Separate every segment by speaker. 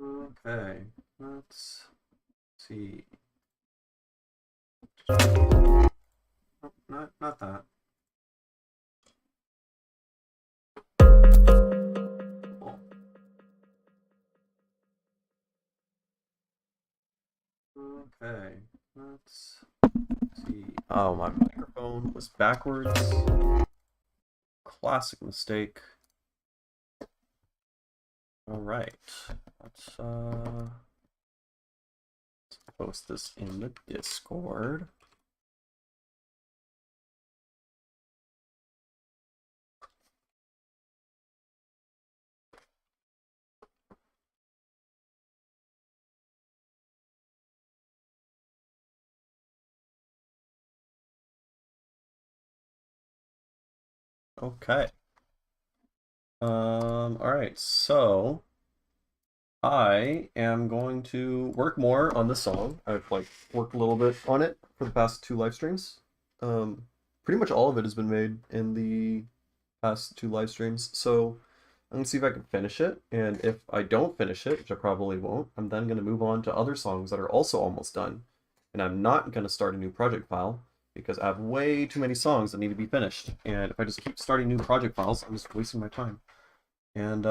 Speaker 1: Okay, let's see. Oh, not that. Oh. Okay, let's see. Oh, my microphone was backwards. Classic mistake. All right, let's post this in the Discord. Okay. All right, so I am going to work more on this song. I've like worked a little bit on it for the past two live streams. Pretty much all of it has been made in the past two live streams. So I'm gonna see if I can finish it. And if I don't finish it, which I probably won't, I'm then gonna move on to other songs that are also almost done. And I'm not gonna start a new project file because I have way too many songs that need to be finished. And if I just keep starting new project files, I'm just wasting my time. And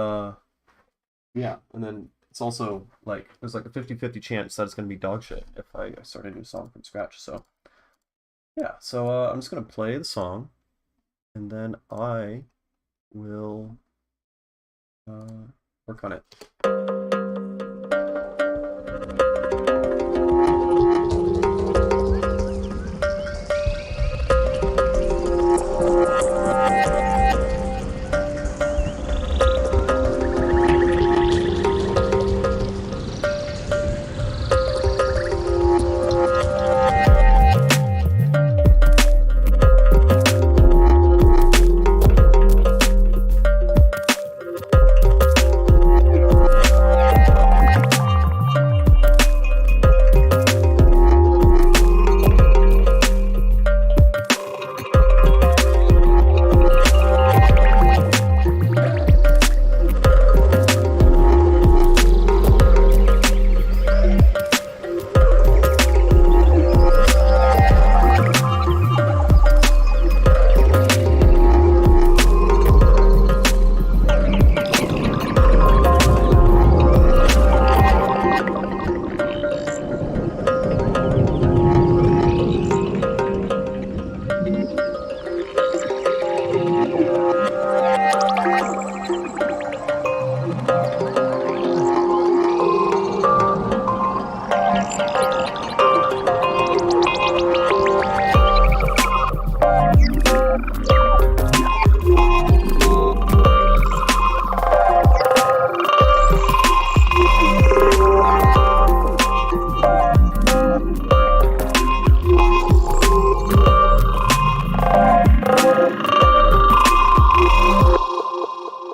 Speaker 1: yeah, and then it's also like there's like a 50-50 chance that it's gonna be dog shit if I start a new song from scratch. So yeah, so I'm just gonna play the song, and then I will work on it.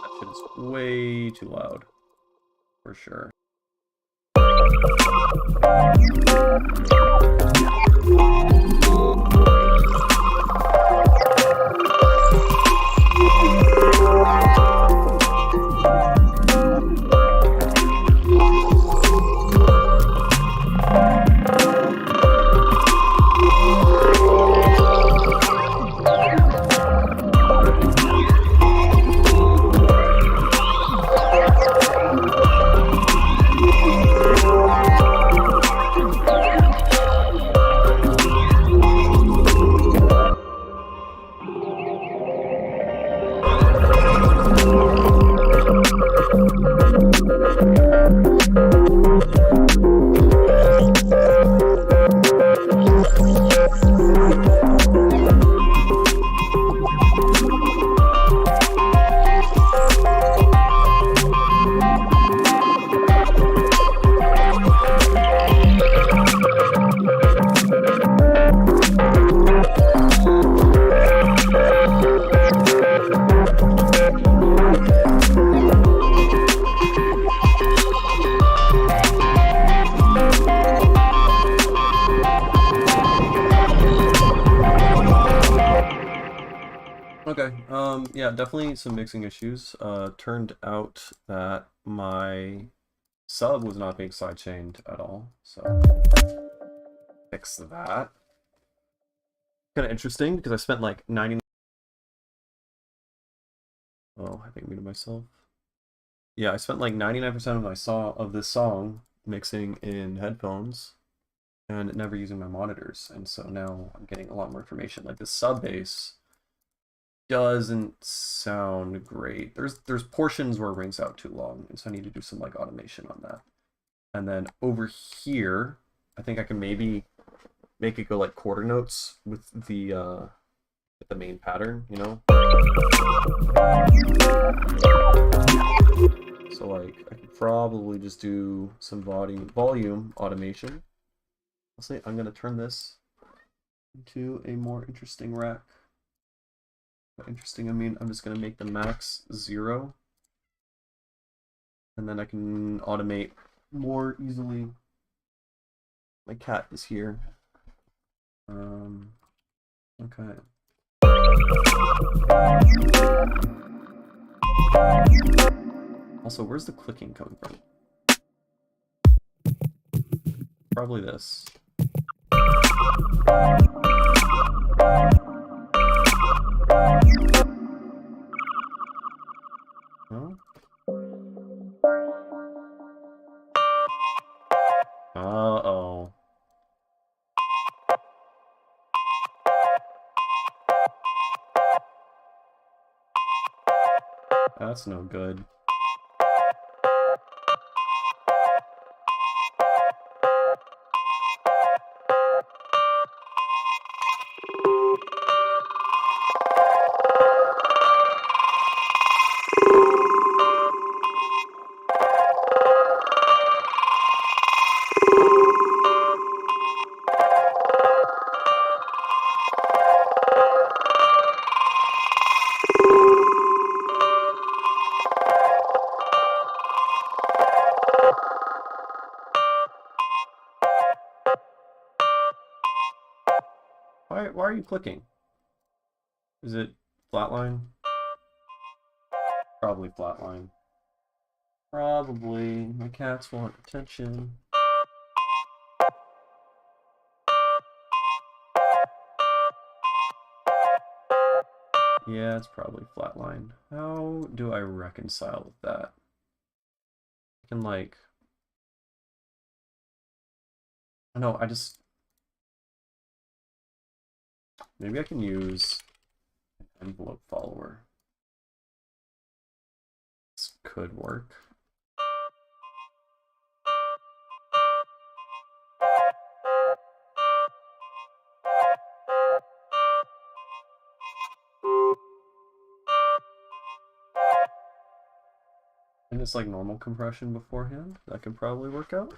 Speaker 1: That shit is way too loud, for sure. Okay, yeah, definitely some mixing issues. Turned out that my Sub was not being sidechained at all, so fix that. Kind of interesting because I spent like 99. Oh, I think I muted myself. Yeah, I spent like 99% of this song mixing in headphones and never using my monitors, and so now I'm getting a lot more information. Like the sub bass doesn't sound great. There's portions where it rings out too long, and so I need to do some like automation on that. And then over here, I think I can maybe make it go like quarter notes with the main pattern, you know? So like I could probably just do some volume automation. I'll say I'm gonna turn this into a more interesting rack. By interesting, I mean I'm just gonna make the max 0. And then I can automate more easily. My cat is here. Okay. Also, where's the clicking coming from? Probably this. No? Uh-oh. That's no good. Why are you clicking? Is it flatline? Probably flatline. Probably. My cats want attention. Yeah, it's probably flatline. How do I reconcile with that? I can like... No, I just... Maybe I can use an envelope follower. This could work. And it's like normal compression beforehand. That could probably work out.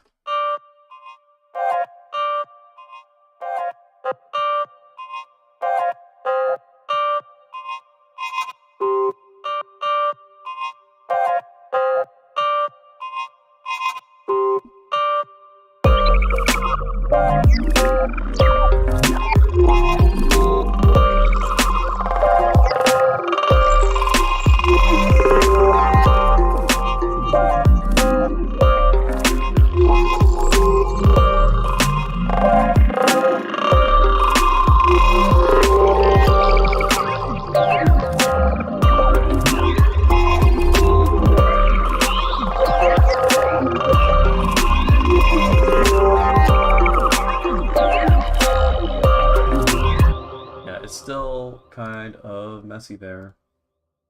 Speaker 1: Still kind of messy there.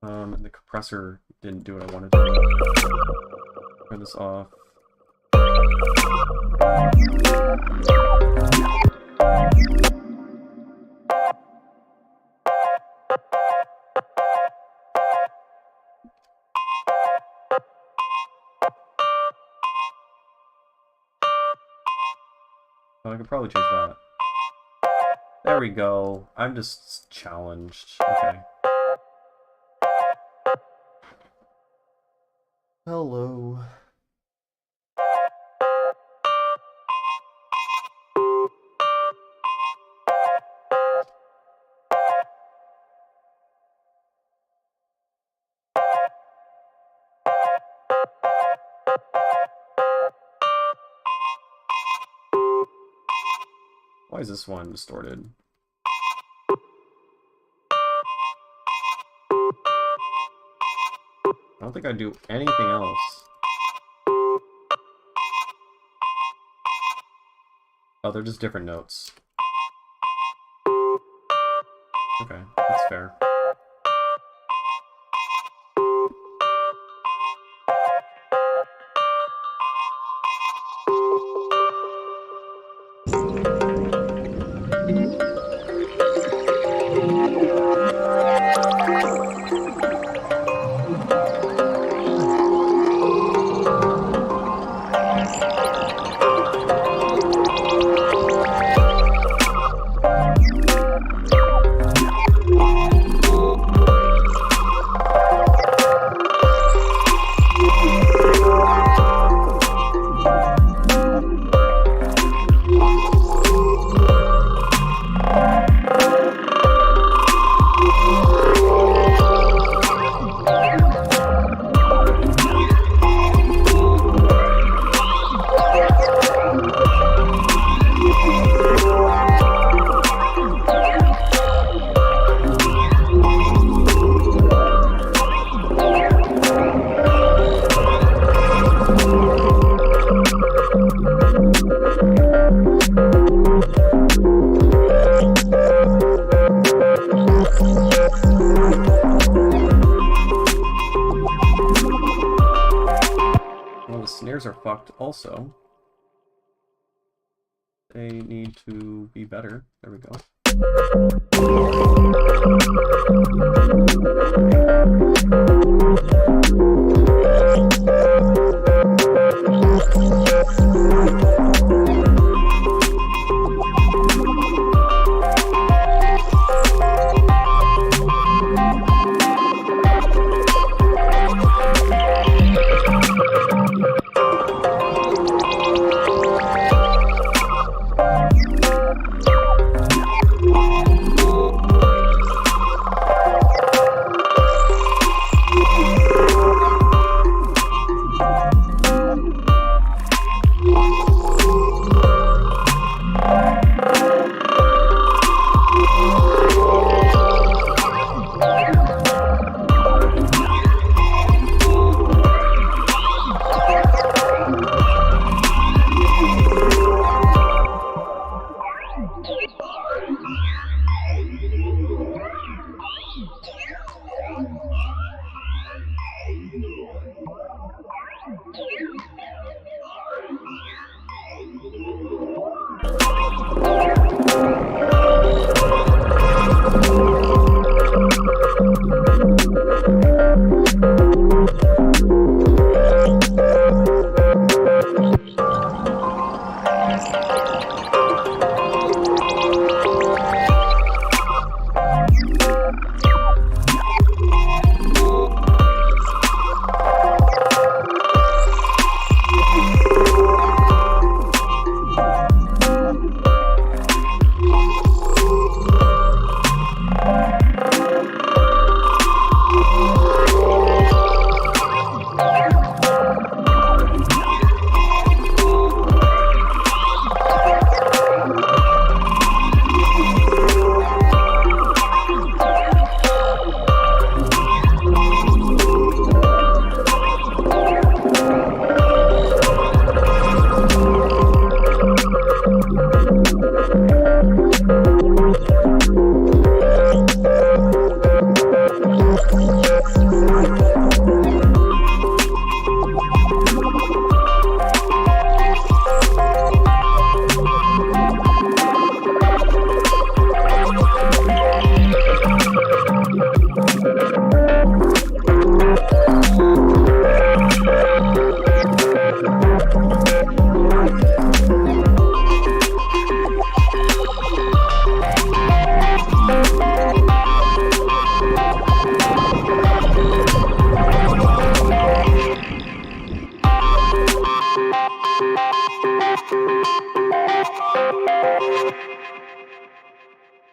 Speaker 1: And the compressor didn't do what I wanted to. Turn this off. Oh, I could probably change that. There we go. I'm just challenged. Okay. Hello. Why is this one distorted? I don't think I do anything else. Oh, they're just different notes. Okay, that's fair. Snares are fucked also. They need to be better. There we go.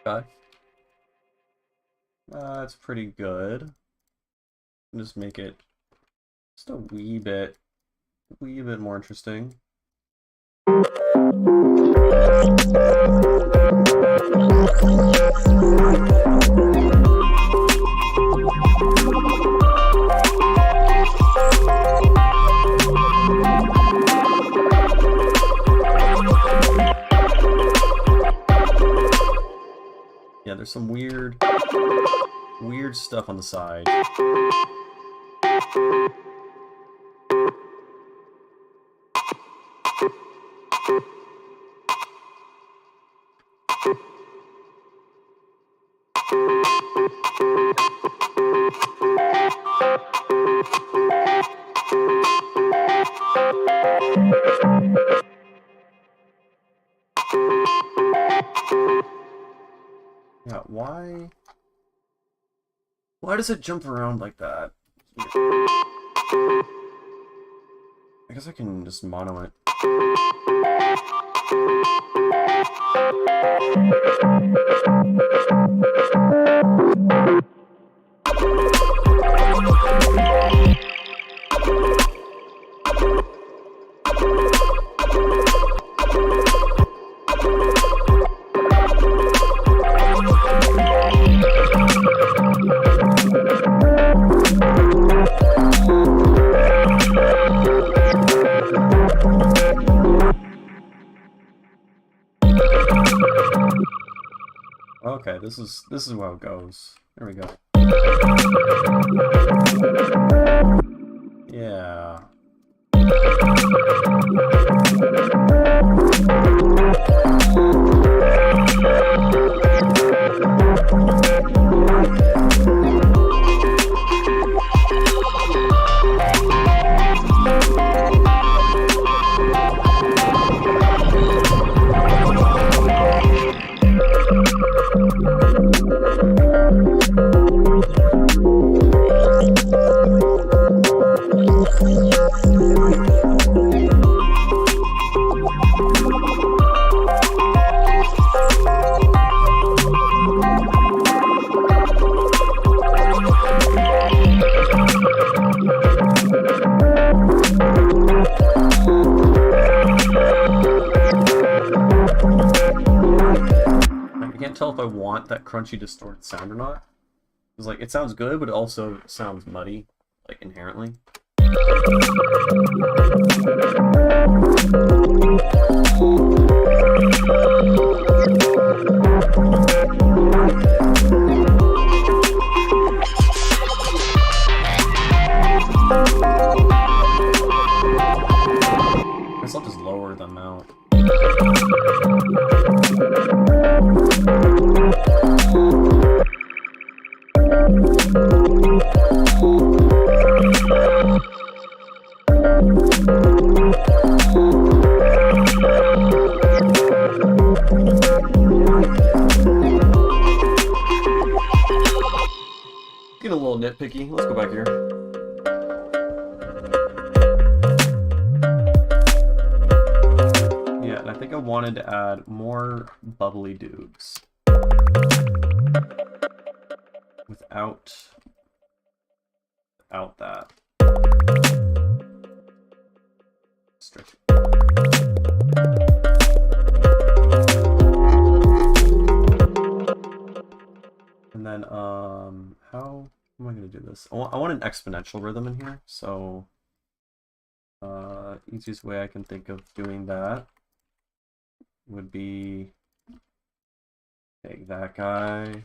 Speaker 1: Okay. That's pretty good. Just make it just a wee bit more interesting. Yeah, there's some weird stuff on the side. Yeah, why does it jump around like that? I guess I can just mono it. Okay, this is how it goes. There we go. Yeah. Tell if I want that crunchy distorted sound or not. Because like it sounds good, but it also sounds muddy, like inherently. I guess I'll just lower the amount. Get a little nitpicky. Let's go back here. Yeah, and I think I wanted to add more bubbly dudes. Without that. Stretch it. And then, how am I going to do this? I want an exponential rhythm in here, so easiest way I can think of doing that would be take that guy,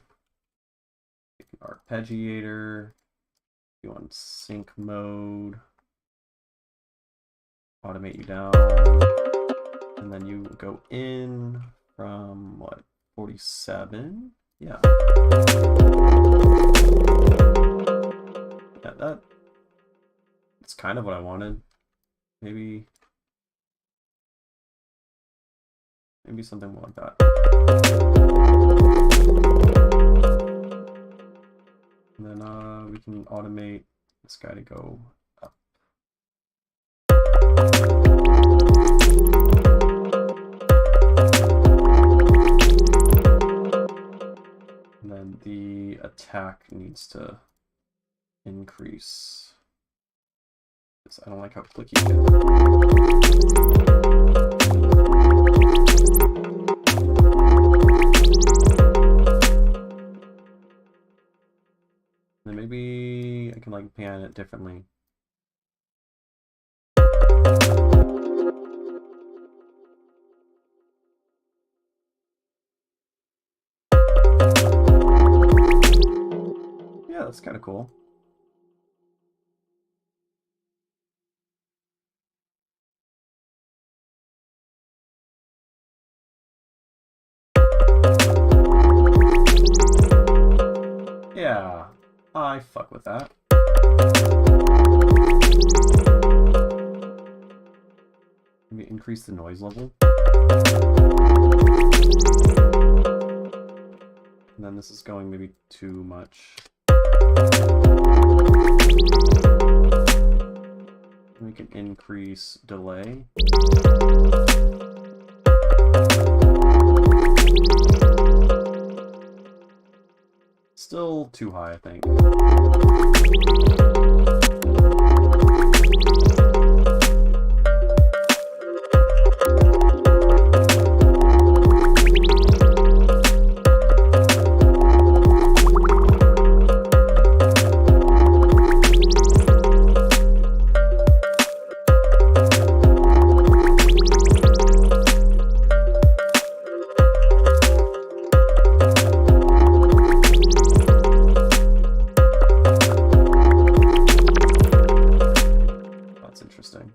Speaker 1: take an arpeggiator, you want sync mode, automate you down, and then you go in from what, 47? Yeah. Yeah, that's kind of what I wanted. Maybe something more like that. And then we can automate this guy to go up. And then the attack needs to increase. I don't like how clicky it is. Then maybe I can like pan it differently. Yeah, that's kind of cool. Yeah, I fuck with that. Maybe increase the noise level. And then this is going maybe too much. We can increase delay. Still too high, I think. Interesting.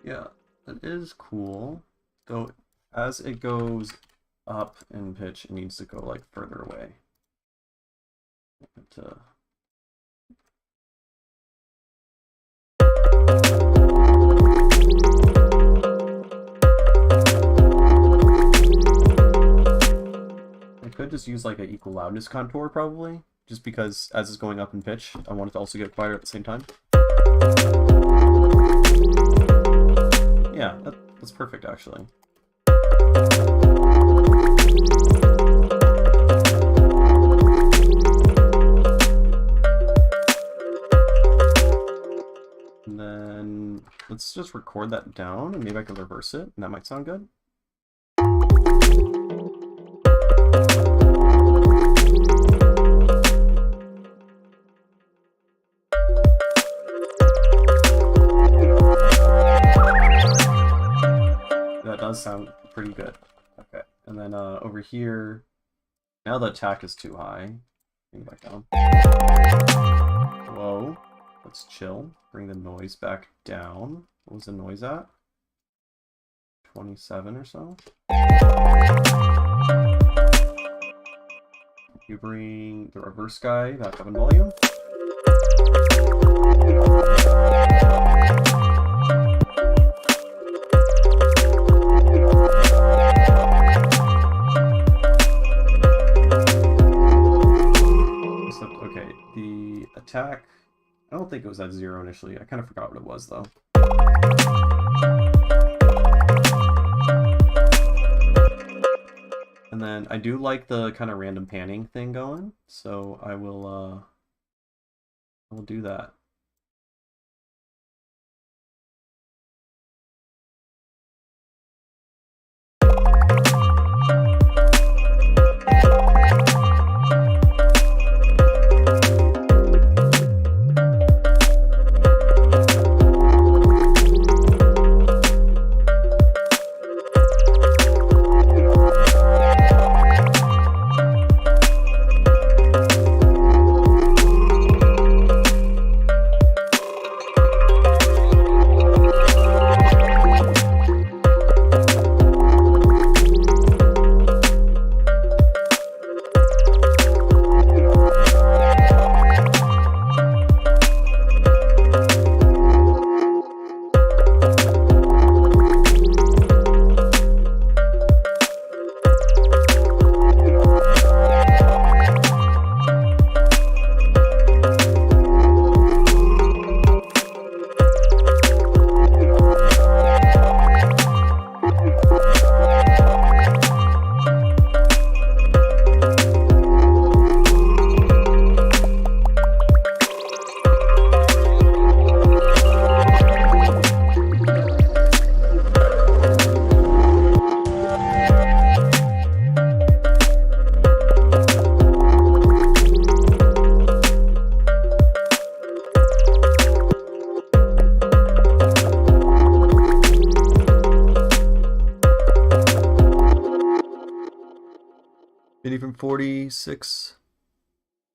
Speaker 1: Yeah, that is cool. Though as it goes up in pitch, it needs to go like further away. But, I could just use like an equal loudness contour probably, just because as it's going up in pitch, I want it to also get quieter at the same time. Yeah, that's perfect actually. And then let's just record that down and maybe I can reverse it and that might sound good. That does sound pretty good. Okay, and then over here, now the attack is too high. Bring it back down. Whoa. Let's chill. Bring the noise back down. What was the noise at? 27 or so. You bring the reverse guy back up in volume. Except, okay, the attack, I don't think it was at 0 initially. I kind of forgot what it was, though. And then I do like the kind of random panning thing going, so I will do that. MIDI from 46.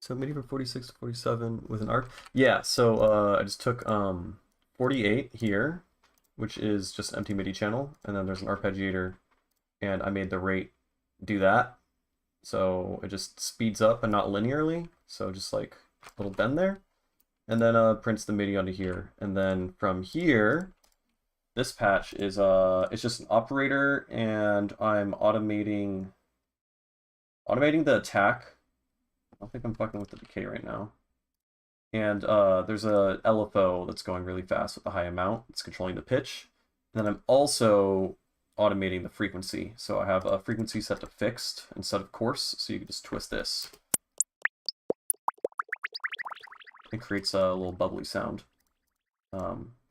Speaker 1: So MIDI from 46 to 47 with an arc. Yeah, so I just took 48 here, which is just an empty MIDI channel, and then there's an arpeggiator, and I made the rate do that. So it just speeds up and not linearly. So just like a little bend there. And then prints the MIDI onto here. And then from here, this patch is it's just an operator, and I'm automating the attack. I don't think I'm fucking with the decay right now. And there's a LFO that's going really fast with a high amount. It's controlling the pitch. And then I'm also automating the frequency. So I have a frequency set to fixed instead of coarse, so you can just twist this. It creates a little bubbly sound.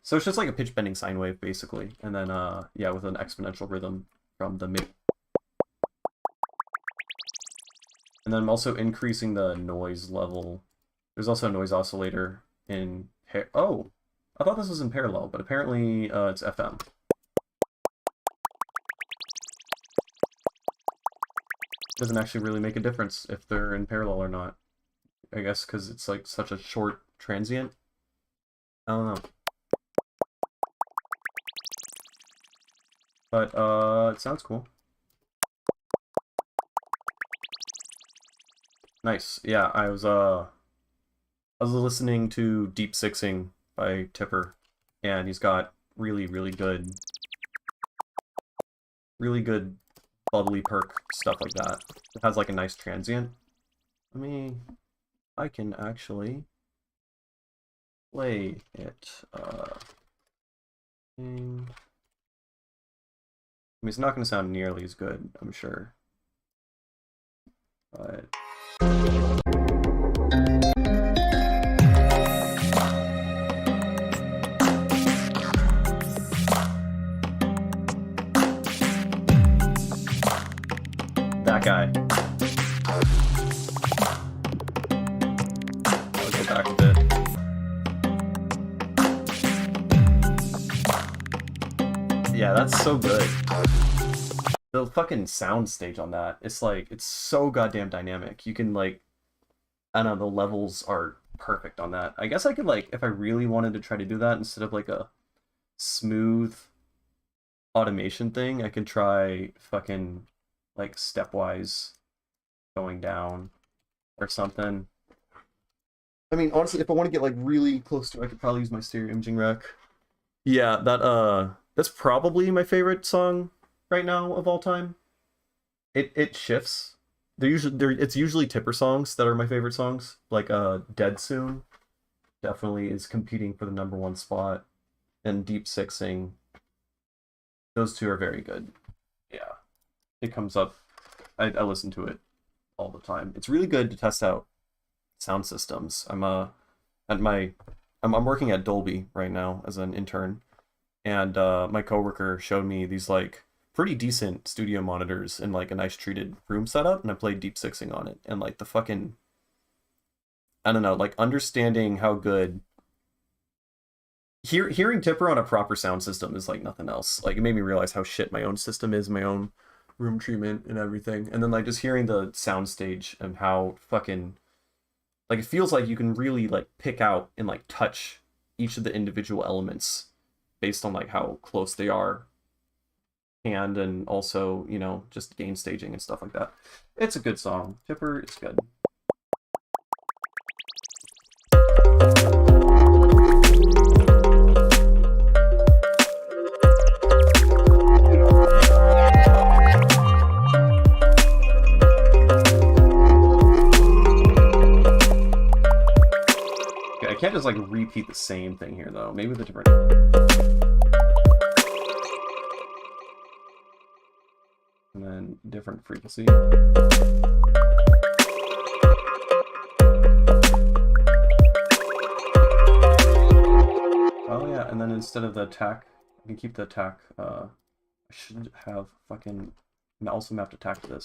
Speaker 1: So it's just like a pitch bending sine wave, basically. And then, yeah, with an exponential rhythm from the mid. And then I'm also increasing the noise level. There's also a noise oscillator in... Oh! I thought this was in parallel, but apparently it's FM. Doesn't actually really make a difference if they're in parallel or not. I guess because it's like such a short transient. I don't know. But it sounds cool. Nice. Yeah, I was listening to Deep Sixing by Tipper, and he's got really good bubbly perk stuff like that. It has like a nice transient. I can actually play it. I mean, it's not going to sound nearly as good, I'm sure. But... that guy. I'll go back a bit. Yeah, that's so good. The fucking sound stage on that, it's like, it's so goddamn dynamic. You can like, I don't know, the levels are perfect on that. I guess I could like, if I really wanted to try to do that instead of like a smooth automation thing, I could try fucking like stepwise going down or something. I mean, honestly, if I want to get like really close to it, I could probably use my stereo imaging rack. Yeah, that's probably my favorite song right now of all time. It shifts. It's usually Tipper songs that are my favorite songs. Like Dead Soon definitely is competing for the #1 spot, and Deep Sixing. Those two are very good. Yeah. It comes up. I listen to it all the time. It's really good to test out sound systems. I'm working at Dolby right now as an intern, and my coworker showed me these like pretty decent studio monitors in like a nice treated room setup, and I played Deep Sixing on it, and like the fucking, I don't know, like understanding how good hearing Tipper on a proper sound system is like nothing else. Like it made me realize how shit my own system is, my own room treatment and everything. And then like just hearing the sound stage and how fucking like it feels like you can really like pick out and like touch each of the individual elements based on like how close they are, and also, you know, just gain staging and stuff like that. It's a good song. Tipper, it's good. I can't just like repeat the same thing here though. Maybe the different. And then different frequency. Oh yeah, and then instead of the attack, I can keep the attack. I should have fucking also mapped attack to this.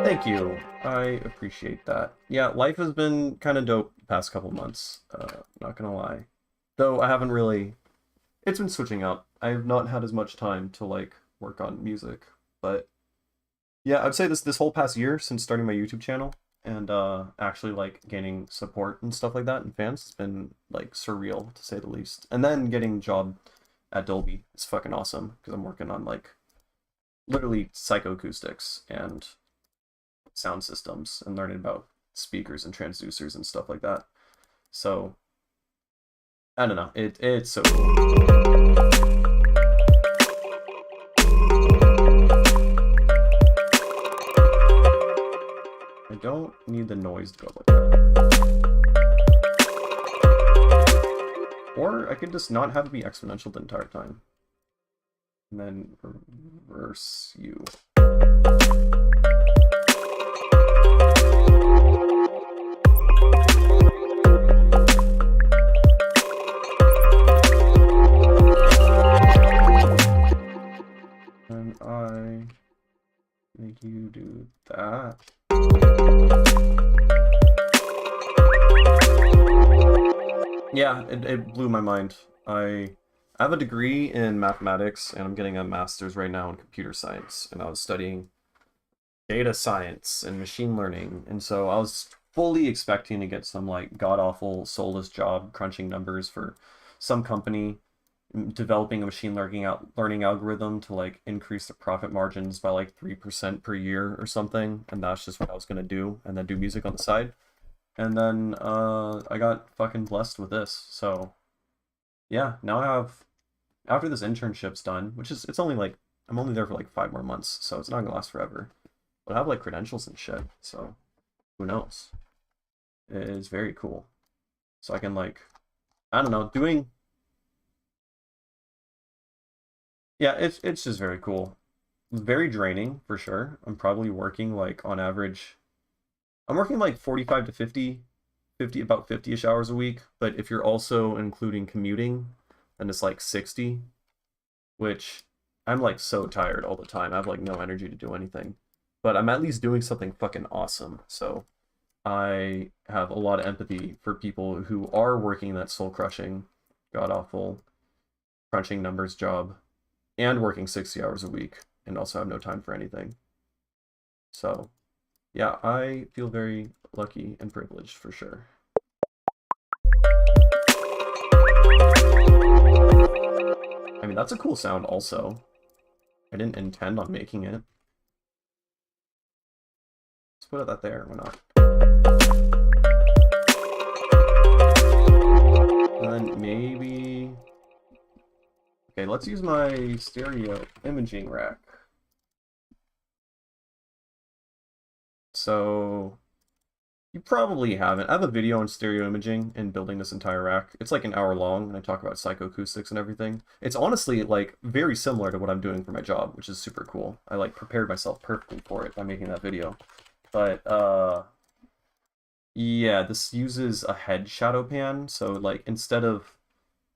Speaker 1: Thank you. I appreciate that. Yeah, life has been kind of dope the past couple months. Not gonna lie. Though I haven't really... it's been switching up. I have not had as much time to like work on music, but yeah, I'd say this whole past year since starting my YouTube channel and actually like gaining support and stuff like that and fans, it's been like surreal to say the least. And then getting a job at Dolby is fucking awesome because I'm working on like literally psychoacoustics and sound systems and learning about speakers and transducers and stuff like that. So I don't know. It's so cool. I don't need the noise to go like that. Or I could just not have it be exponential the entire time. And then reverse U. And I make you do that. Yeah, it blew my mind. I have a degree in mathematics and I'm getting a master's right now in computer science. And I was studying data science and machine learning. And so I was fully expecting to get some like god-awful soulless job crunching numbers for some company developing a machine learning algorithm to like increase the profit margins by like 3% per year or something. And that's just what I was gonna do, and then do music on the side. And then I got fucking blessed with this. So yeah, now I have, after this internship's done, which is, it's only like, I'm only there for like 5 more months, so it's not gonna last forever. But I have like credentials and shit, so who knows? It is very cool. So I can like, I don't know, doing, yeah, it's just very cool. Very draining for sure. I'm probably working like on average, I'm working like 45 to 50, about 50-ish hours a week. But if you're also including commuting, then it's like 60, which I'm like so tired all the time. I have like no energy to do anything. But I'm at least doing something fucking awesome. So I have a lot of empathy for people who are working that soul-crushing, god-awful, crunching numbers job and working 60 hours a week and also have no time for anything. So yeah, I feel very lucky and privileged for sure. I mean, that's a cool sound also. I didn't intend on making it. Let's put that there, why not? And then maybe... Okay, let's use my stereo imaging rack. So you probably haven't. I have a video on stereo imaging and building this entire rack. It's like an hour long, and I talk about psychoacoustics and everything. It's honestly like very similar to what I'm doing for my job, which is super cool. I like prepared myself perfectly for it by making that video. But yeah, this uses a head shadow pan, so like instead of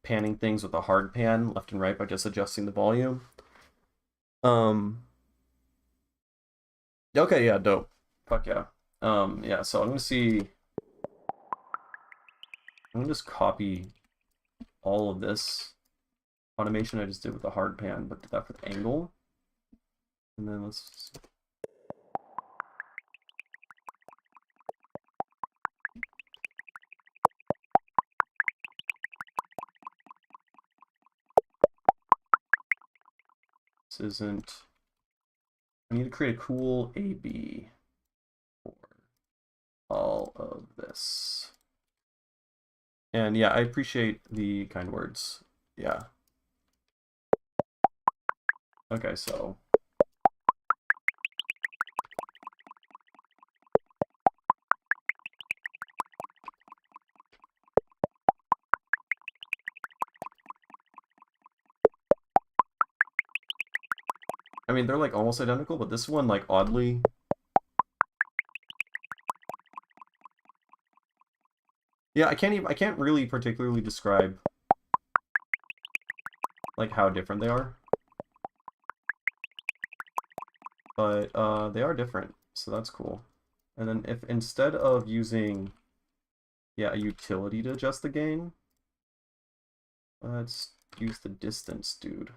Speaker 1: panning things with a hard pan left and right by just adjusting the volume. Okay, yeah, dope. Fuck yeah. Yeah, so I'm gonna see. I'm gonna just copy all of this automation I just did with the hard pan, but did that for the angle. And then let's. This isn't. I need to create a cool AB for all of this. And yeah, I appreciate the kind words. Yeah. Okay, so. I mean, they're like almost identical, but this one, like, oddly. Yeah, I can't really particularly describe like how different they are. But they are different, so that's cool. And then if instead of using, yeah, a utility to adjust the gain, let's use the distance, dude.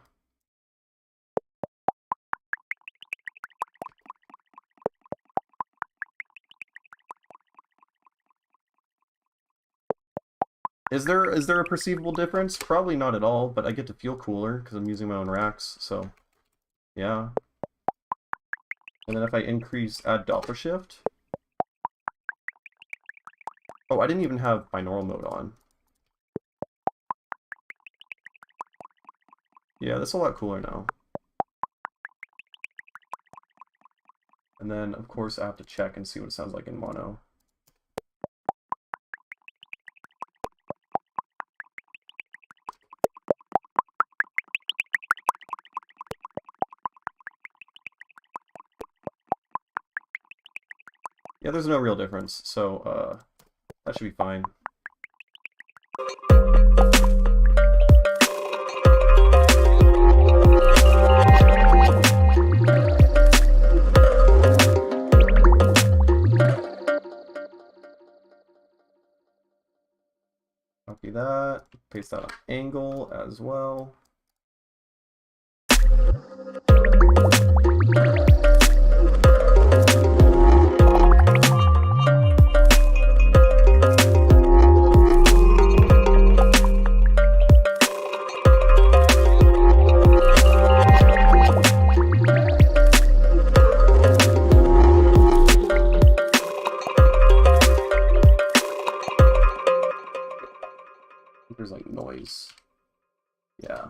Speaker 1: Is there a perceivable difference? Probably not at all, but I get to feel cooler because I'm using my own racks, so yeah. And then if I add Doppler shift. Oh, I didn't even have binaural mode on. Yeah, that's a lot cooler now. And then, of course, I have to check and see what it sounds like in mono. Yeah, there's no real difference, so that should be fine. Copy that, paste that on angle as well. There's like noise. Yeah.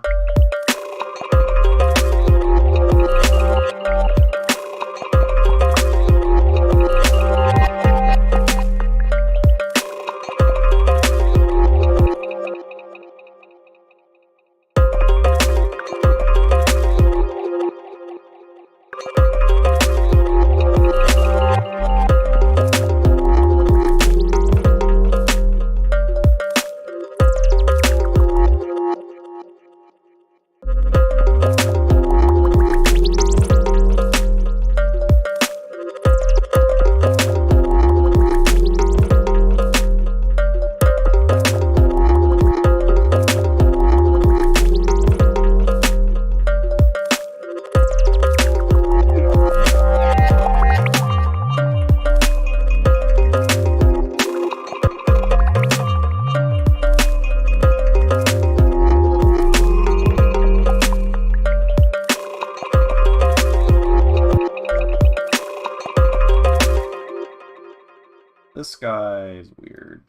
Speaker 1: This guy is weird.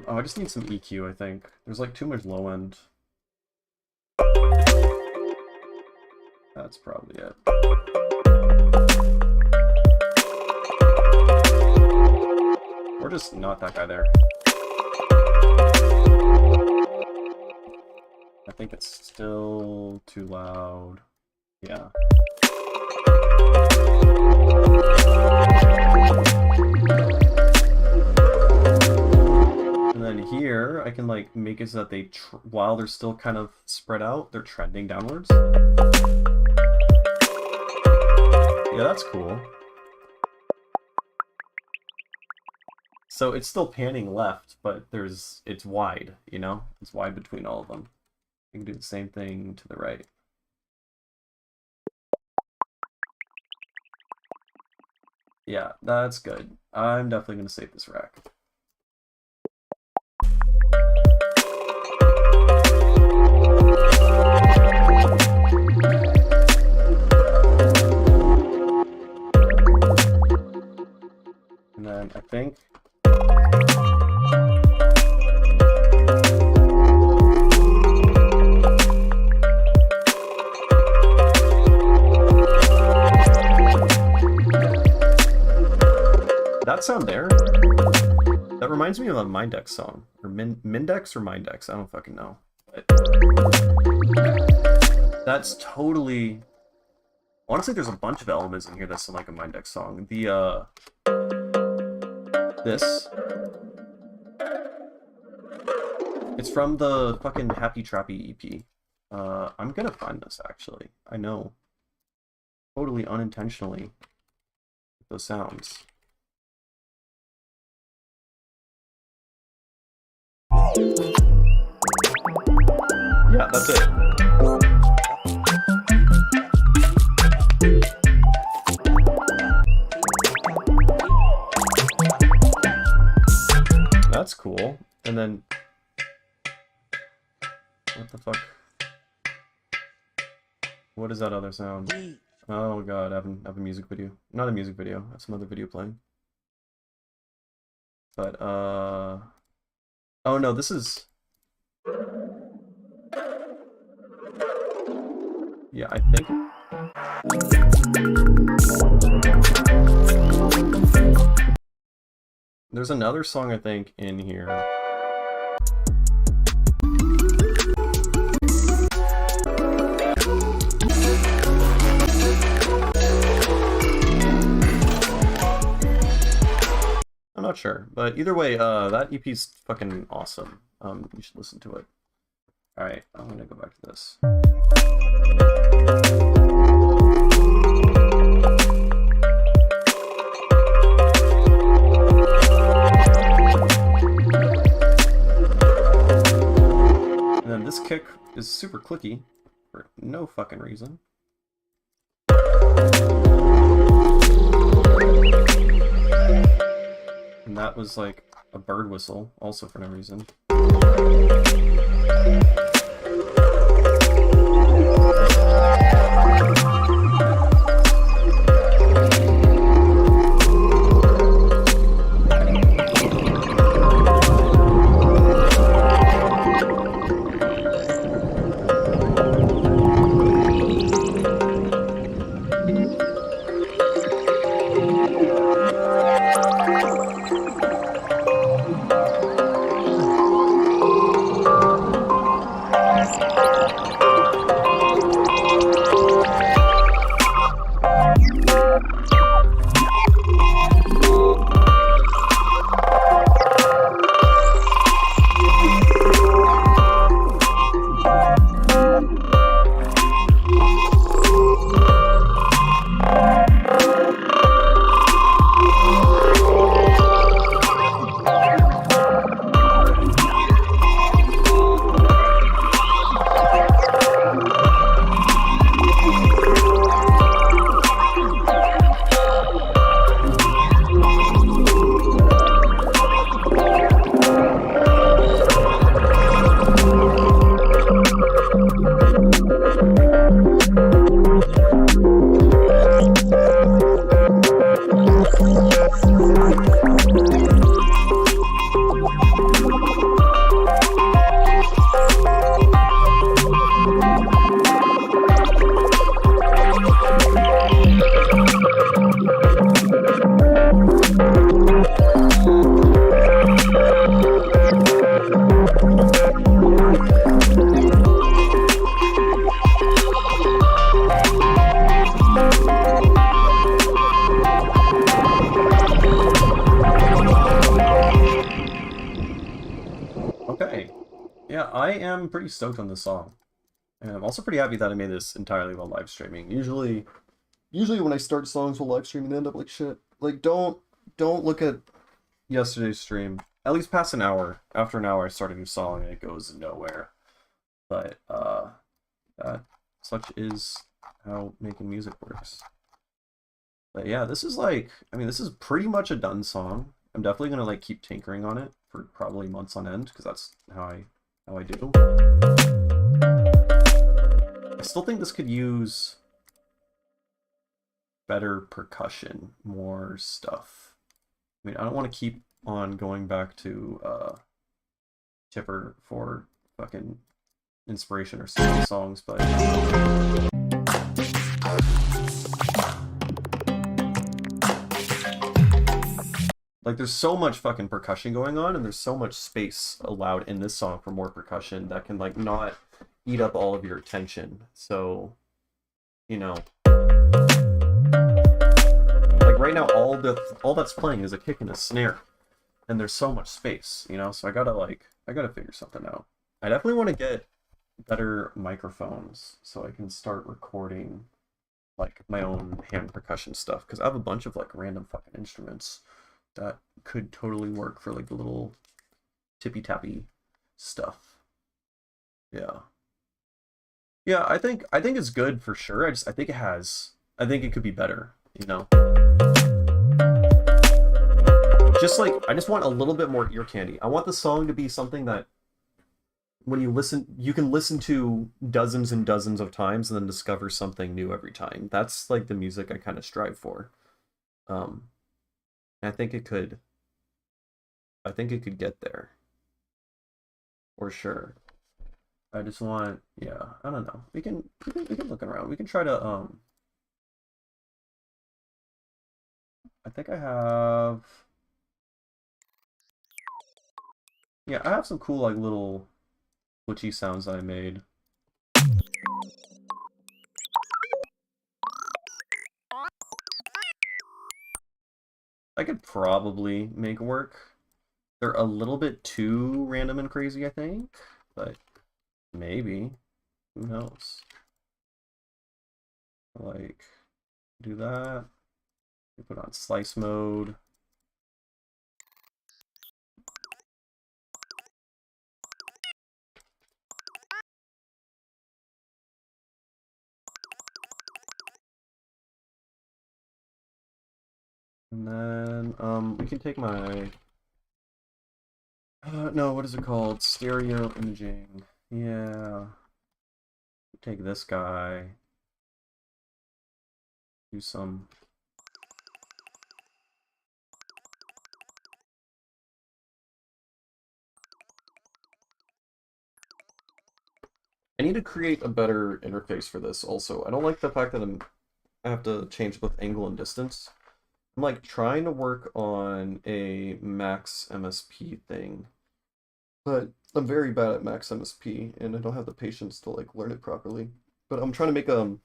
Speaker 1: Oh, I just need some EQ, I think. There's like too much low end. That's probably it. Or just not that guy there. I think it's still too loud. Yeah. And then here, I can like make it so that they, while they're still kind of spread out, they're trending downwards. Yeah, that's cool. So it's still panning left, but it's wide, you know? It's wide between all of them. You can do the same thing to the right. Yeah, that's good. I'm definitely going to save this rack. And then I think that sound there, that reminds me of a Mindex song, or Mindex or Mindex, I don't fucking know. But that's totally, honestly, there's a bunch of elements in here that sound like a Mindex song. This, it's from the fucking Happy Trappy EP. I'm gonna find this actually. I know, totally unintentionally, those sounds. That's it. That's cool. And then... What the fuck? What is that other sound? Oh god, I have a music video. Not a music video, I have some other video playing. But, oh no, this is... Yeah, I think... There's another song, I think, in here. I'm not sure, but either way, that EP's fucking awesome. You should listen to it. Alright, I'm gonna go back to this. And then this kick is super clicky for no fucking reason. And that was like a bird whistle, also for no reason. Okay. Yeah, I am pretty stoked on this song. And I'm also pretty happy that I made this entirely while live streaming. Usually when I start songs while live streaming, they end up like shit. Like, don't look at yesterday's stream. At least past an hour. After an hour, I start a new song and it goes nowhere. But, that such is how making music works. But yeah, this is like, I mean, this is pretty much a done song. I'm definitely gonna like keep tinkering on it for probably months on end, because that's how I do. I still think this could use better percussion, more stuff. I mean, I don't want to keep on going back to Tipper for fucking inspiration or songs, but like there's so much fucking percussion going on, and there's so much space allowed in this song for more percussion that can like not eat up all of your attention. So, you know, like right now all that's playing is a kick and a snare, and there's so much space, you know, so I gotta figure something out. I definitely want to get better microphones so I can start recording like my own hand percussion stuff, because I have a bunch of like random fucking instruments that could totally work for like the little tippy tappy stuff. Yeah. Yeah, I think it's good for sure. I think it could be better, you know. Just like I just want a little bit more ear candy. I want the song to be something that when you listen, you can listen to dozens and dozens of times and then discover something new every time. That's like the music I kind of strive for. Um, I think it could, I think it could get there for sure. I just want, yeah, I don't know. We can look around. We can try to I think I have, yeah, I have some cool like little glitchy sounds that I made. I could probably make work. They're a little bit too random and crazy, I think, but maybe. Who knows? Like, do that. We put on slice mode. And then we can take my no, what is it called? Stereo imaging. Yeah. Take this guy. Do some. I need to create a better interface for this also. I don't like the fact that I have to change both angle and distance. I'm like trying to work on a max MSP thing, but I'm very bad at max MSP and I don't have the patience to like learn it properly. But I'm trying to make a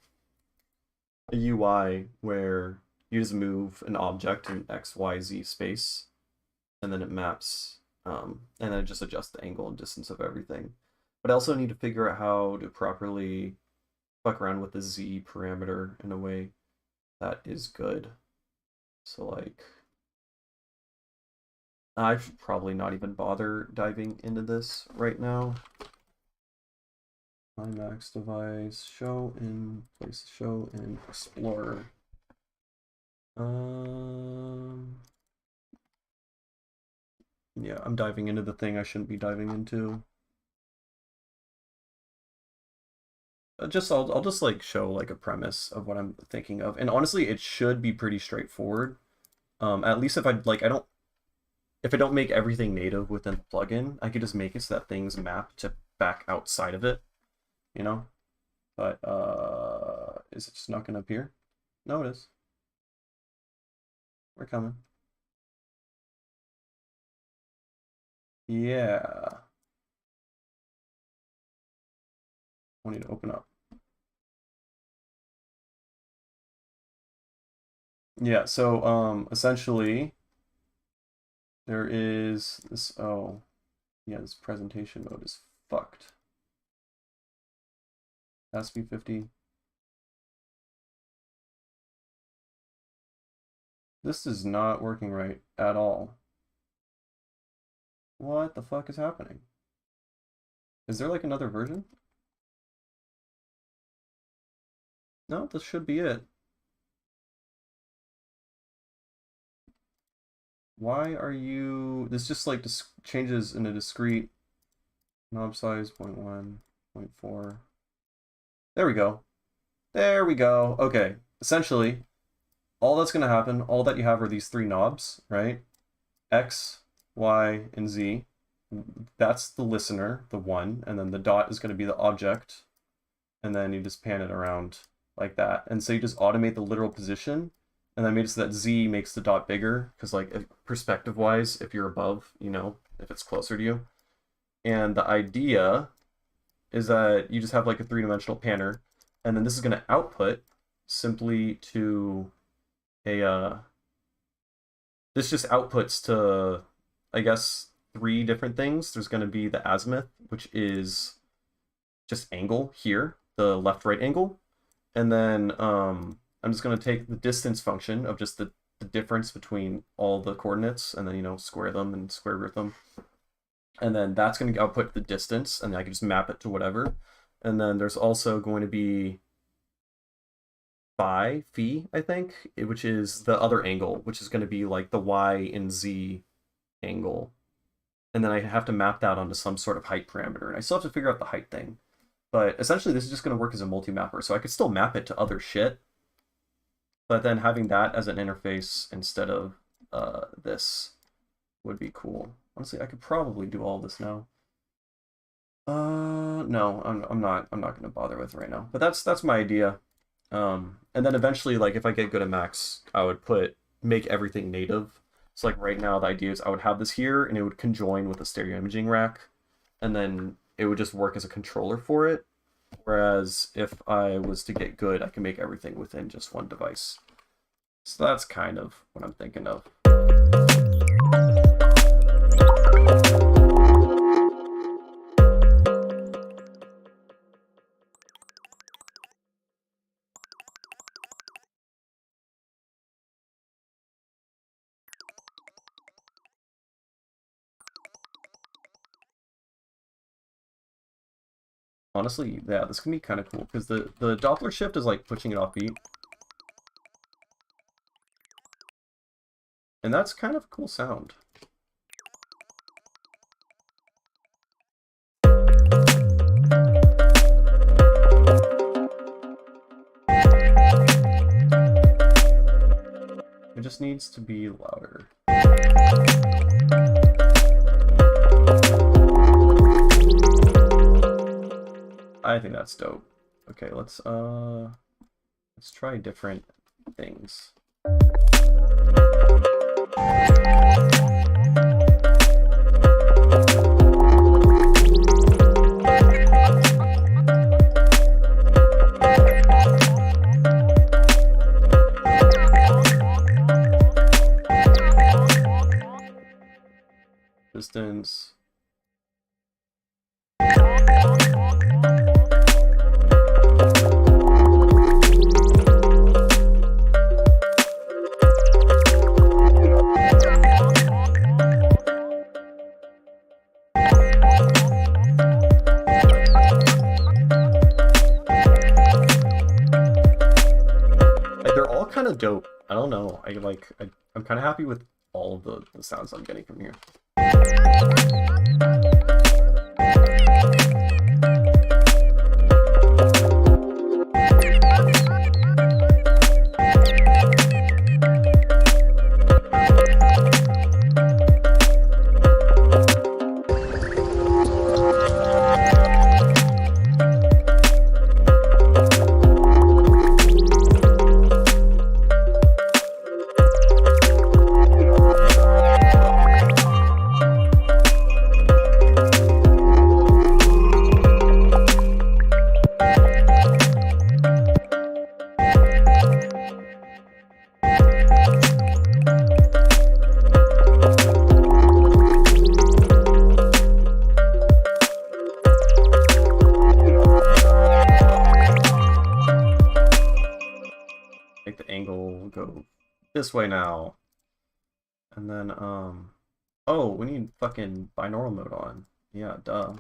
Speaker 1: UI where you just move an object in XYZ space and then it maps and then it just adjusts the angle and distance of everything. But I also need to figure out how to properly fuck around with the Z parameter in a way that is good. So like I should probably not even bother diving into this right now. My max device, show in place, show in Explorer. Yeah, I'm diving into the thing I shouldn't be diving into. I'll just like show like a premise of what I'm thinking of, and honestly, it should be pretty straightforward. At least if I don't make everything native within the plugin, I could just make it so that things map to back outside of it, you know? But is it just not gonna appear? No, it is. We're coming. Yeah. I need to open up. Yeah, so essentially there is this oh yeah, this presentation mode is fucked. SP50. This is not working right at all. What the fuck is happening? Is there like another version? No, this should be it. Why are you... This just like changes in a discrete knob size, 0.1, 0.4. There we go. There we go. Okay. Essentially, all that's going to happen, all that you have are these three knobs, right? X, Y, and Z. That's the listener, the one, and then the dot is going to be the object, and then you just pan it around like that. And so you just automate the literal position, and then made it so that Z makes the dot bigger, because like perspective-wise, if you're above, you know, if it's closer to you. And the idea is that you just have like a three-dimensional panner, and then this is going to output simply to a this just outputs to, I guess, three different things. There's going to be the azimuth, which is just angle here, the left-right angle. And then I'm just going to take the distance function of just the difference between all the coordinates and then, you know, square them and square root them. And then that's going to output the distance, and I can just map it to whatever. And then there's also going to be phi, I think, which is the other angle, which is going to be like the y and z angle. And then I have to map that onto some sort of height parameter. And I still have to figure out the height thing. But essentially, this is just going to work as a multi-mapper. So I could still map it to other shit, but then having that as an interface instead of this would be cool. Honestly, I could probably do all this now. No, I'm not gonna bother with it right now. But that's my idea. And then eventually, like if I get good at Max, I would make everything native. So like right now, the idea is I would have this here, and it would conjoin with a stereo imaging rack, and then it would just work as a controller for it. Whereas if I was to get good, I can make everything within just one device. So that's kind of what I'm thinking of. Honestly, yeah, this can be kind of cool because the Doppler shift is like pushing it off beat. And that's kind of a cool sound. It just needs to be louder. I think that's dope. Okay, let's try different things. Distance. They're all kind of dope. I don't know. I'm kind of happy with all of the sounds I'm getting from here. Make the angle go this way now. And then, oh, we need fucking binaural mode on. Yeah, duh.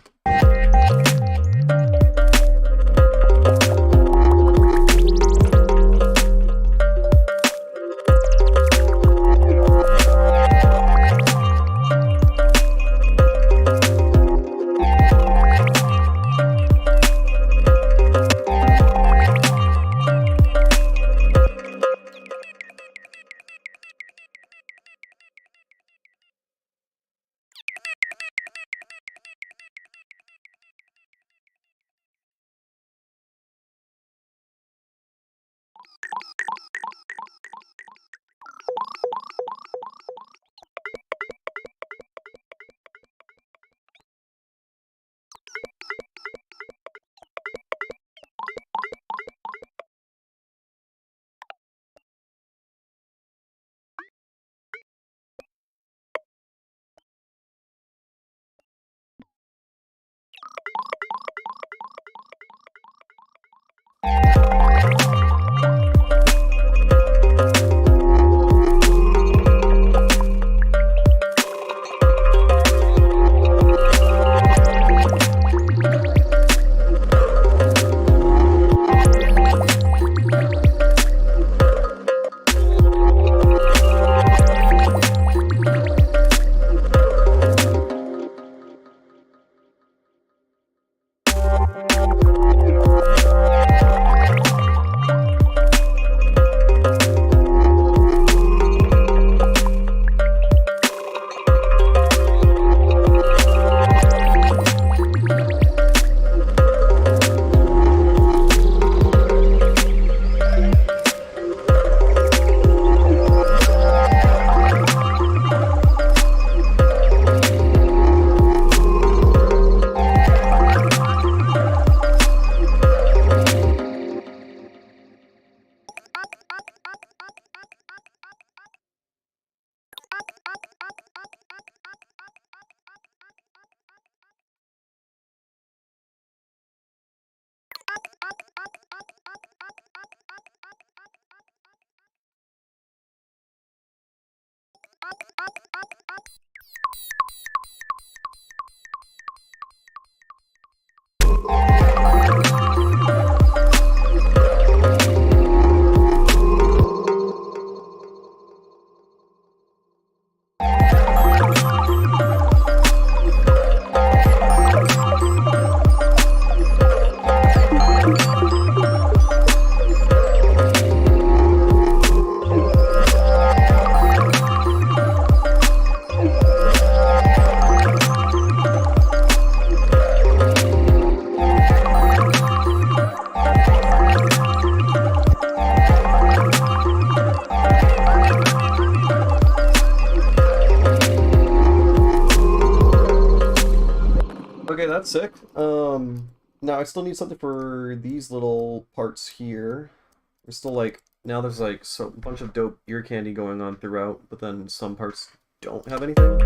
Speaker 1: Okay, that's sick. Now I still need something for these little parts here. There's still like now there's like a bunch of dope ear candy going on throughout, but then some parts don't have anything.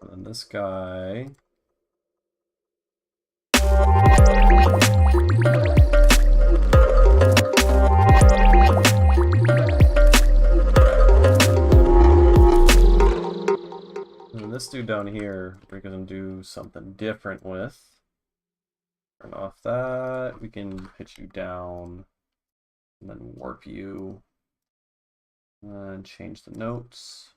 Speaker 1: And then this guy. And this dude down here, we're gonna do something different with. Turn off that. We can pitch you down, and then warp you, and change the notes.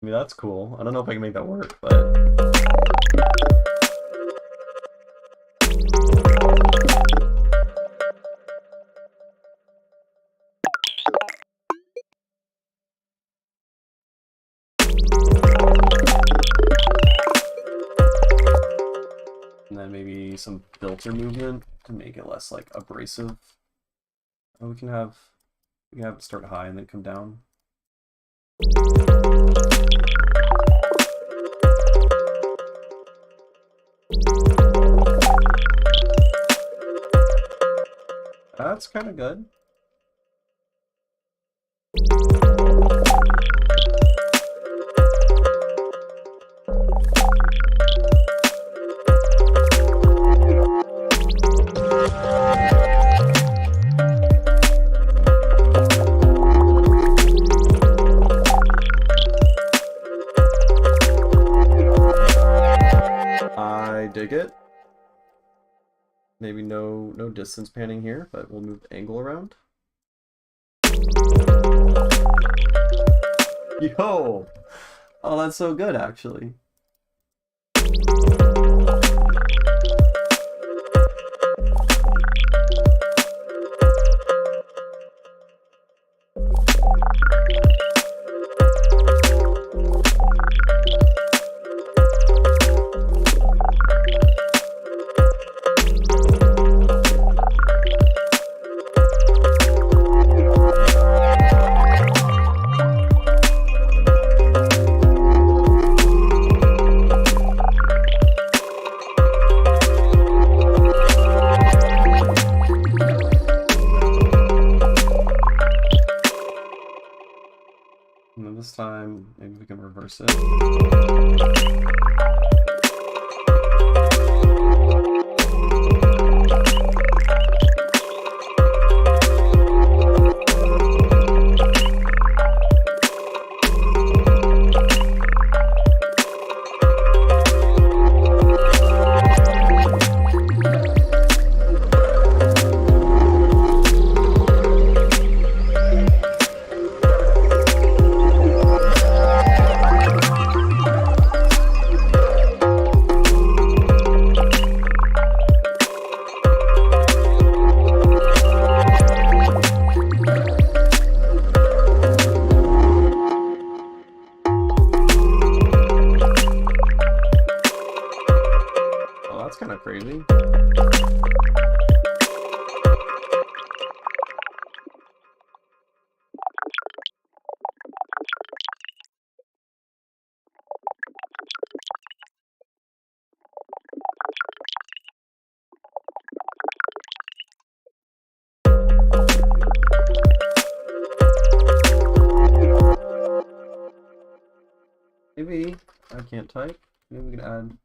Speaker 1: I mean, that's cool. I don't know if I can make that work, but... And then maybe some filter movement to make it less, like, abrasive. Oh, we can have it start high and then come down. That's kind of good. I dig it. Maybe no distance panning here, but we'll move the angle around. Yo! Oh, that's so good, actually. last time. Maybe we can reverse it. That's kind of crazy. Maybe I can't type. Maybe we can add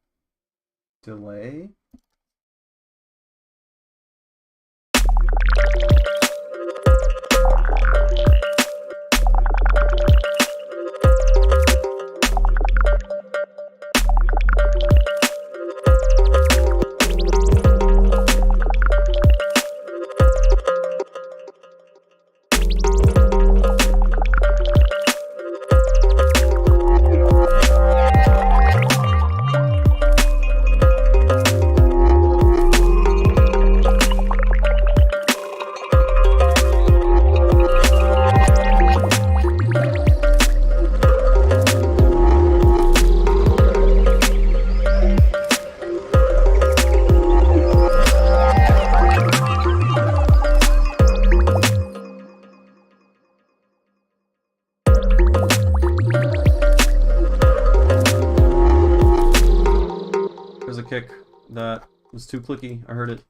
Speaker 1: delay. Kick that was too clicky. I heard it.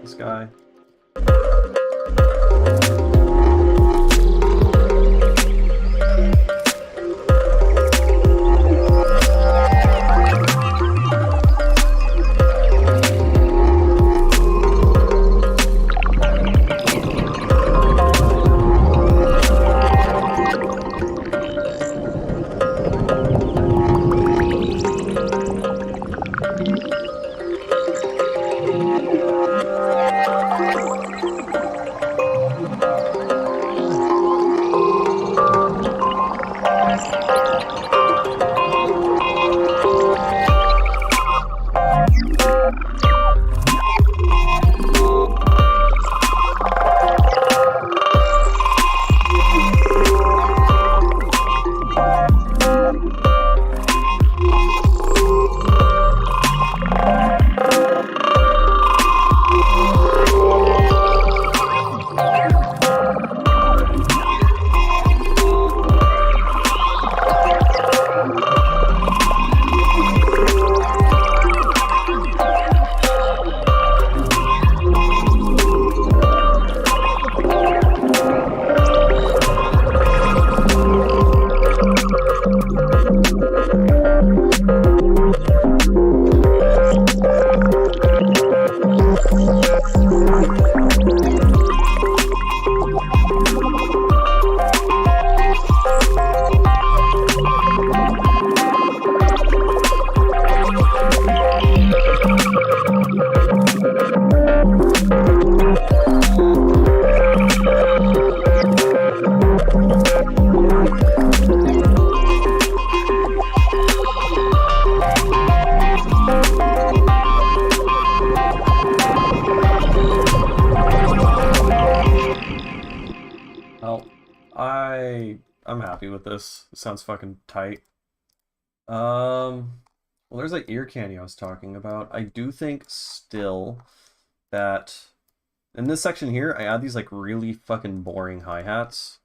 Speaker 1: This guy. I'm happy with this. It sounds fucking tight. Well, there's like ear candy I was talking about. I do think still that in this section here, I add these like really fucking boring hi-hats.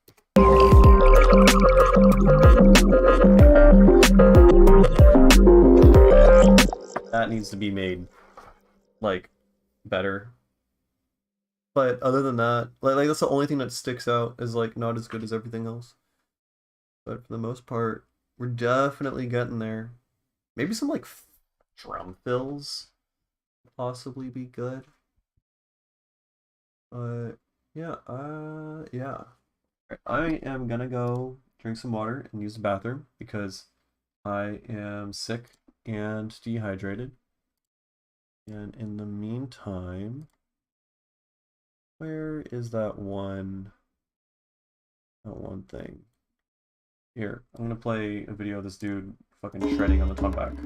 Speaker 1: That needs to be made like better. But other than that, like that's the only thing that sticks out is like not as good as everything else. But for the most part, we're definitely getting there. Maybe some like drum fills possibly be good. But yeah, yeah. I am gonna go drink some water and use the bathroom because I am sick and dehydrated. And in the meantime, where is that one thing? Here, I'm gonna play a video of this dude fucking shredding on the talkback.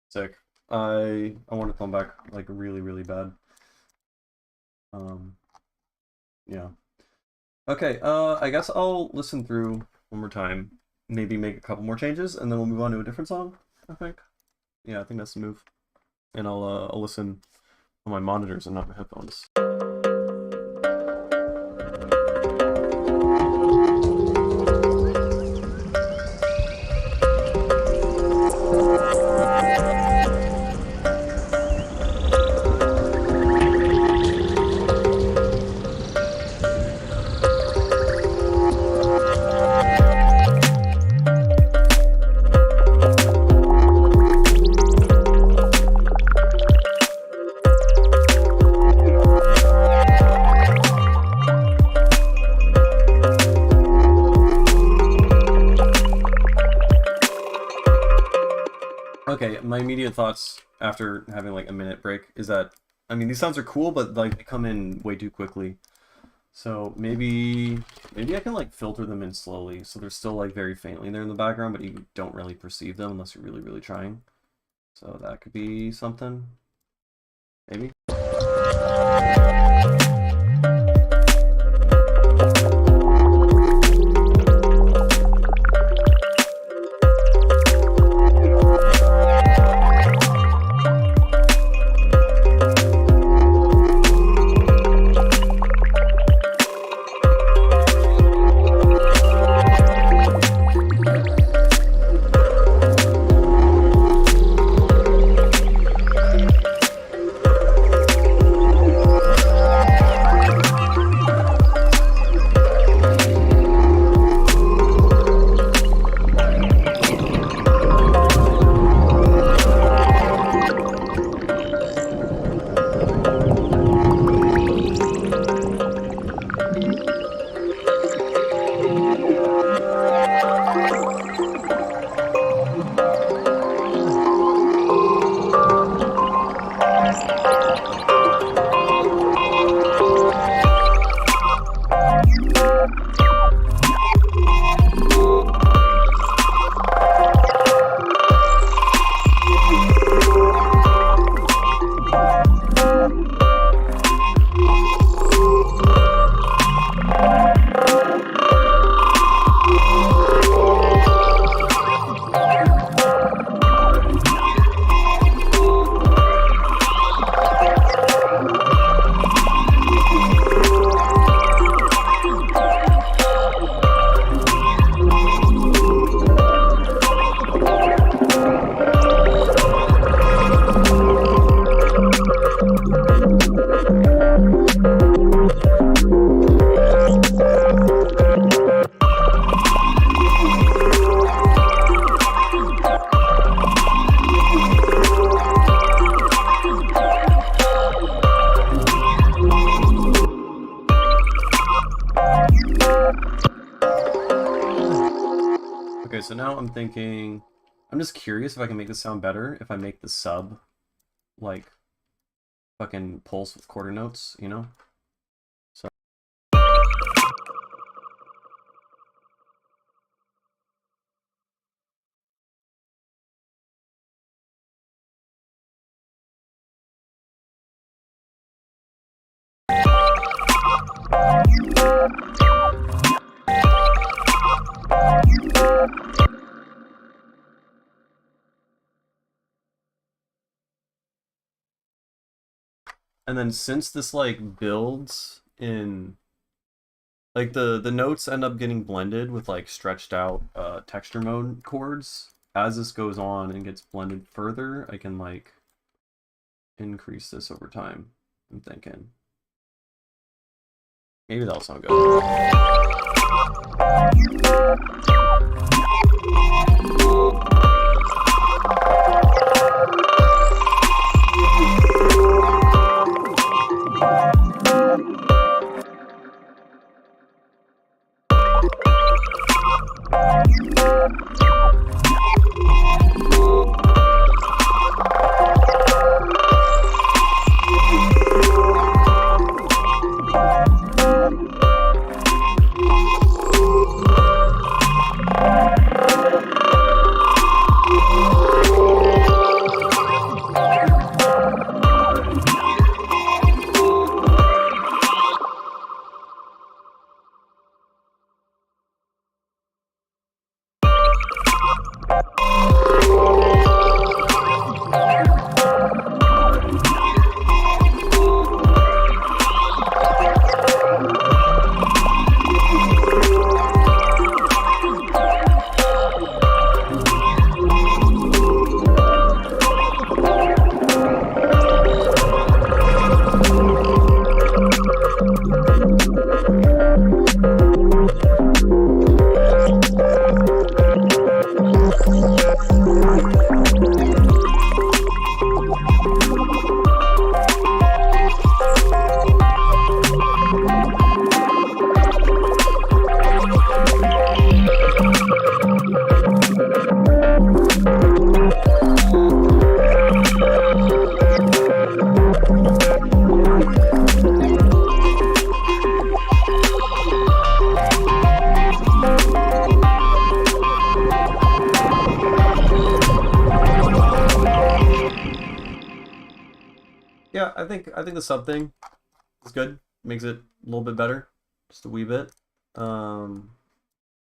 Speaker 1: Sick. I want to come back like really, really bad. Yeah. Okay, I guess I'll listen through one more time, maybe make a couple more changes, and then we'll move on to a different song, I think. Yeah, I think that's the move. And I'll listen on my monitors and not my headphones. Okay, my immediate thoughts after having like a minute break is that, I mean, these sounds are cool, but like they come in way too quickly. So maybe I can like filter them in slowly so they're still like very faintly there in the background, but you don't really perceive them unless you're really, really trying. So that could be something. Maybe. Okay, so now I'm thinking, I'm just curious if I can make this sound better if I make the sub like fucking pulse with quarter notes, you know? So and then since this like builds in like the notes end up getting blended with like stretched out texture mode chords, as this goes on and gets blended further, I can like increase this over time. I'm thinking. Maybe that'll sound good. Yeah, I think the sub thing is good. Makes it a little bit better, just a wee bit. I'm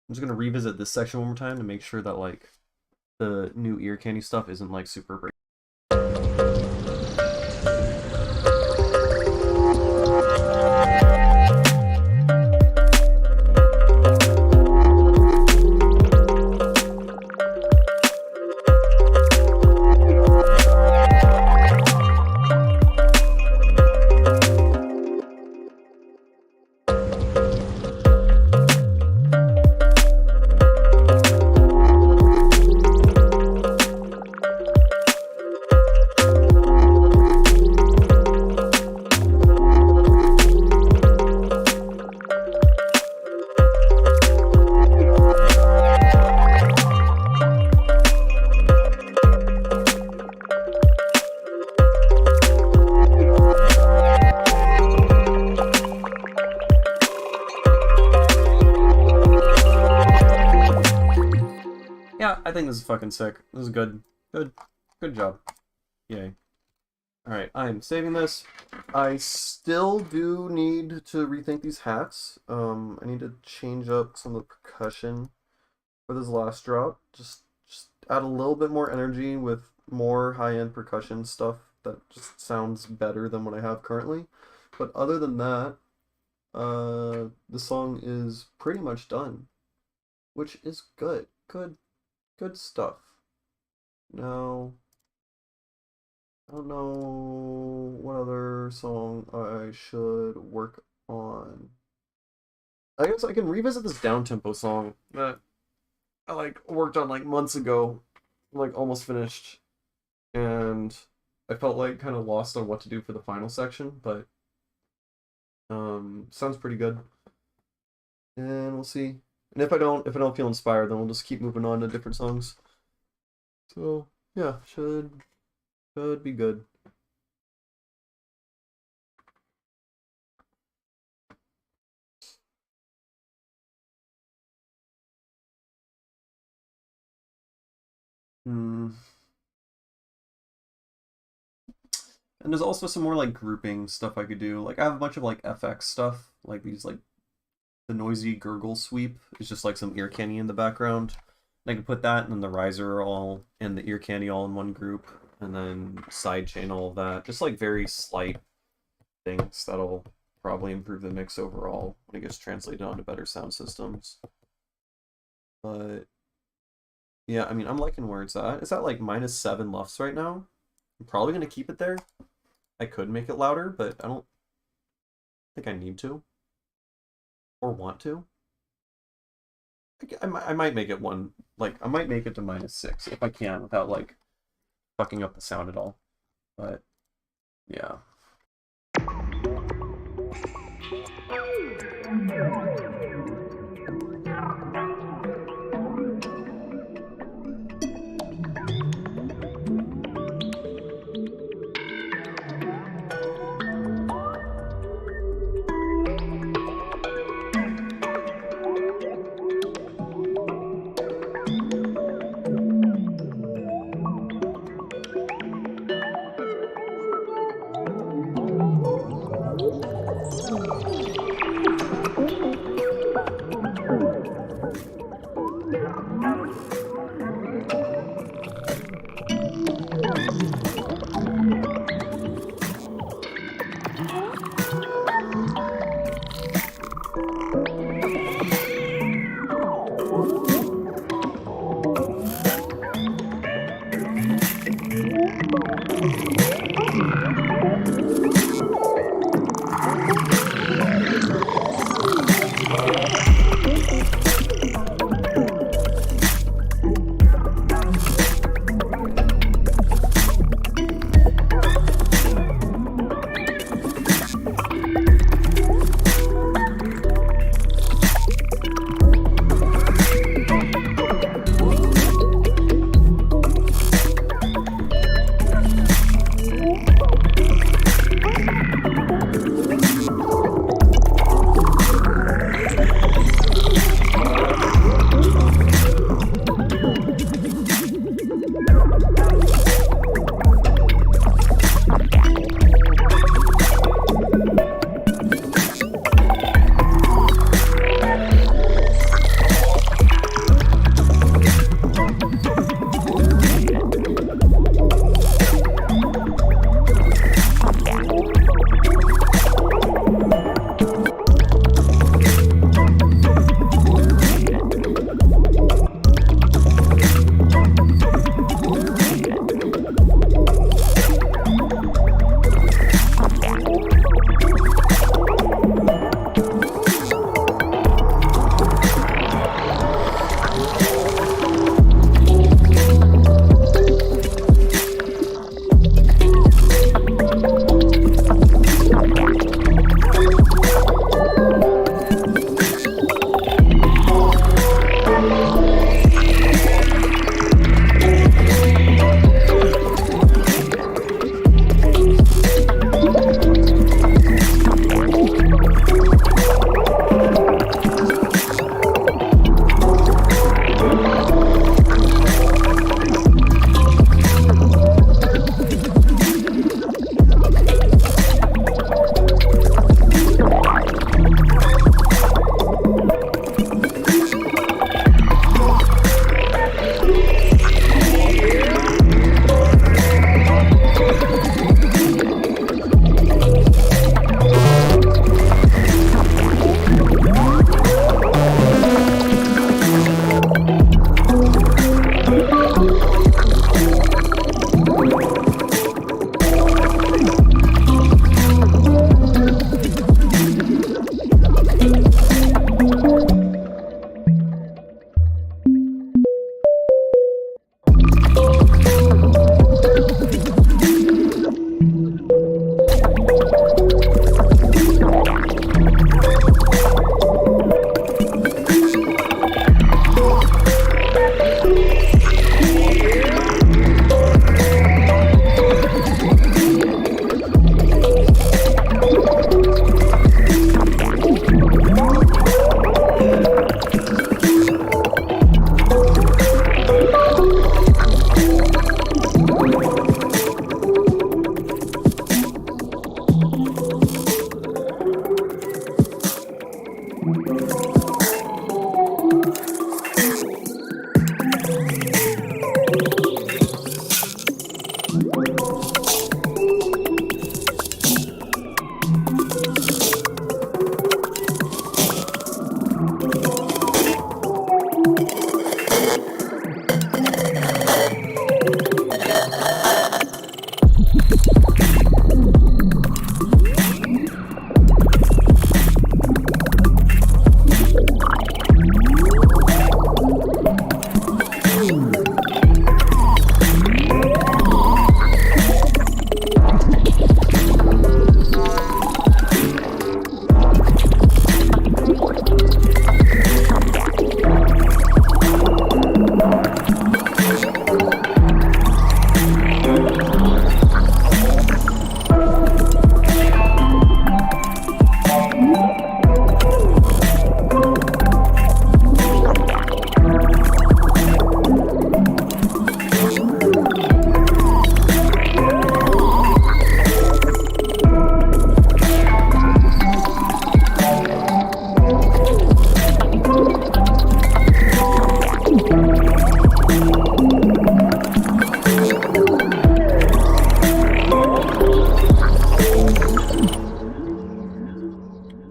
Speaker 1: just gonna revisit this section one more time to make sure that like the new ear candy stuff isn't like super break. Yeah, I think this is fucking sick. This is good. Good job. Yay. Alright, I'm saving this. I still do need to rethink these hats. I need to change up some of the percussion for this last drop. Just add a little bit more energy with more high-end percussion stuff that just sounds better than what I have currently. But other than that, the song is pretty much done, which is good. Good stuff. Now, I don't know what other song I should work on. I guess I can revisit this down tempo song that I like worked on like months ago, like almost finished, and I felt like kind of lost on what to do for the final section, but sounds pretty good. And we'll see. And if I don't feel inspired, then we'll just keep moving on to different songs. So yeah, should be good. Hmm. And there's also some more like grouping stuff I could do. Like I have a bunch of like FX stuff, like these like the noisy gurgle sweep is just like some ear candy in the background. And I can put that and then the riser all and the ear candy all in one group, and then side chain all of that. Just like very slight things that'll probably improve the mix overall when it gets translated onto better sound systems. But yeah, I mean, I'm liking where it's at. It's at like -7 LUFS right now. I'm probably gonna keep it there. I could make it louder, but I don't think I need to or want to. I might make it one, like, I might make it to -6 if I can without, like, fucking up the sound at all. But, yeah.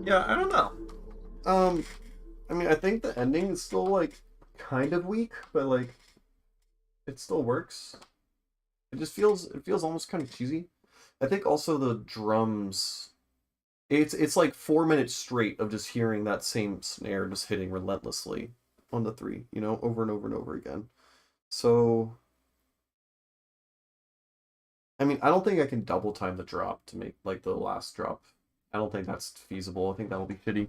Speaker 1: Yeah, I don't know. I mean, I think the ending is still like kind of weak, but like it still works. It feels almost kind of cheesy. I think also the drums. It's like 4 minutes straight of just hearing that same snare just hitting relentlessly on the three, over and over and over again. So, I mean, I don't think I can double time the drop to make like the last drop. I don't think that's feasible. I think that'll be shitty.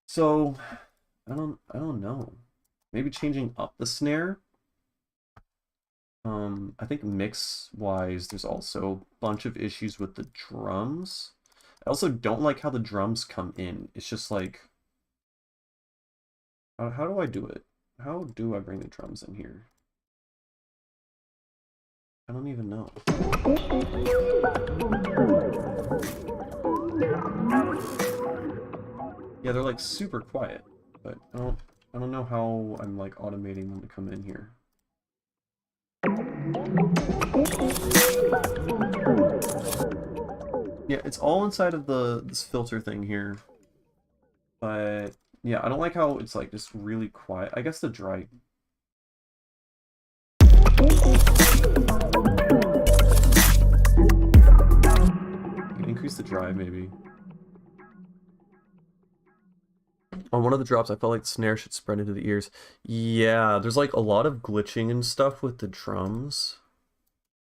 Speaker 1: So, I don't know. Maybe changing up the snare. I think mix wise, there's also a bunch of issues with the drums. I also don't like how the drums come in. It's just like, how do I do it? How do I bring the drums in here? I don't even know. Yeah, they're like super quiet, but I don't know how I'm like automating them to come in here. Yeah, it's all inside of this filter thing here. But yeah, I don't like how it's like just really quiet. I guess the dry. Increase the drive maybe. On one of the drops, I felt like the snare should spread into the ears. Yeah, there's like a lot of glitching and stuff with the drums.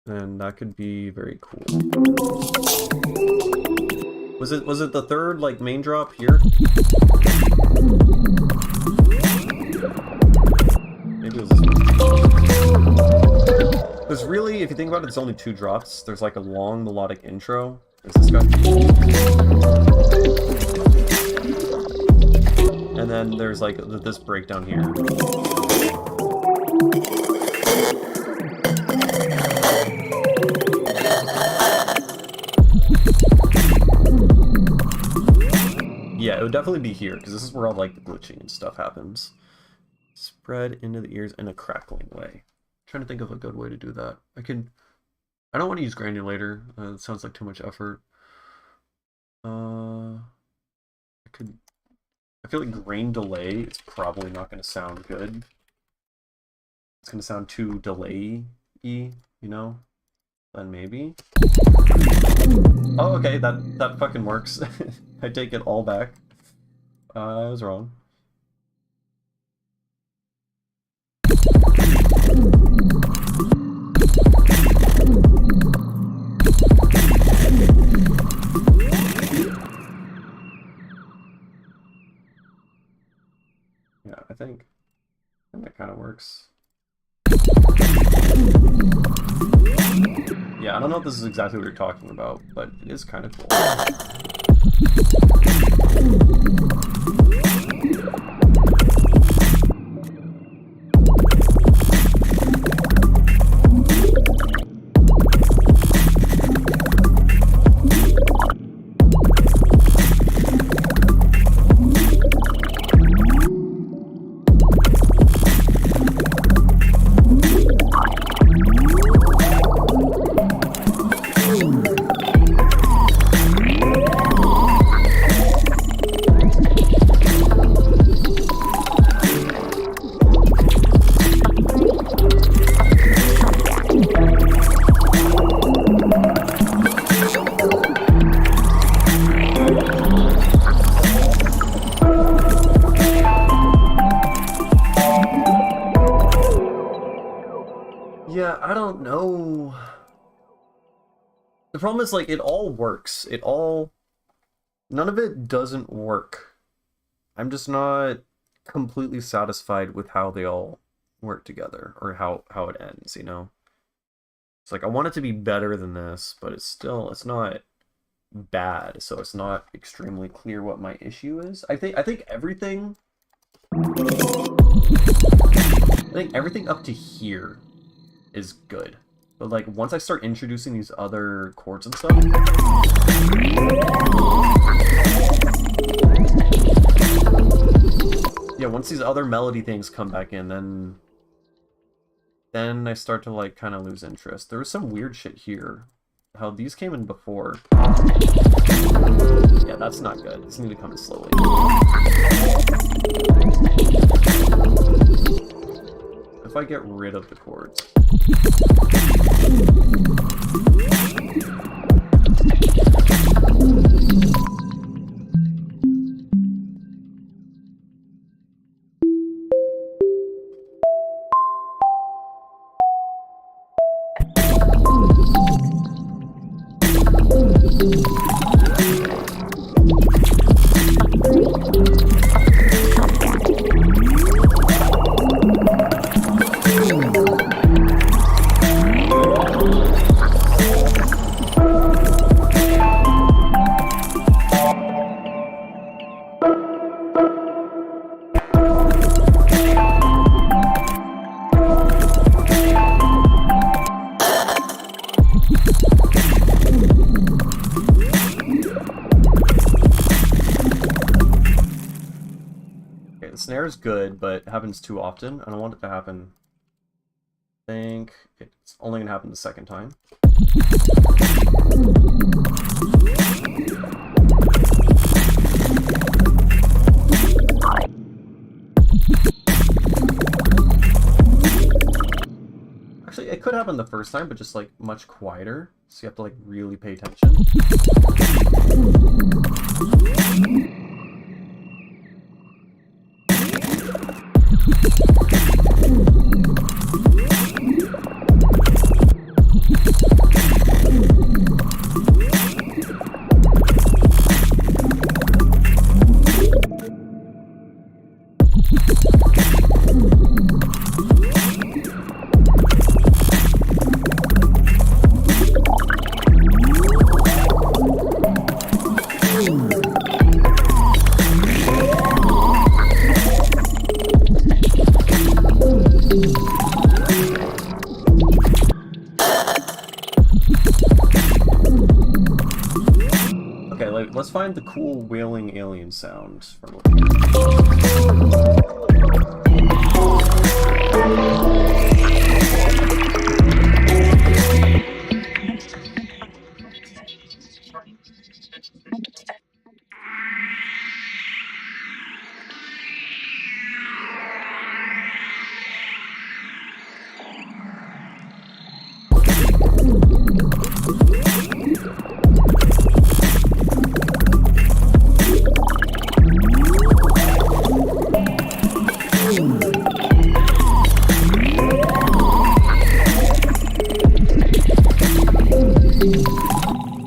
Speaker 1: And that could be very cool. Was it the third like main drop here? Maybe it was this one. There's really, if you think about it, there's only two drops. There's like a long melodic intro. There's this guy. And then there's like this breakdown here. Yeah, it would definitely be here, because this is where all like the glitching and stuff happens. Spread into the ears in a crackling way. I'm trying to think of a good way to do that. I don't want to use granulator. It sounds like too much effort. I feel like grain delay is probably not going to sound good. It's going to sound too delay-y, Then maybe. Oh, okay, that fucking works. I take it all back. I was wrong. Yeah, I think that kind of works. Yeah, I don't know if this is exactly what you're talking about, but it is kind of cool. Yeah, I don't know. The problem is, like, it all works. None of it doesn't work. I'm just not completely satisfied with how they all work together, or how it ends, It's like, I want it to be better than this, but it's not bad, so it's not extremely clear what my issue is. I think everything up to here is good. But like once I start introducing these other chords and stuff, yeah, once these other melody things come back in, then I start to like kind of lose interest. There was some weird shit here. how these came in before. Yeah, that's not good. These need to come in slowly. If I get rid of the chords. Okay, the snare is good, but it happens too often. I don't want it to happen. I think it's only gonna happen the second time. Actually, it could happen the first time, but just like much quieter. So you have to like really pay attention. Okay, let's find the cool wailing alien sound from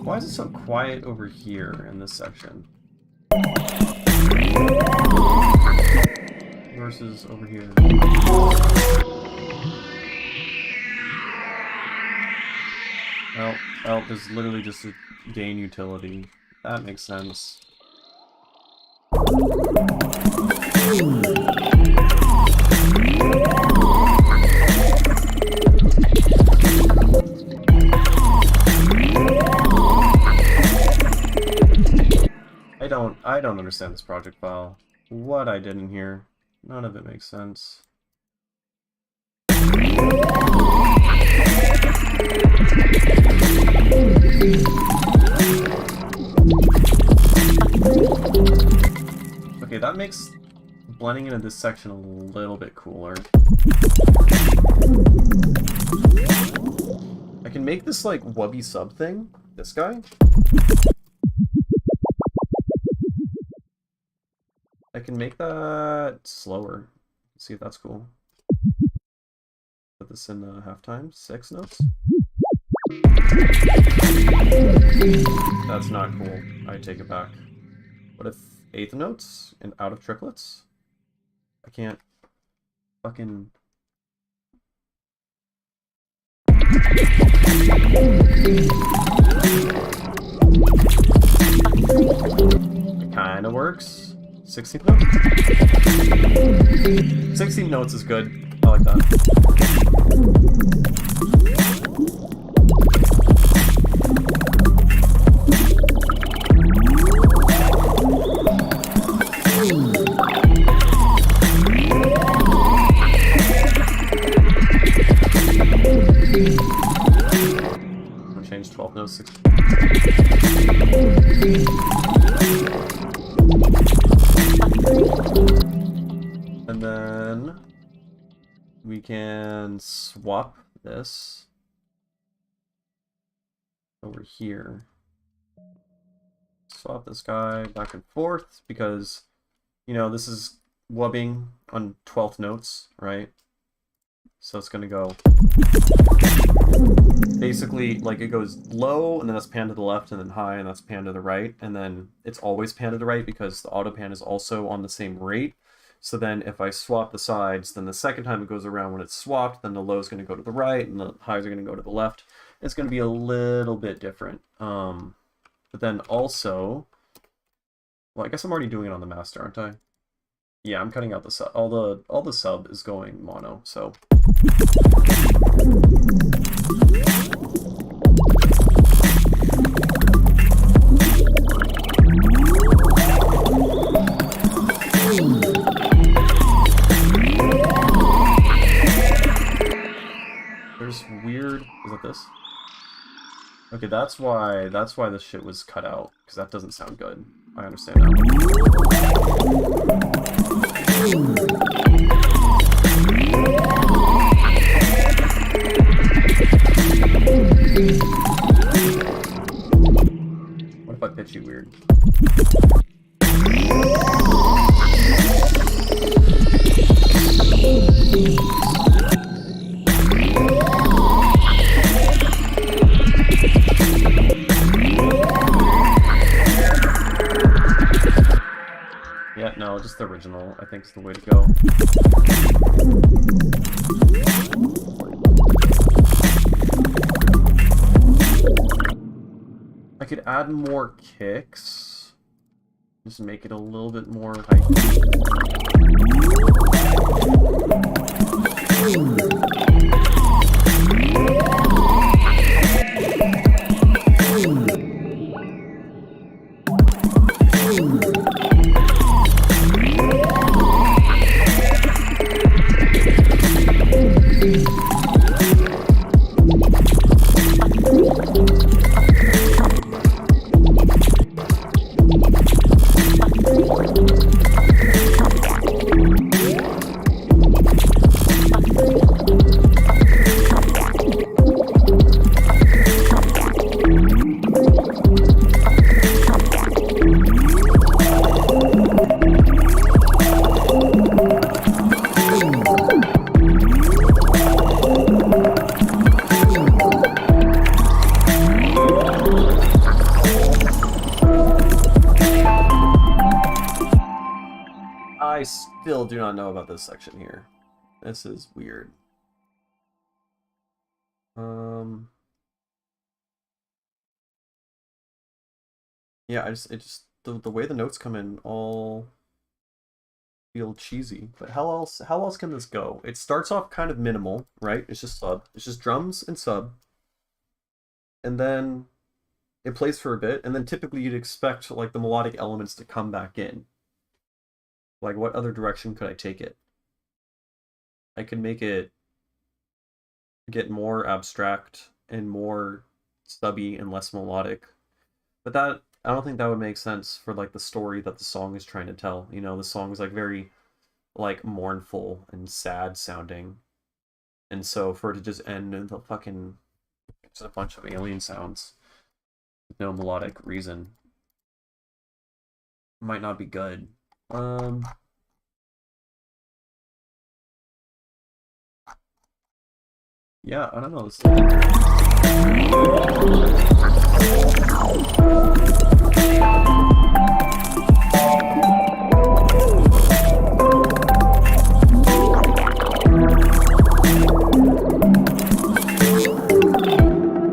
Speaker 1: Why is it so quiet over here in this section? Versus over here. Oh, there's literally just a gain utility. That makes sense. I don't understand this project file. What I did in here. None of it makes sense. Okay, that makes blending into this section a little bit cooler. I can make this like wubby sub thing. This guy. I can make that slower. See if that's cool. Put this in halftime. 6 notes. That's not cool. I take it back. What if 8th notes and out of triplets? I can't fucking... It kinda works. 16th note? 16 notes is good. I like that. I'll change 12 notes 6. And then we can swap this over here. Swap this guy back and forth because, you know, this is wubbing on 12th notes, right? So it's going to go basically like it goes low and then that's pan to the left and then high and that's pan to the right. And then it's always pan to the right because the auto pan is also on the same rate. So then if I swap the sides, then the second time it goes around when it's swapped, then the low is going to go to the right and the highs are going to go to the left. It's going to be a little bit different. But then also, well, I guess I'm already doing it on the master, aren't I? Yeah, I'm cutting out the sub. All the sub is going mono, so. There's weird. Is that this? Okay, that's why this shit was cut out, because that doesn't sound good. I understand now. What if I pitch you weird? Yeah, no, just the original, I think, is the way to go. I could add more kicks. Just make it a little bit more hypey. I still do not know about this section here. This is weird. Yeah, the way the notes come in all feel cheesy. But how else can this go? It starts off kind of minimal, right? It's just sub. It's just drums and sub. And then it plays for a bit, and then typically you'd expect like the melodic elements to come back in. Like, what other direction could I take it? I could make it get more abstract and more stubby and less melodic. But that, I don't think that would make sense for like the story that the song is trying to tell. You know, the song is like very like mournful and sad sounding. And so for it to just end in the fucking just a bunch of alien sounds with no melodic reason might not be good. Yeah, I don't know.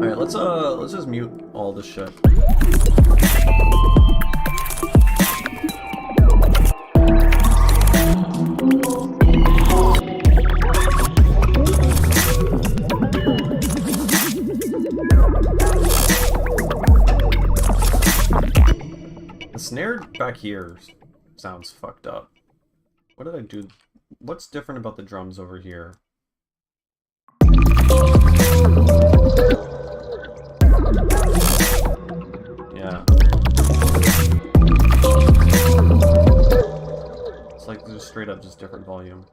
Speaker 1: Alright, let's just mute all this shit. The snare back here sounds fucked up. What did I do? What's different about the drums over here? straight up just different volume.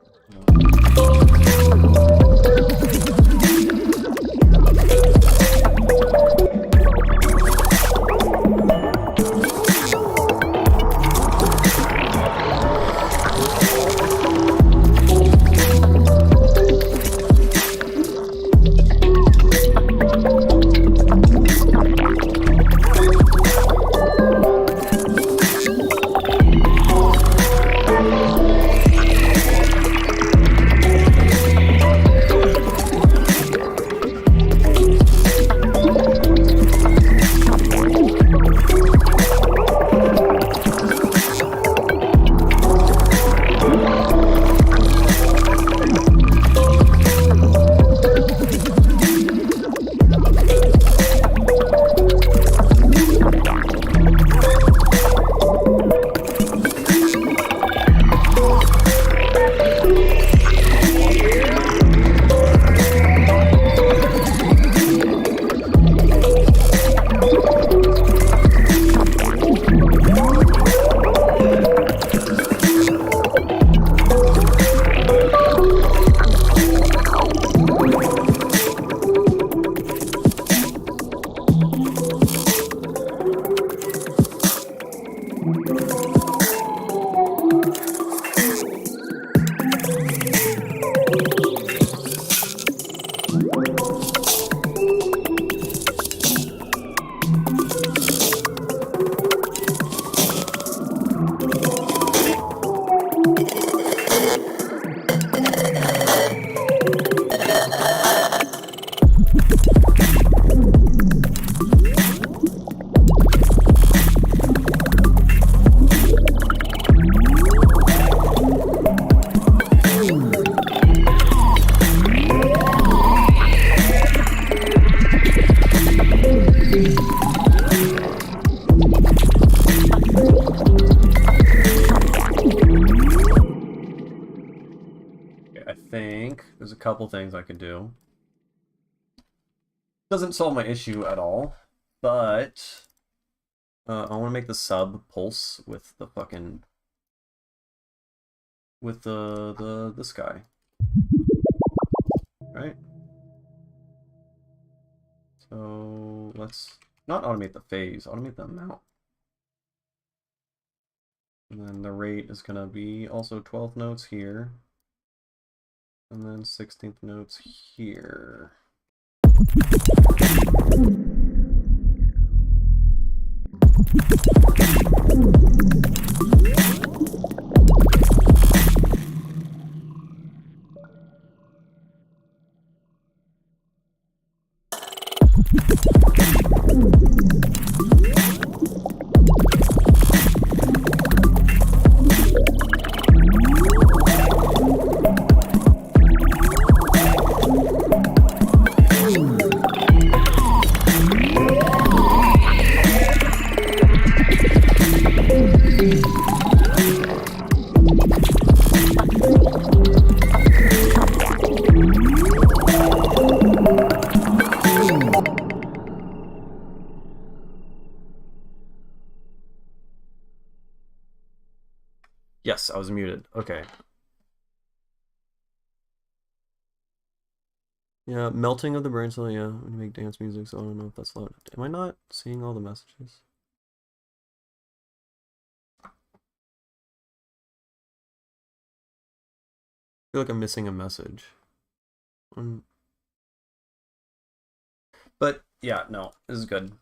Speaker 1: There's a couple things I could do. Doesn't solve my issue at all, but I want to make the sub pulse with the fucking with this guy, right? So let's not automate the phase, automate the amount. And then the rate is gonna be also 12th notes here. And then 16th notes here. Yes, I was muted. Okay. Yeah, melting of the brain cell, yeah, when you make dance music, so I don't know if that's loud. Am I not seeing all the messages? I feel like I'm missing a message. But yeah, no, this is good.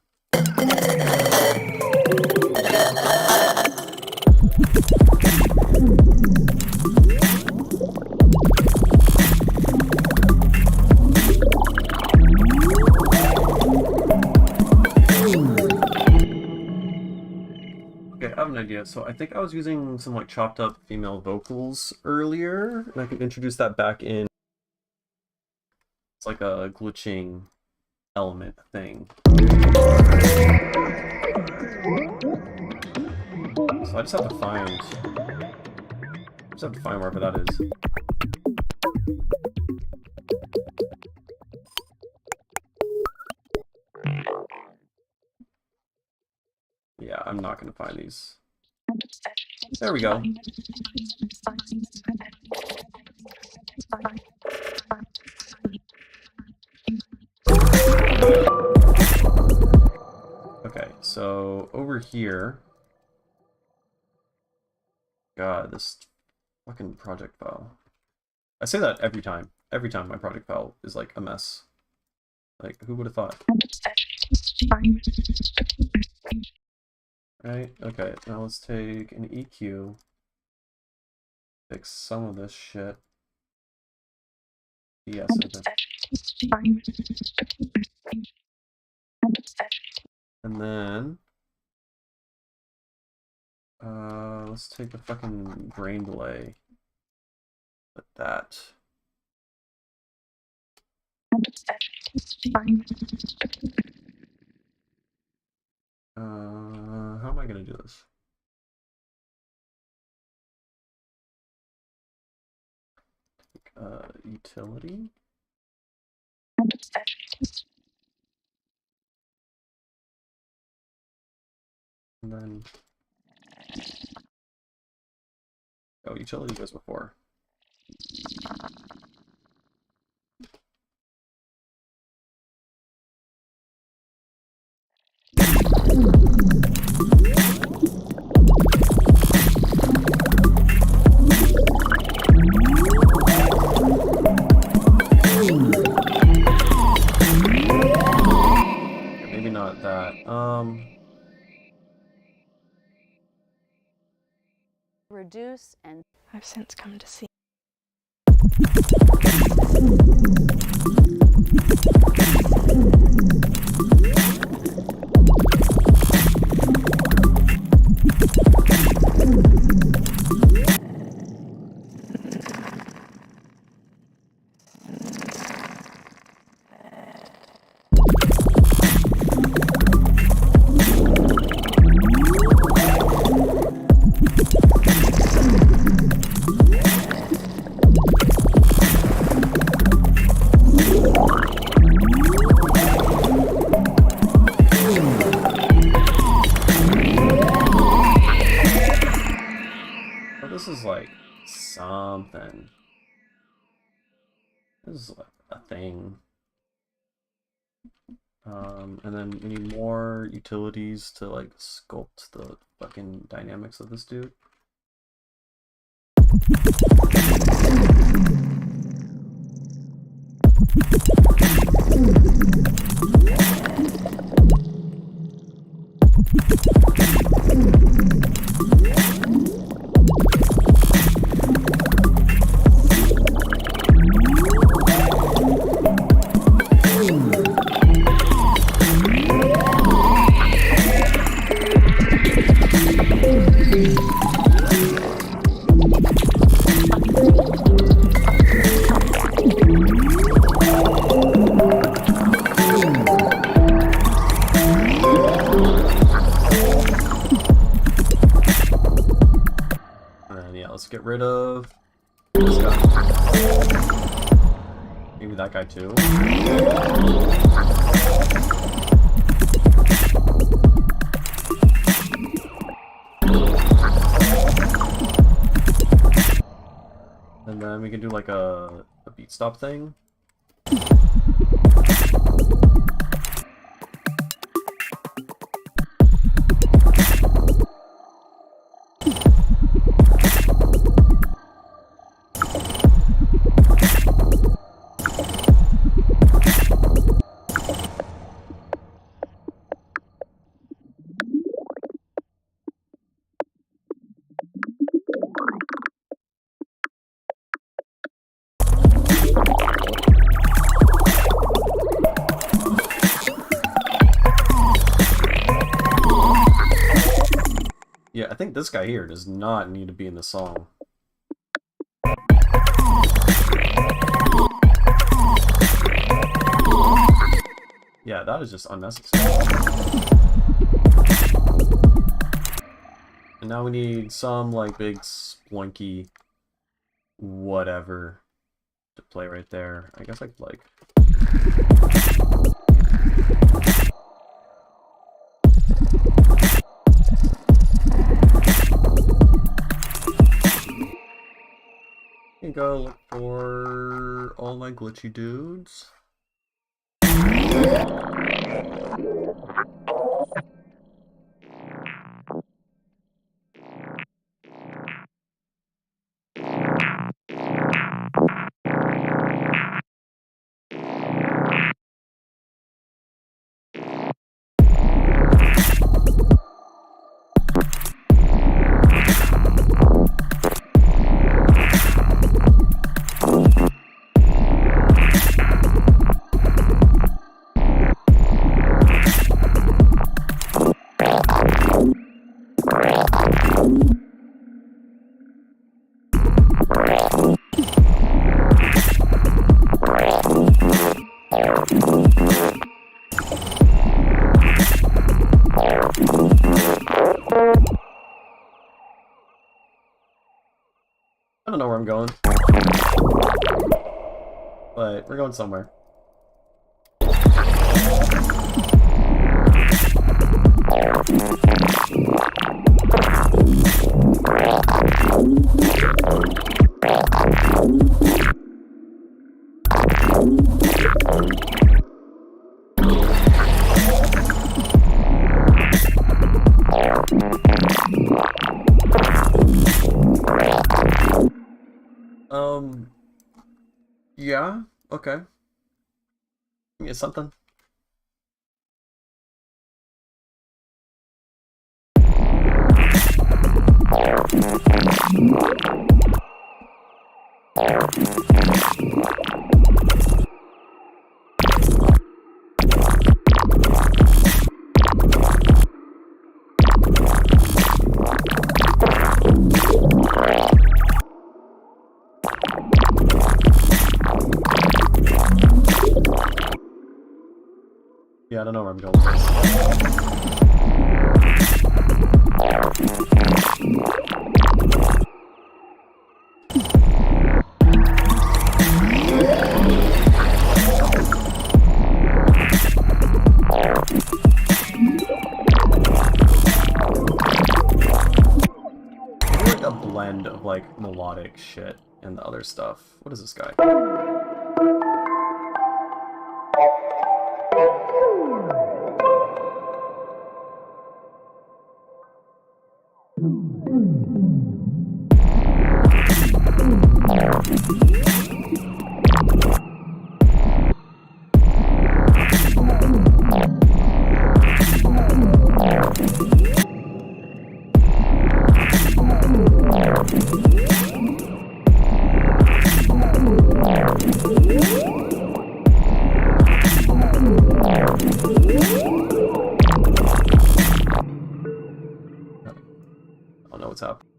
Speaker 1: Okay, I have an idea. So I think I was using some like chopped up female vocals earlier, and I can introduce that back in. It's like a glitching element thing. So I just have to find wherever that is. Yeah, I'm not gonna find these. There we go. here. God, this fucking project file. I say that every time. Every time my project file is like a mess. Like, who would have thought? Right? Okay, now let's take an EQ. Fix some of this shit. Yes, and then let's take the fucking grain delay. Put that. How am I gonna do this? Utility. And then utility goes before. Maybe not that.
Speaker 2: Reduce and
Speaker 3: I've since come to see.
Speaker 1: This is like something. This is like a thing. And then we need more utilities to like sculpt the fucking dynamics of this dude. Let's get rid of this guy. Maybe that guy too. And then we can do like a beat stop thing. Yeah, I think this guy here does not need to be in the song. Yeah, that is just unnecessary. And now we need some like big splinky whatever to play right there. I guess I could like and go look for all my glitchy dudes. don't know where I'm going. But we're going somewhere. Yeah, okay. Give something. Yeah, I don't know where I'm going with like a blend of like melodic shit and the other stuff. What is this guy? I don't know what's happening.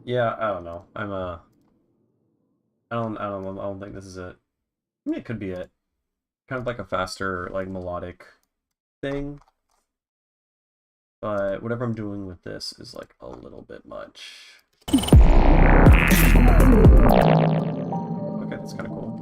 Speaker 1: Yeah, I don't know. I don't think this is it. I mean, it could be it. Kind of like a faster, like melodic thing. But whatever I'm doing with this is like a little bit much. Okay, that's kind of cool.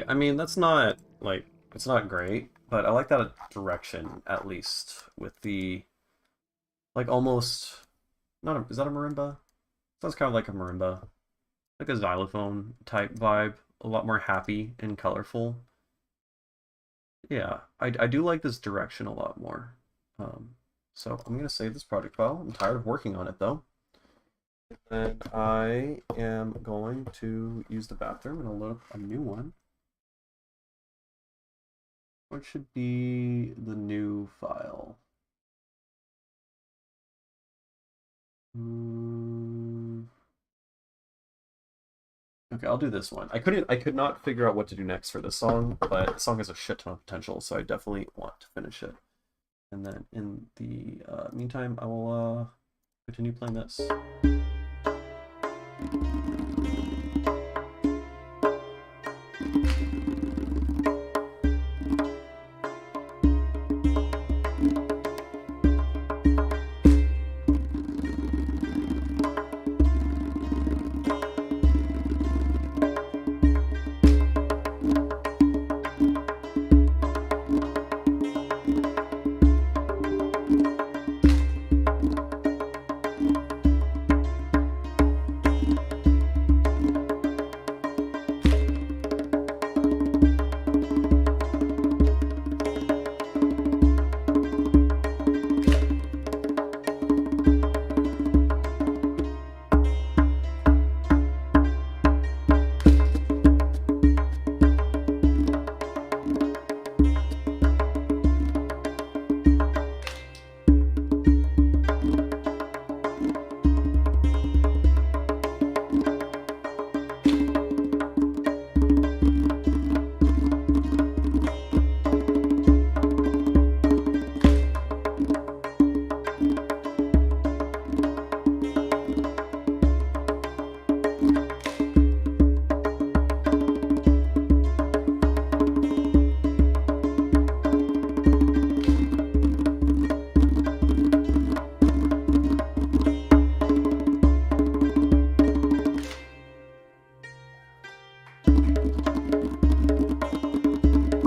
Speaker 1: I mean, that's not, like, it's not great, but I like that direction, at least, with the, like, almost, not a, is that a marimba? Sounds kind of like a marimba. Like a xylophone type vibe, a lot more happy and colorful. Yeah, I do like this direction a lot more. Um, so I'm gonna save this project file. I'm tired of working on it though. And I am going to use the bathroom and I'll load up a new one. What should be the new file? Okay, I'll do this one. I could not figure out what to do next for this song, but the song has a shit ton of potential, so I definitely want to finish it. And then in the meantime, I will continue playing this.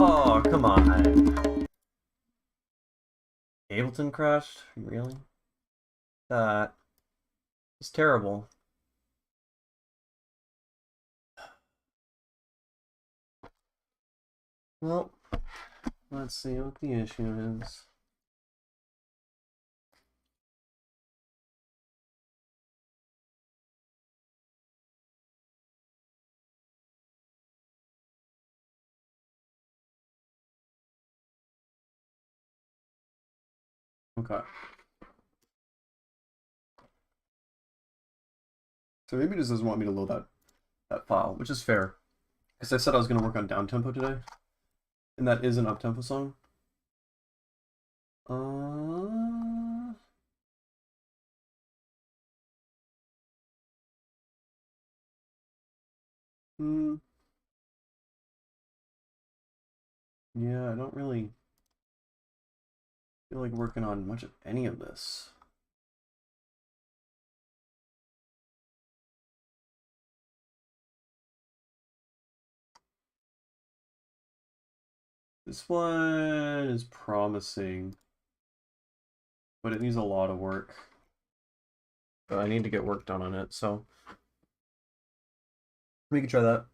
Speaker 1: Oh, come on. Ableton crashed? Really? That is terrible. Well, let's see what the issue is. Okay. So maybe it just doesn't want me to load that file, which is fair. Because I said I was going to work on down tempo today. And that is an up tempo song. Hmm. Yeah, I don't really feel like working on much of any of this. This one is promising, but it needs a lot of work. But I need to get work done on it, so we can try that.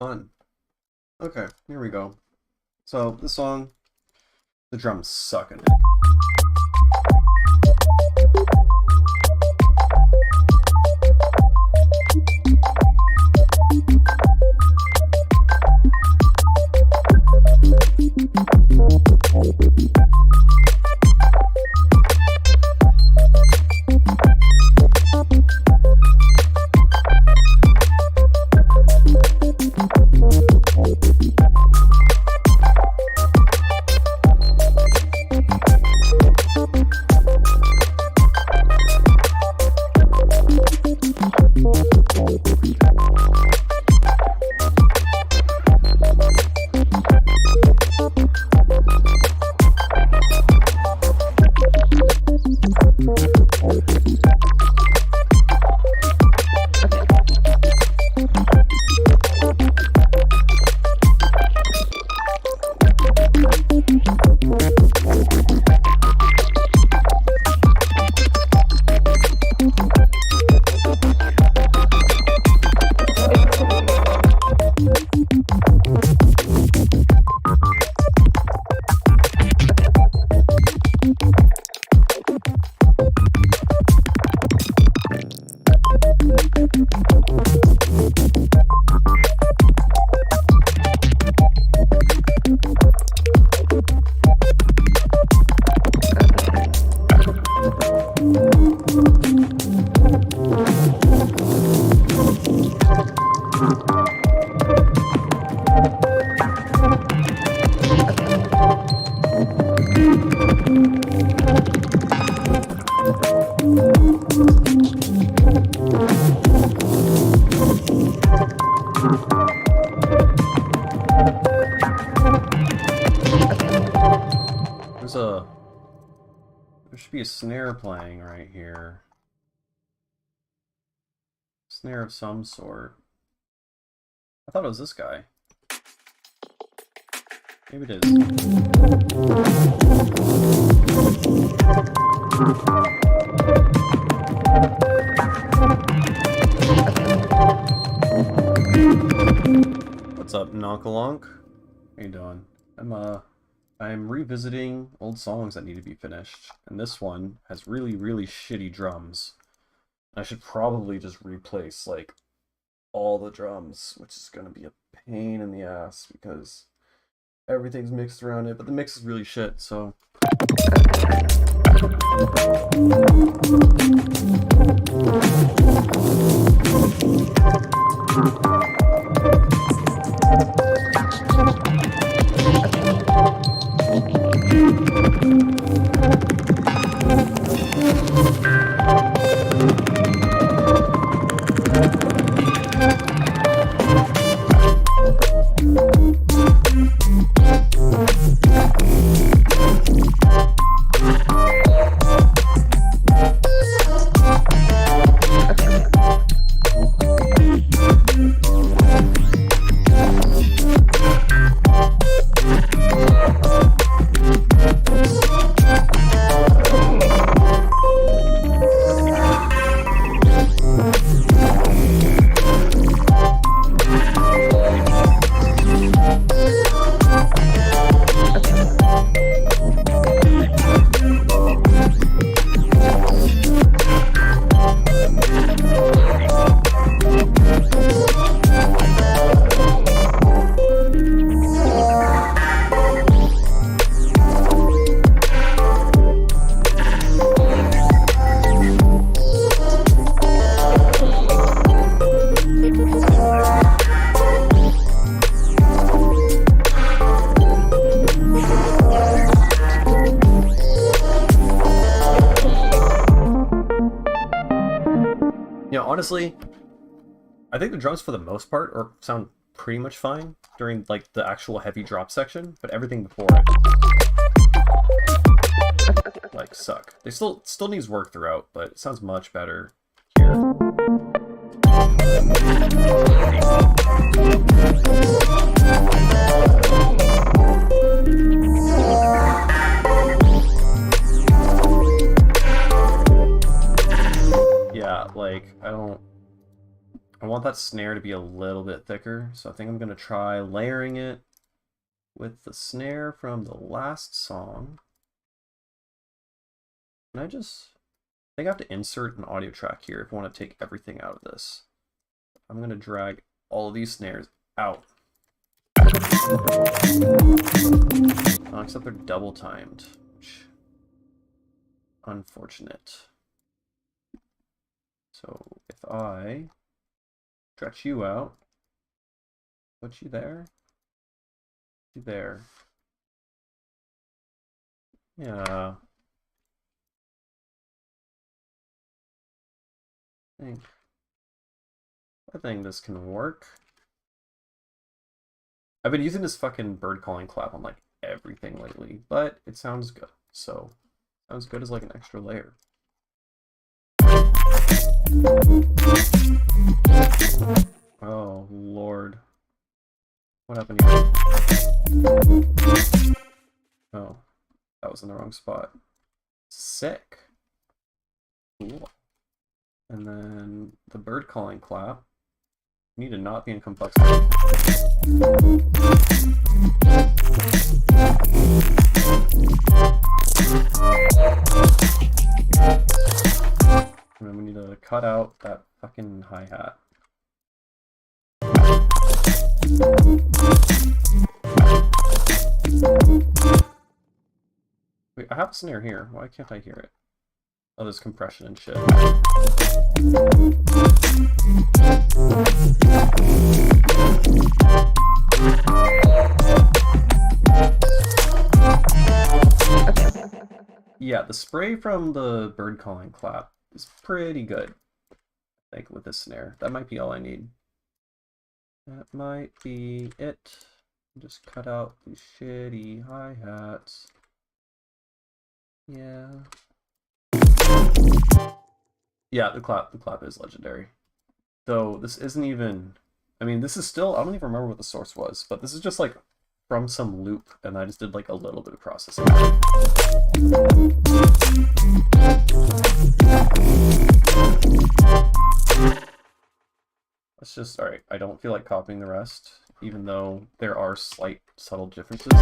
Speaker 1: Fun. Okay, here we go. So the song, the drums suck in it. There should be a snare playing right here. Snare of some sort. I thought it was this guy. Maybe it is. What's up, Nonkalonk? How you doing? I'm revisiting old songs that need to be finished, and this one has really, really shitty drums. I should probably just replace, like, all the drums, which is gonna be a pain in the ass, because everything's mixed around it, but the mix is really shit, so... Honestly, I think the drums for the most part sound pretty much fine during like the actual heavy drop section, but everything before it like suck. They still needs work throughout, but it sounds much better here. Yeah, like, I want that snare to be a little bit thicker, so I think I'm going to try layering it with the snare from the last song. And I think I have to insert an audio track here if I want to take everything out of this. I'm going to drag all of these snares out. Except they're double timed, which unfortunate. So if I stretch you out, put you there, yeah. I think this can work. I've been using this fucking bird calling clap on like everything lately, but it sounds good. So sounds good as like an extra layer. Oh Lord. What happened here? Oh, that was in the wrong spot. Sick. Cool. And then the bird calling clap need to not be in complex. And then we need to cut out that fucking hi-hat. Wait, I have a snare here. Why can't I hear it? Oh, there's compression and shit. Yeah, the spray from the bird calling clap is pretty good. I think with this snare. That might be all I need. That might be it. Just cut out these shitty hi-hats. Yeah. Yeah, the clap is legendary. Though this isn't even, I mean, this is still, I don't even remember what the source was, but this is just like from some loop, and I just did like a little bit of processing. Let's just, alright, I don't feel like copying the rest, even though there are slight, subtle differences.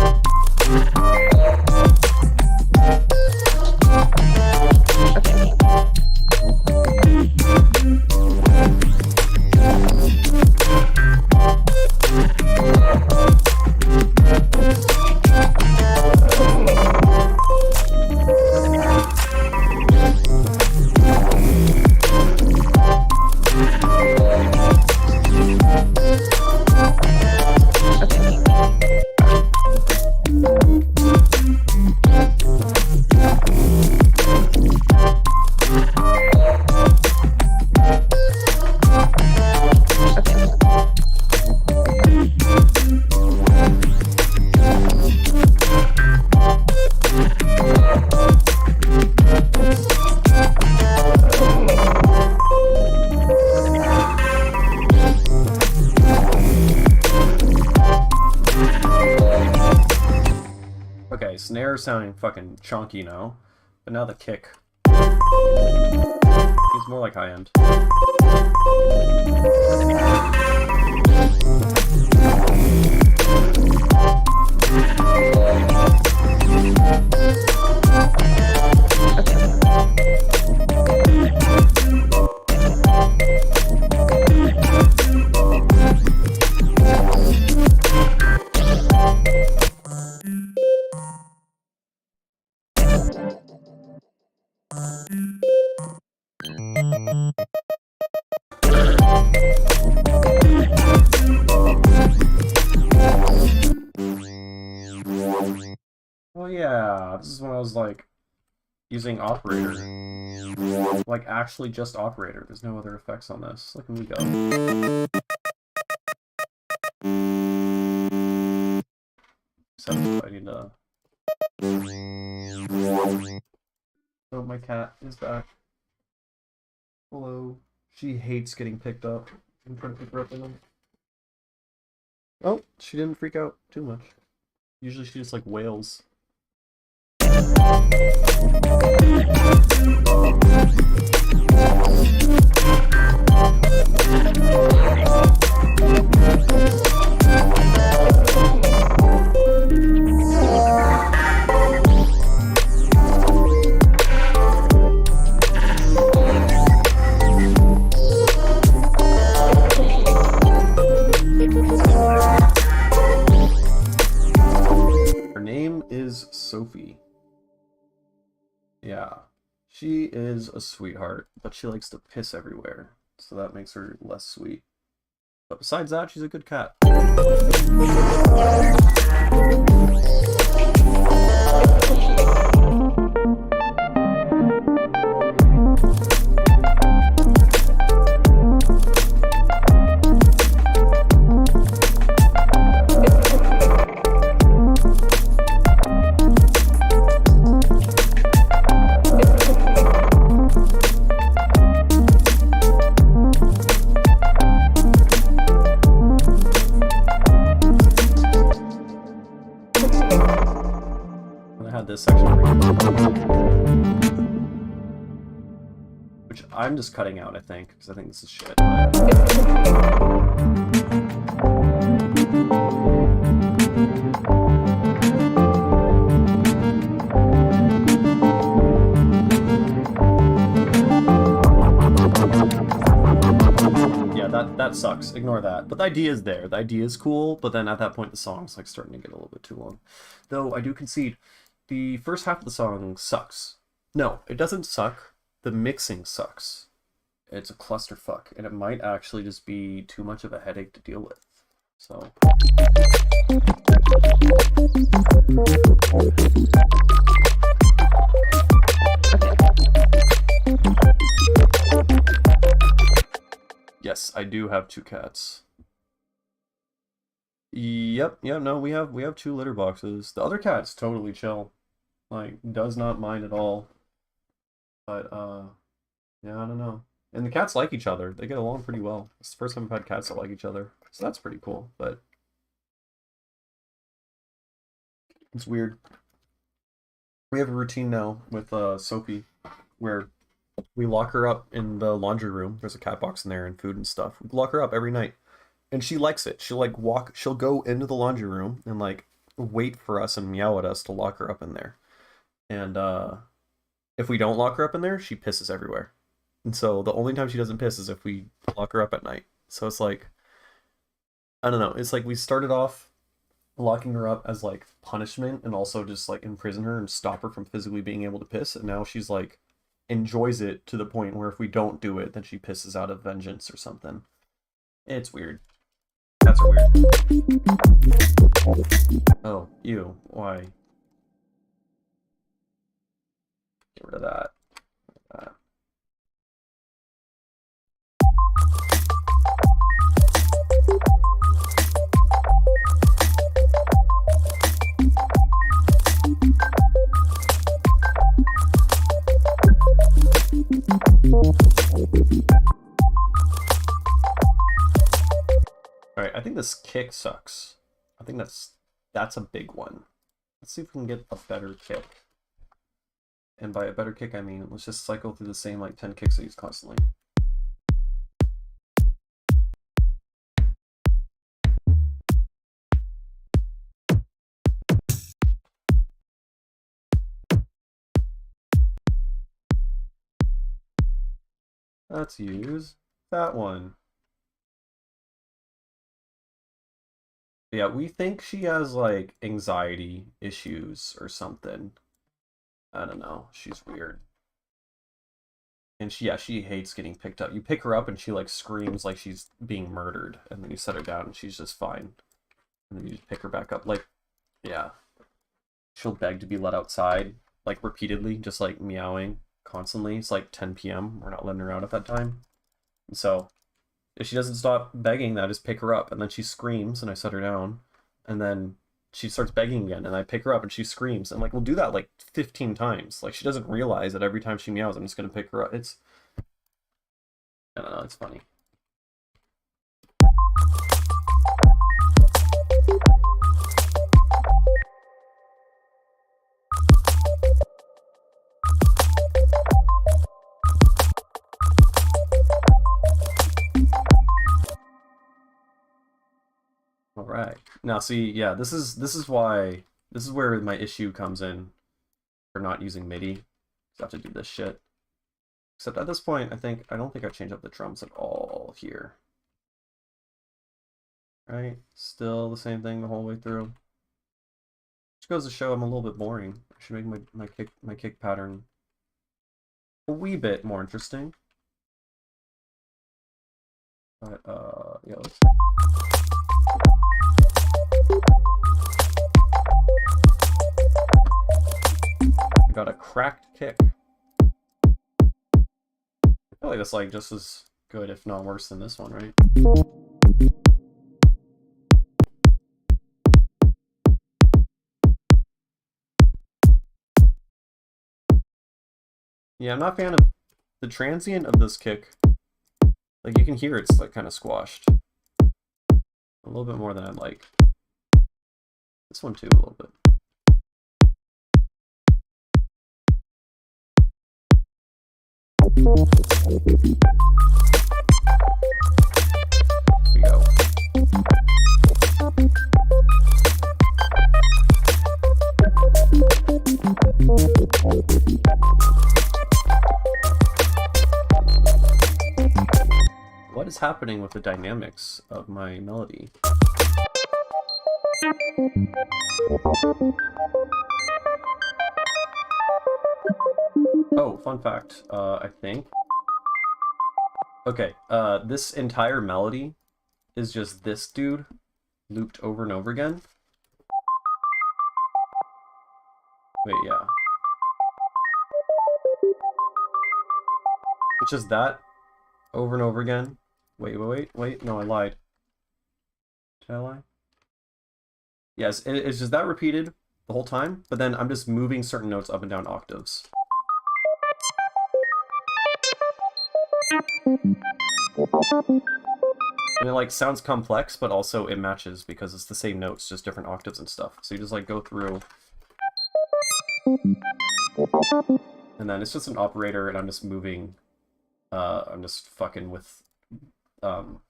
Speaker 1: Okay, snare sounding fucking chunky now, but now the kick. He's more like high end. Oh yeah, this is when I was like using operator. Like actually just operator. There's no other effects on this. Look at me go. So I need to. Oh, my cat is back. Hello. She hates getting picked up. I'm trying to pick her up in them. Oh, she didn't freak out too much. Usually she just like wails. Her name is Sophie. Yeah, she is a sweetheart, but she likes to piss everywhere, so that makes her less sweet. But besides that, she's a good cat. This section which I'm just cutting out, I think, because I think this is shit. That sucks. Ignore that. But the idea is there. The idea is cool, but then at that point the song's like starting to get a little bit too long. Though I do concede, the first half of the song sucks. No, it doesn't suck. The mixing sucks. It's a clusterfuck, and it might actually just be too much of a headache to deal with. So. Yes, I do have 2 cats. Yep, yeah, no, we have 2 litter boxes. The other cat's totally chill. Like, does not mind at all. But, yeah, I don't know. And the cats like each other. They get along pretty well. It's the first time I've had cats that like each other. So that's pretty cool, but it's weird. We have a routine now with Sophie where we lock her up in the laundry room. There's a cat box in there and food and stuff. We lock her up every night. And she likes it. She'll like she'll go into the laundry room and like wait for us and meow at us to lock her up in there. And if we don't lock her up in there, she pisses everywhere. And so the only time she doesn't piss is if we lock her up at night. So it's like, I don't know. It's like we started off locking her up as like punishment and also just like imprison her and stop her from physically being able to piss. And now she's like enjoys it to the point where if we don't do it, then she pisses out of vengeance or something. It's weird. Cats are weird. Oh, ew. Why? Get rid of that. Alright, I think this kick sucks. I think that's a big one. Let's see if we can get a better kick. And by a better kick, I mean, let's just cycle through the same like 10 kicks I use constantly. Let's use that one. Yeah, we think she has like anxiety issues or something. I don't know. She's weird. And she hates getting picked up. You pick her up and she like screams like she's being murdered, and then you set her down and she's just fine. And then you just pick her back up. Like, yeah. She'll beg to be let outside, like repeatedly, just like meowing constantly. It's like 10 p.m. We're not letting her out at that time. And so if she doesn't stop begging, then I just pick her up, and then she screams and I set her down, and then she starts begging again, and I pick her up and she screams, and like we'll do that like 15 times. Like she doesn't realize that every time she meows, I'm just gonna pick her up. It's, I don't know, it's funny. All right. Now see, yeah, this is where my issue comes in for not using MIDI. I have to do this shit. Except at this point, I don't think I changed up the drums at all here. Right? Still the same thing the whole way through. Which goes to show I'm a little bit boring. I should make my kick pattern a wee bit more interesting. But yeah, let's... I got a cracked kick. I feel like that's like just as good, if not worse, than this one, right? Yeah, I'm not a fan of the transient of this kick. Like you can hear it's like kind of squashed. A little bit more than I'd like. This one too, a little bit. Here we go. What is happening with the dynamics of my melody? Oh, fun fact, I think. Okay, this entire melody is just this dude looped over and over again. Wait, yeah. It's just that over and over again. Wait, no, I lied. Did I lie? Yes, it's just that repeated the whole time, but then I'm just moving certain notes up and down octaves. And it like sounds complex, but also it matches because it's the same notes, just different octaves and stuff. So you just like go through. And then it's just an operator and I'm just moving, I'm just fucking with one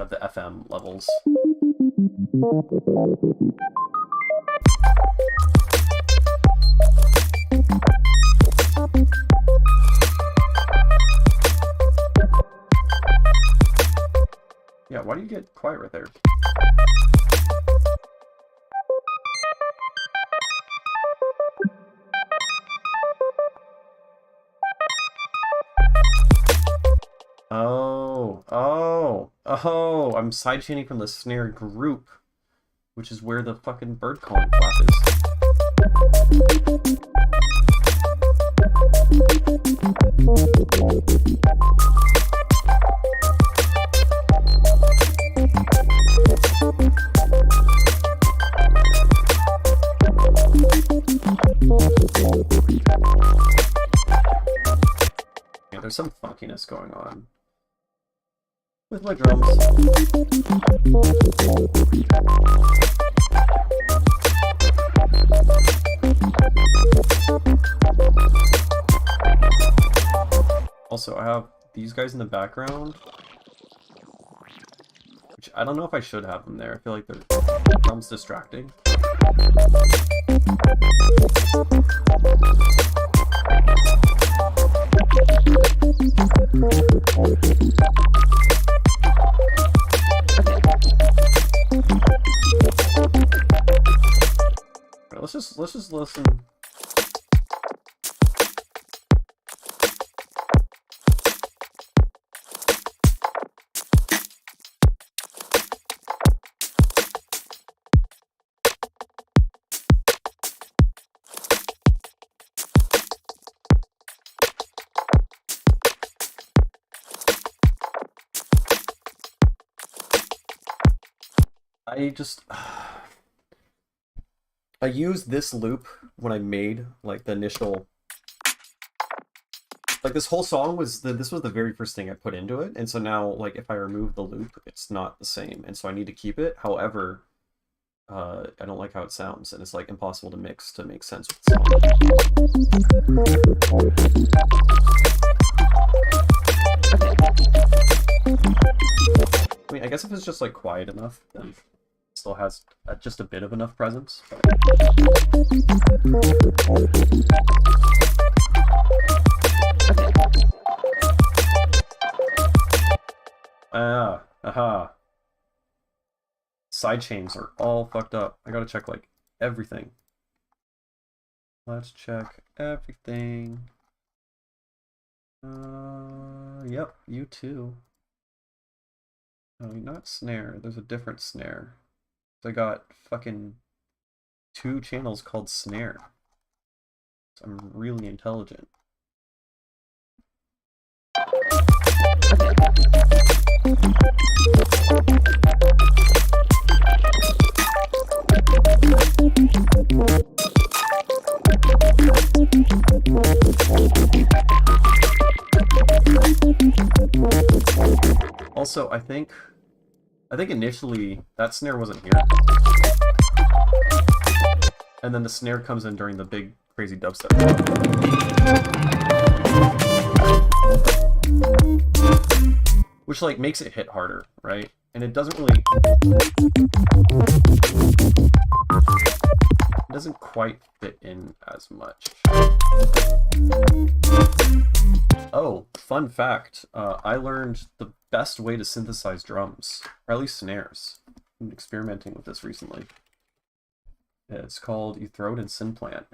Speaker 1: of the FM levels. Yeah, why do you get quiet right there? Oh, I'm sidechaining from the snare group, which is where the fucking bird calling flap is. Yeah, there's some funkiness going on with my drums. Also, I have these guys in the background, which I don't know if I should have them there. I feel like their drums distracting. Let's just listen. I used this loop when I made like the initial, like this whole song was this was the very first thing I put into it, and so now like if I remove the loop, it's not the same, and so I need to keep it. However, I don't like how it sounds, and it's like impossible to mix to make sense with the song. I mean, I guess if it's just like quiet enough, then it still has just a bit of enough presence. Aha. Side chains are all fucked up. I gotta check like everything. Let's check everything. Yep, you too. No, not snare. There's a different snare. I got fucking 2 channels called snare. So I'm really intelligent. Also, I think initially that snare wasn't here. And then the snare comes in during the big crazy dubstep. Which like makes it hit harder, right? and it doesn't really, it doesn't quite fit in as much. Oh, fun fact. I learned the best way to synthesize drums, or at least snares. I'm experimenting with this recently. It's called, you throw it in Synplant.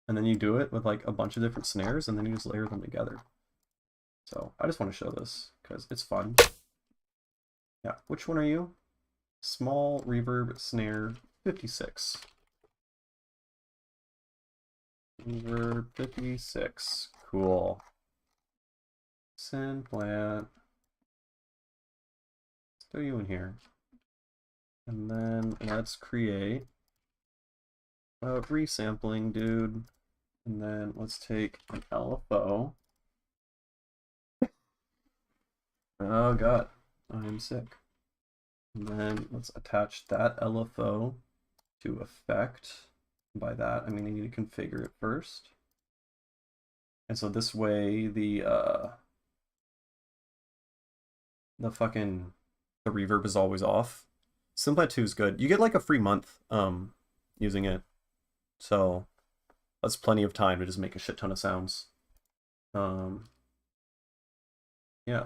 Speaker 1: And then you do it with like a bunch of different snares, and then you just layer them together. So I just want to show this, because it's fun. Yeah, which one are you? Small reverb snare 56. Reverb 56. Cool. Synplant. Let's throw you in here. And then let's create a resampling dude. And then let's take an LFO. Oh god, I'm sick. And then let's attach that LFO to effect. By that, I mean I need to configure it first. And so this way the reverb is always off. Simplat 2 is good. You get like a free month using it. So that's plenty of time to just make a shit ton of sounds. Yeah,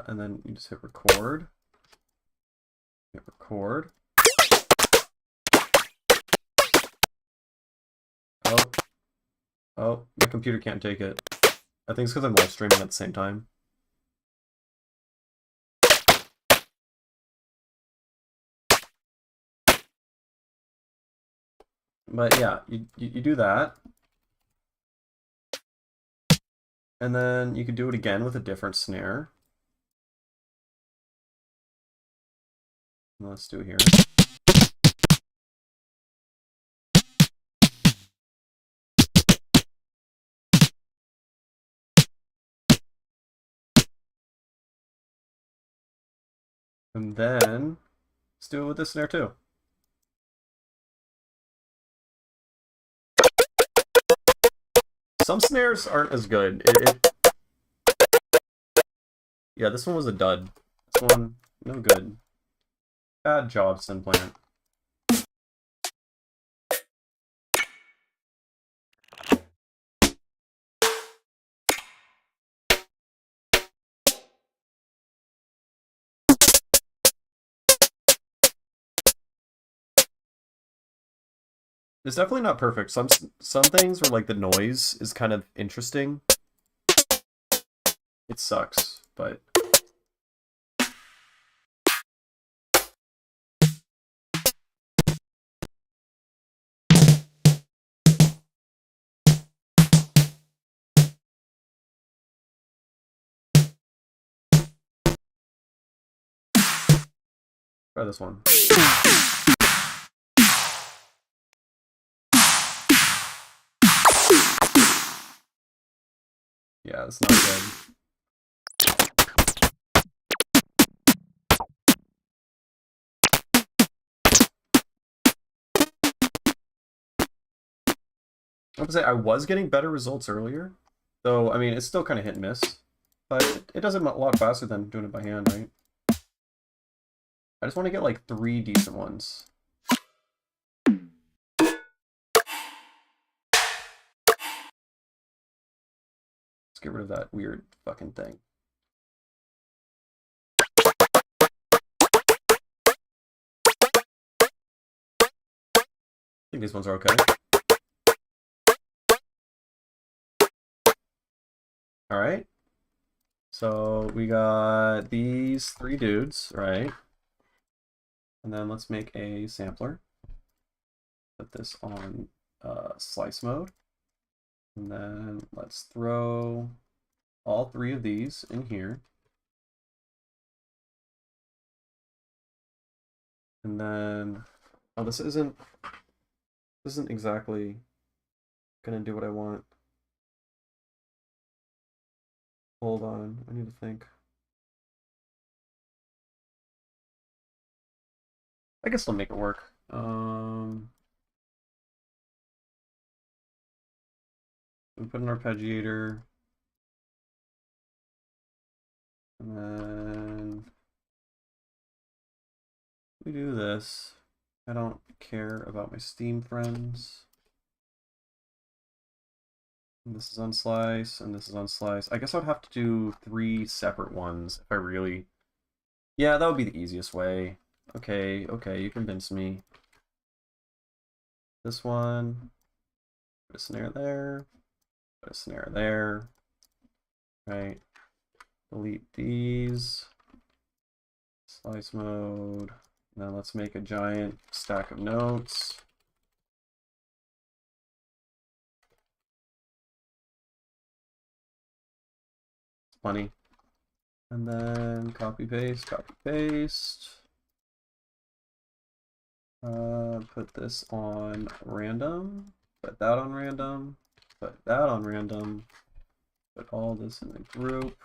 Speaker 1: and then you just hit record. Hit record. Oh. Oh, my computer can't take it. I think it's because I'm live streaming at the same time. But yeah, you do that. And then you could do it again with a different snare. Let's do it here. And then let's do it with this snare too. Some snares aren't as good. Yeah, this one was a dud. This one, no good. Bad job, Synplant. It's definitely not perfect. Some things where like the noise is kind of interesting. It sucks, but try this one. Yeah, it's not good. I would say I was getting better results earlier, though. I mean, it's still kind of hit and miss, but it does it a lot faster than doing it by hand, right? I just want to get like 3 decent ones. Let's get rid of that weird fucking thing. I think these ones are okay. All right. So we got these 3 dudes, right? And then let's make a sampler. Put this on slice mode. And then let's throw all 3 of these in here. And then, oh, this isn't exactly gonna do what I want. Hold on, I need to think. I guess I'll make it work. We put an arpeggiator. And then We do this. I don't care about my Steam friends. And this is on Slice, and this is on Slice. I guess I'd have to do 3 separate ones if I really... Yeah, that would be the easiest way. Okay, you convinced me. This one. Put a snare there. Put a snare there. Right. Delete these. Slice mode. Now let's make a giant stack of notes. Funny. And then copy paste, copy paste. Put this on random, put that on random, put that on random, put all this in a group,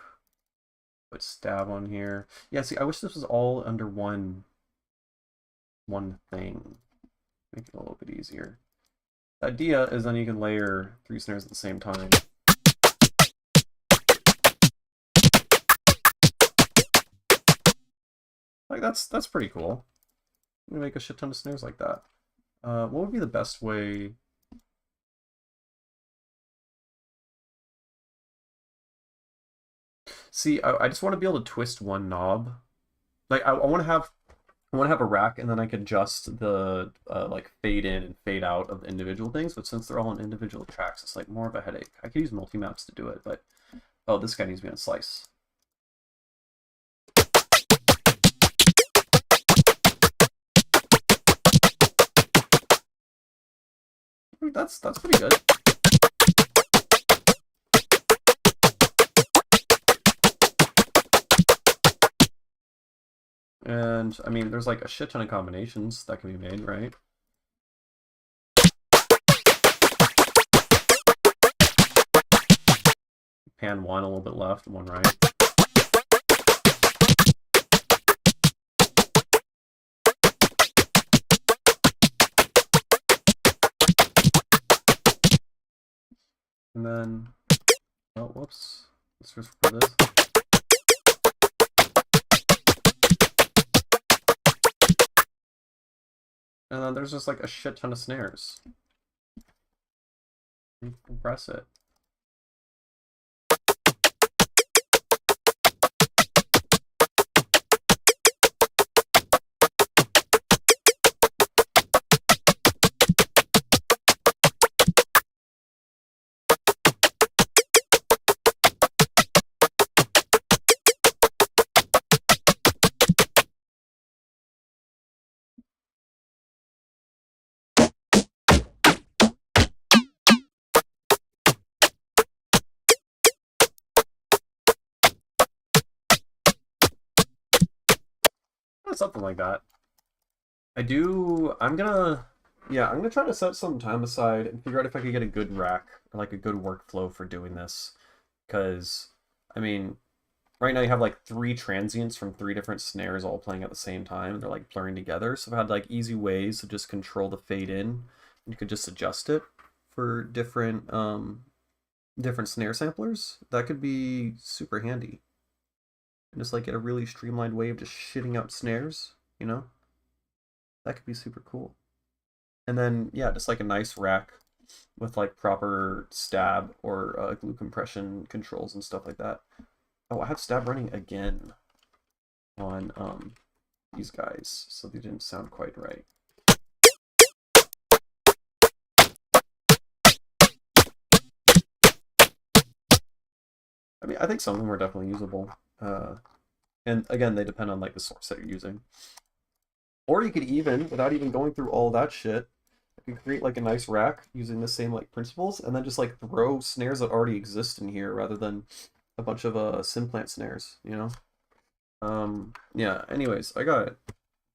Speaker 1: put stab on here. Yeah, see, I wish this was all under one thing. Make it a little bit easier. The idea is then you can layer 3 snares at the same time. Like that's pretty cool. I'm gonna make a shit ton of snares like that. What would be the best way? See, I just want to be able to twist one knob. Like I want to have a rack, and then I can adjust the like fade in and fade out of the individual things. But since they're all on individual tracks, it's like more of a headache. I could use multi-maps to do it, but oh, this guy needs to be on Slice. That's pretty good. And I mean, there's like a shit ton of combinations that can be made, right? Pan one, a little bit left, one right. And then, oh, whoops. Let's just for this. And then there's just like a shit ton of snares. You compress it. Something like that. I'm gonna try to set some time aside and figure out if I could get a good rack or like a good workflow for doing this. Because, I mean, right now you have like 3 transients from 3 different snares all playing at the same time, and they're like blurring together. So I've had like easy ways to just control the fade in. You could just adjust it for different snare samplers. That could be super handy. And just like get a really streamlined way of just shitting out snares, you know? That could be super cool. And then, yeah, just like a nice rack with like proper stab or glue compression controls and stuff like that. Oh, I have stab running again on these guys, so they didn't sound quite right. I mean, I think some of them are definitely usable. And again, they depend on like the source that you're using. Or you could even, without even going through all that shit, you can create like a nice rack using the same like principles, and then just like throw snares that already exist in here rather than a bunch of Simplant snares, you know? Yeah, anyways, I got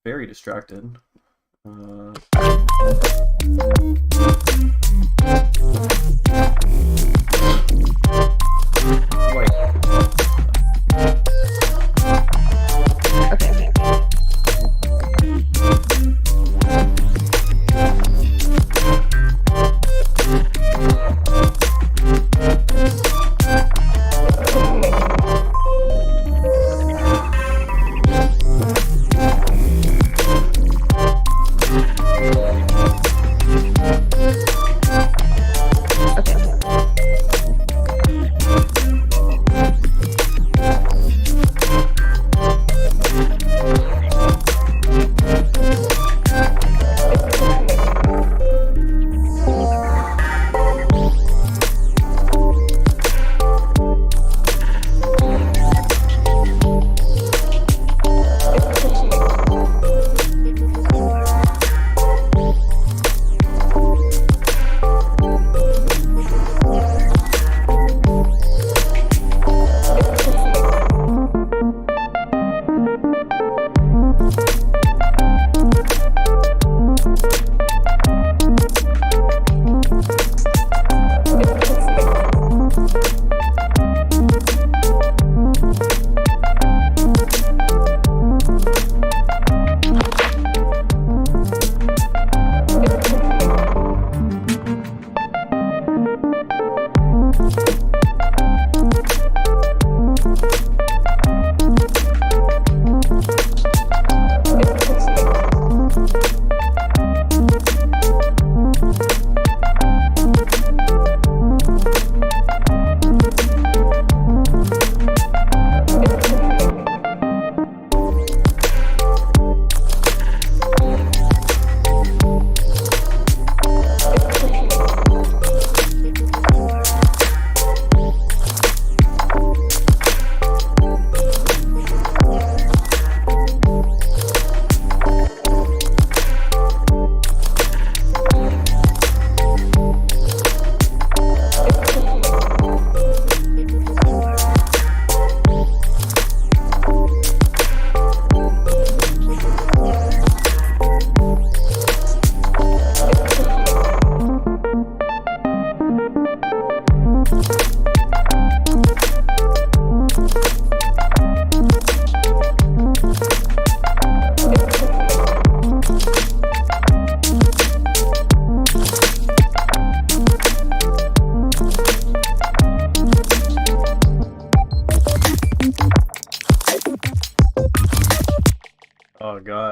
Speaker 1: very distracted. Wait.
Speaker 2: Okay.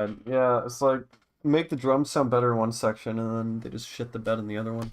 Speaker 1: bad. Yeah, it's like make the drums sound better in one section and then they just shit the bed in the other one.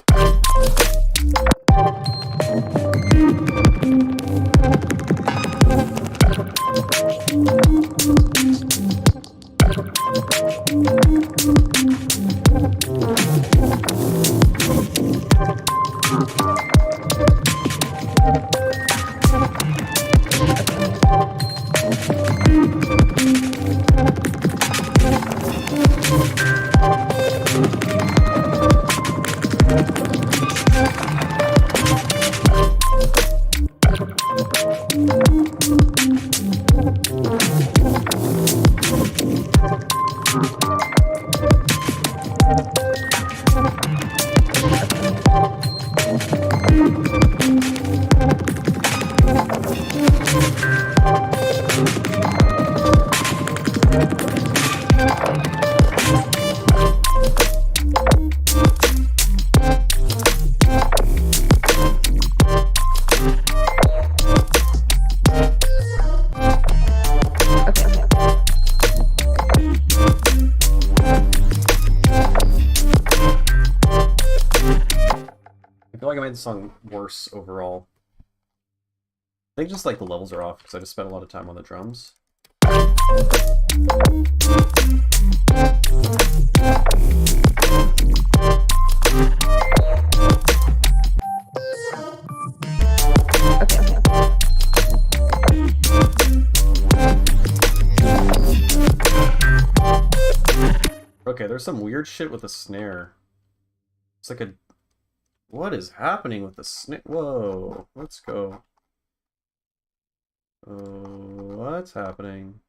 Speaker 1: I feel like I made the song worse overall. I think just like the levels are off because I just spent a lot of time on the drums. Okay, there's some weird shit with the snare. It's like a... What is happening with the snare? Whoa, let's go. What's happening?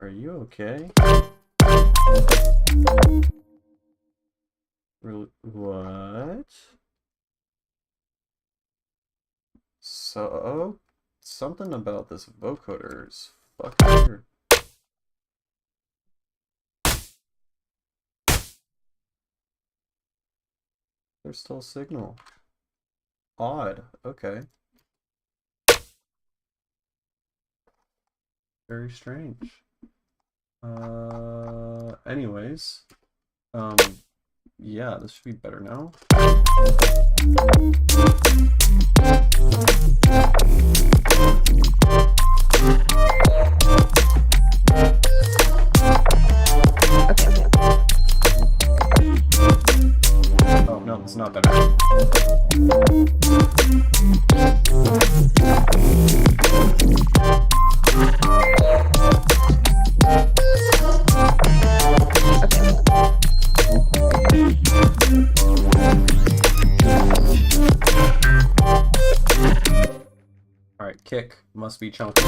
Speaker 1: Are you okay? What? So, something about this vocoder is fucking weird. There's still a signal. Odd. Okay. Very strange. Anyways. Yeah, this should be better now. Oh, no, it's not better. Alright, kick must be chunky.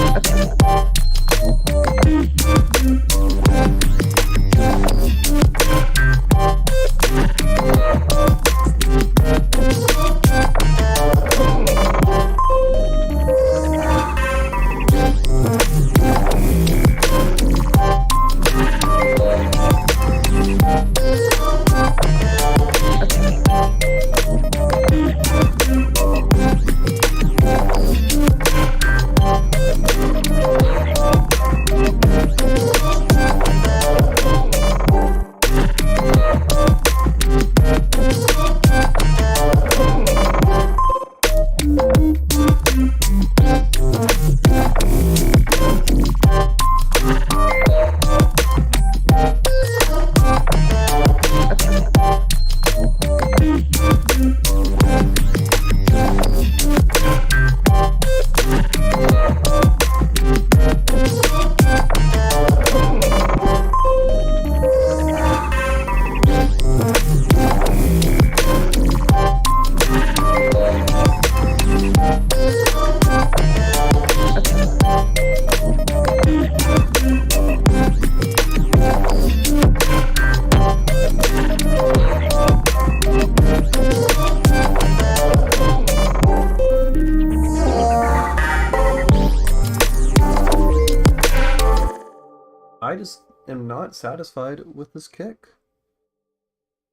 Speaker 1: I just am not satisfied with this kick.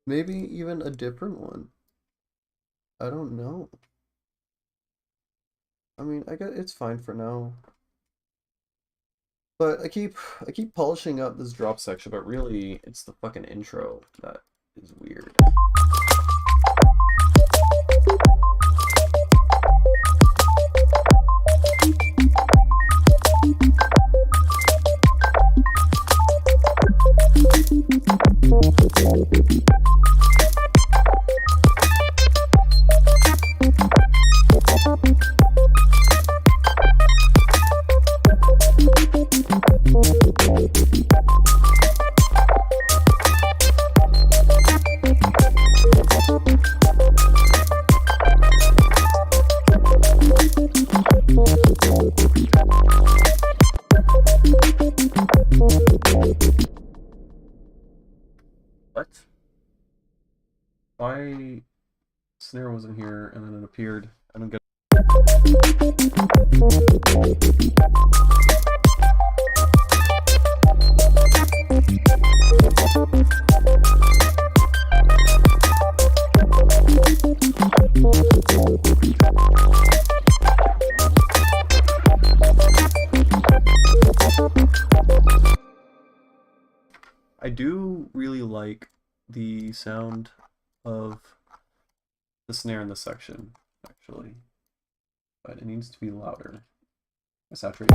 Speaker 1: Maybe even a different one. I don't know. I mean, I guess it's fine for now. But I keep polishing up this drop section, but really it's the fucking intro that is weird. What? Why snare wasn't here and then it appeared? I don't get. I do really like the sound of the snare in this section, actually, but it needs to be louder. Saturate.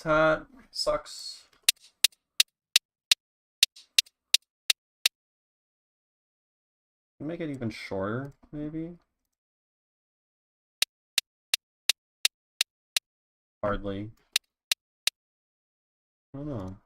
Speaker 1: That sucks. Make it even shorter, maybe? Hardly. I don't know.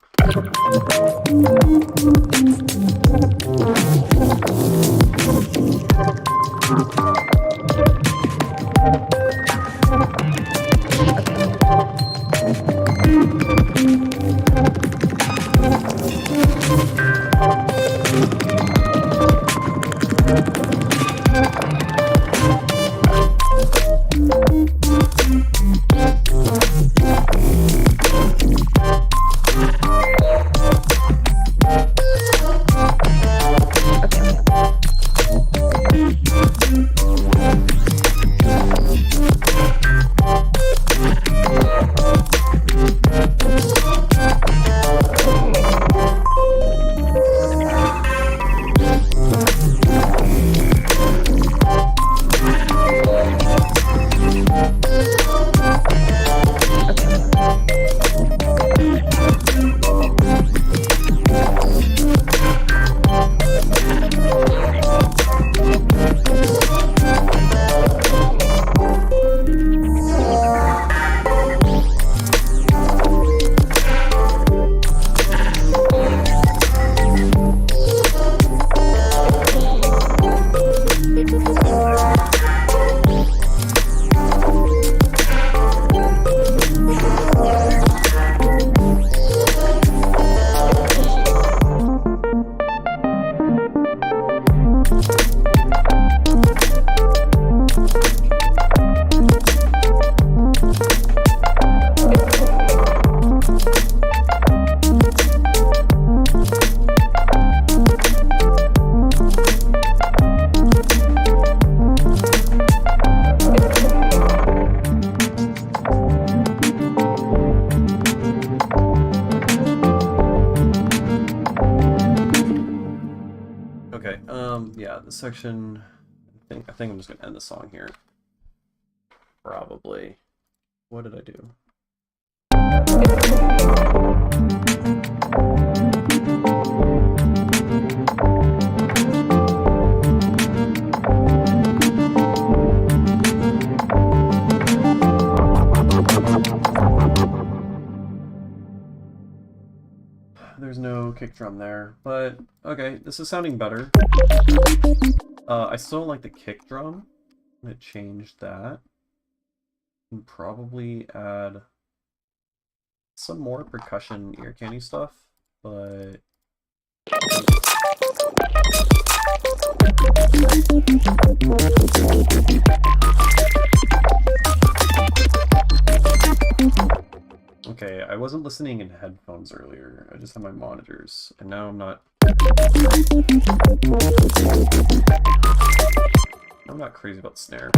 Speaker 1: this section. I think I'm just gonna end the song here. Probably. What did I do? There's no kick drum there, but okay, this is sounding better. I still don't like the kick drum. I'm gonna change that. And probably add some more percussion ear candy stuff, but okay, I wasn't listening in headphones earlier. I just had my monitors, and now I'm not. I'm not crazy about the snare.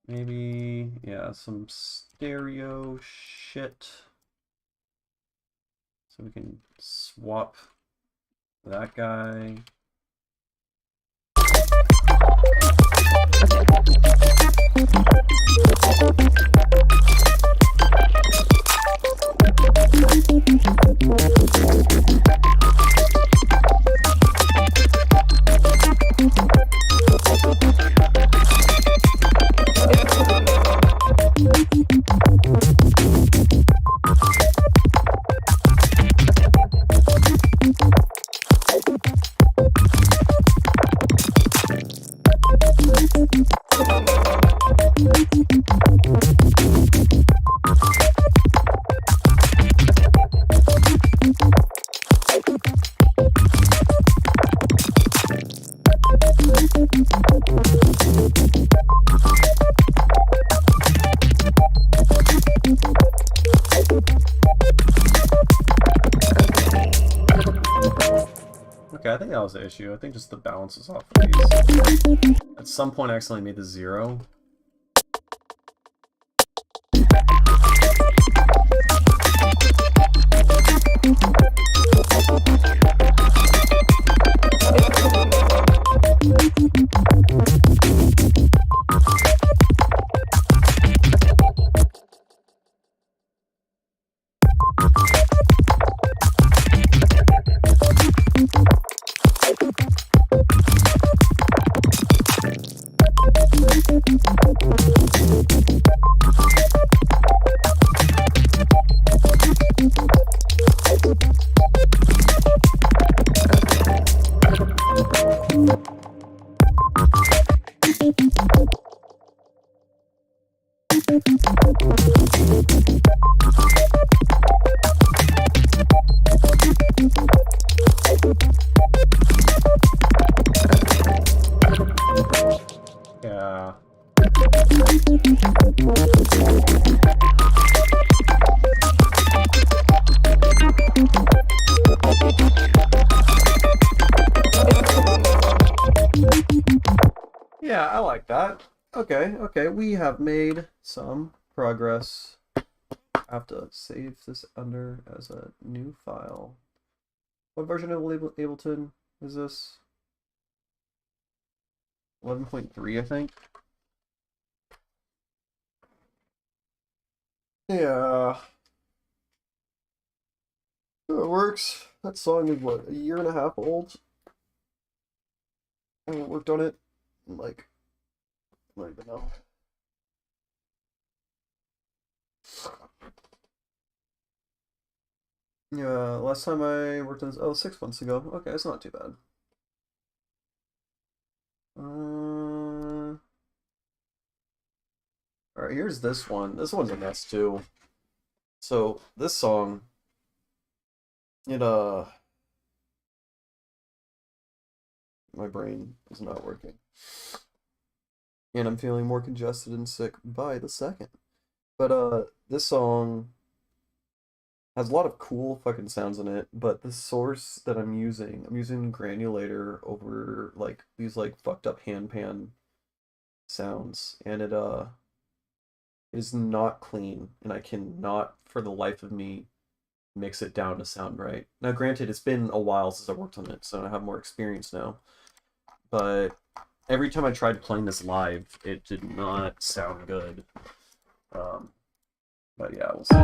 Speaker 1: Maybe, yeah, some stereo shit. So we can swap that guy. Okay, I think that was the issue. I think just the balance is off of these. At some point I accidentally made the 0. Yeah. Yeah, I like that. Okay, okay, we have made some progress. I have to save this under as a new file. What version of Ableton is this? 11.3, I think. Yeah. So it works. That song is what, a year and a half old? I haven't worked on it in like, I don't even know. Yeah, last time I worked on this, oh, 6 months ago. Okay, it's not too bad. Alright, here's this one. This one's a mess too. So, this song, it, my brain is not working. And I'm feeling more congested and sick by the second. But, this song has a lot of cool fucking sounds in it, but the source that I'm using granulator over like these like fucked up hand pan sounds, and it is not clean, and I cannot for the life of me mix it down to sound right. Now, granted, it's been a while since I worked on it, so I have more experience now, but every time I tried playing this live, it did not sound good. Um, but yeah, we'll see.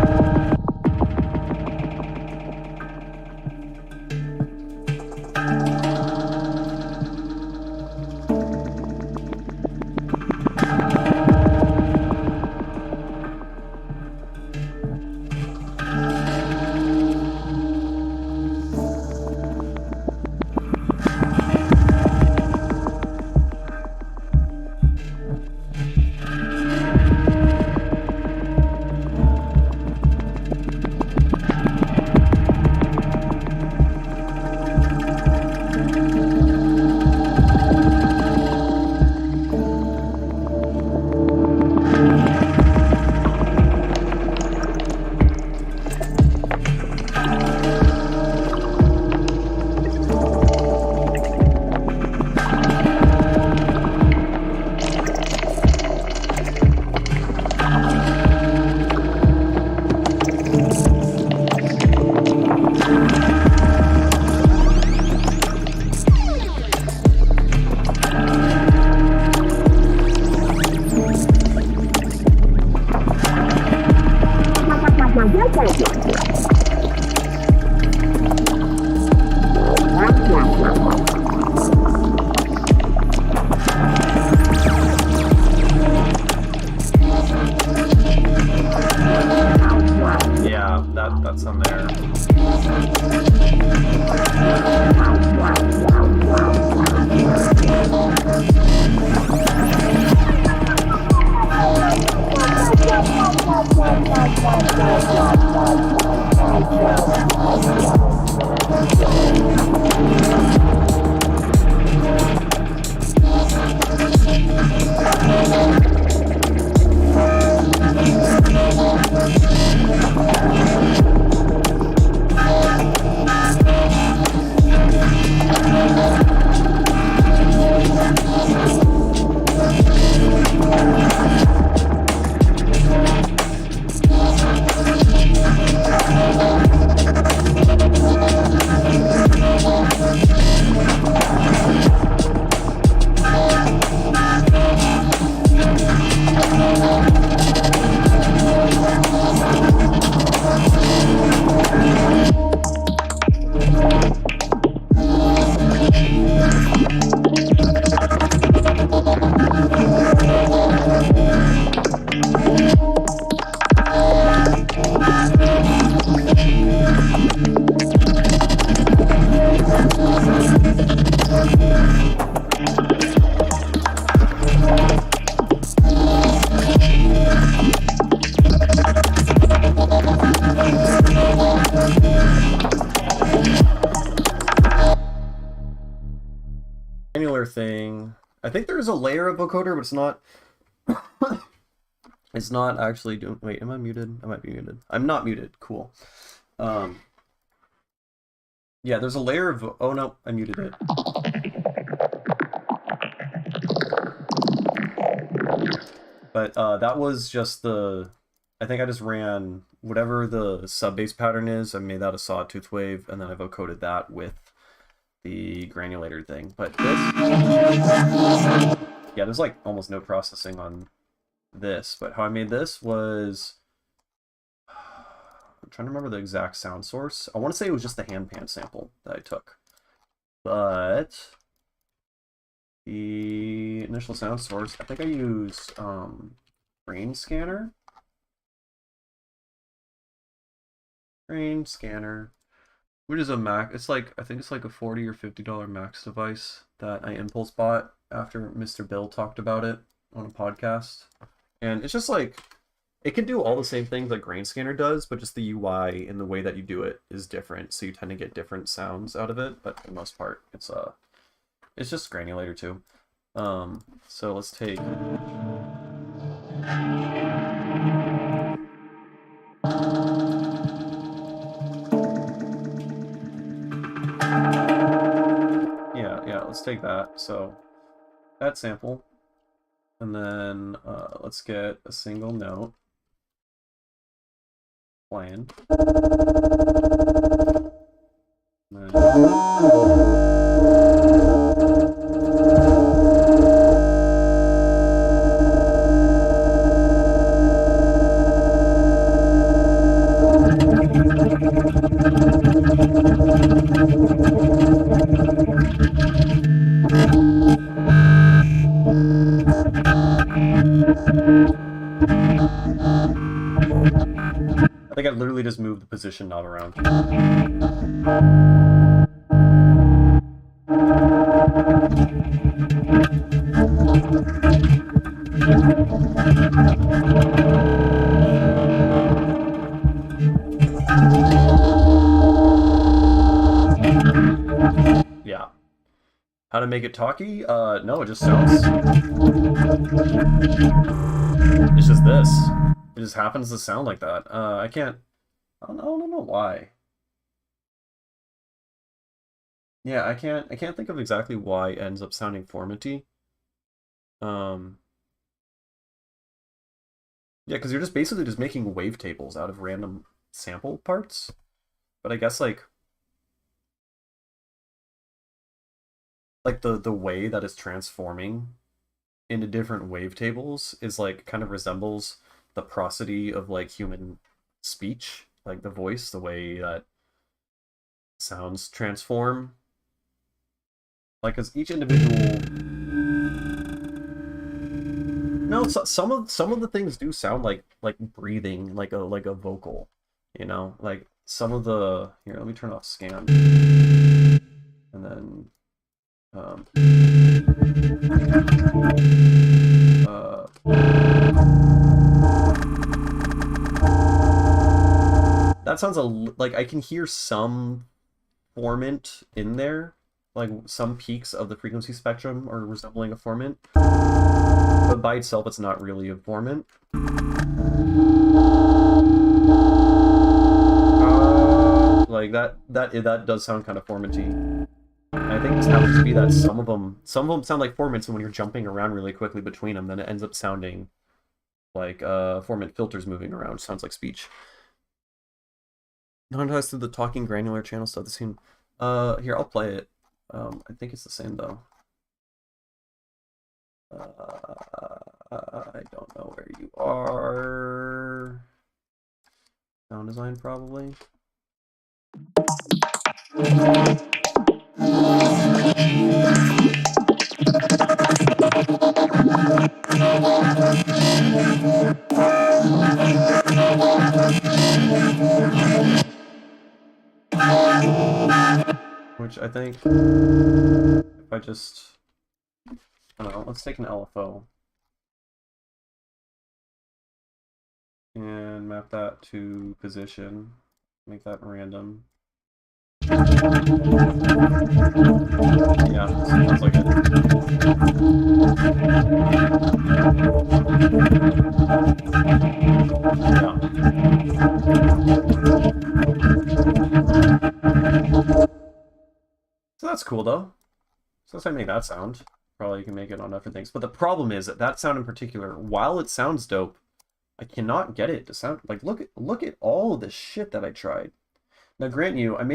Speaker 1: Yeah, that's on there. Granular thing. I think there's a layer of vocoder, but it's not. It's not actually doing. Wait, am I muted? I might be muted. I'm not muted. Cool. Yeah, there's a layer of. Oh no, I muted it. But that was just the. I think I just ran whatever the sub bass pattern is. I made that a sawtooth wave, and then I vocoded that with the granulator thing. But this, yeah, there's like almost no processing on this. But how I made this was, I'm trying to remember the exact sound source. I want to say it was just the handpan sample that I took, but the initial sound source, I think I used Brain Scanner. Brain Scanner, which is a Mac. It's like, I think it's like a $40 or $50 Max device that I impulse bought after Mr. Bill talked about it on a podcast. And it's just like, it can do all the same things like Grain Scanner does, but just the UI and the way that you do it is different, so you tend to get different sounds out of it. But for the most part, it's just granulator too. So let's take. Yeah, let's take that. So that sample. And then let's get a single note playing. And then... I think I literally just moved the position knob around. Yeah. How to make it talky? No, it just sounds... It's just this. It just happens to sound like that. I can't... I don't know why. Yeah, I can't think of exactly why it ends up sounding formaty. Yeah, because you're just basically just making wavetables out of random sample parts. But I guess like the way that it's transforming into different wavetables is like kind of resembles the prosody of like human speech, like the voice, the way that sounds transform. Like, as each individual... No, some of the things do sound like breathing, like a vocal, you know? Like some of the... Here, let me turn off scan. And then that sounds like I can hear some formant in there, like some peaks of the frequency spectrum are resembling a formant, but by itself it's not really a formant. Like that does sound kind of formanty. I think this happens to be that some of them sound like formants, and when you're jumping around really quickly between them, then it ends up sounding like formant filters moving around. Sounds like speech. Non-ties through the talking granular channel stuff. The same. Here, I'll play it. I think it's the same though. I don't know where you are. Sound design, probably. Which I think, if I just, I don't know, let's take an LFO and map that to position, make that random. Yeah, sounds like it. Yeah. So that's cool though. So that's how I make that sound. Probably you can make it on other things. But the problem is that sound in particular, while it sounds dope, I cannot get it to sound like look at all the shit that I tried. Now grant you, I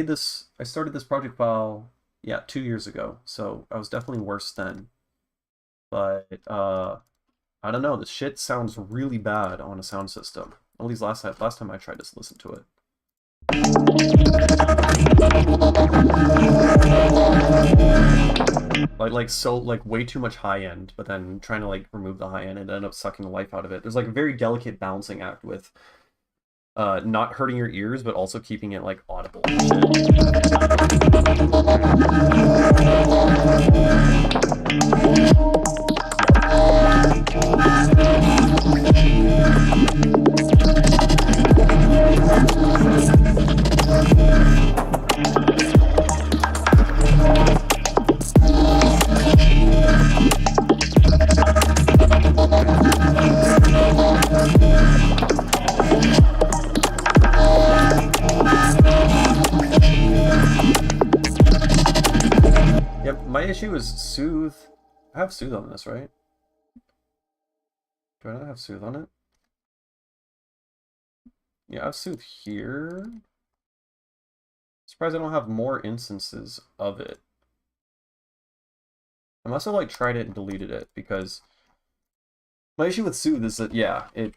Speaker 1: started this project file, yeah, 2 years ago, so I was definitely worse then. But I don't know, the shit sounds really bad on a sound system. At least last time I tried to listen to it. Like way too much high end, but then trying to like remove the high end and end up sucking the life out of it. There's like a very delicate balancing act with not hurting your ears, but also keeping it like audible and issue is soothe. I have soothe on this, right? Do I not have soothe on it? Yeah, I have soothe here. Surprised I don't have more instances of it. I must have like tried it and deleted it, because my issue with soothe is that, yeah, it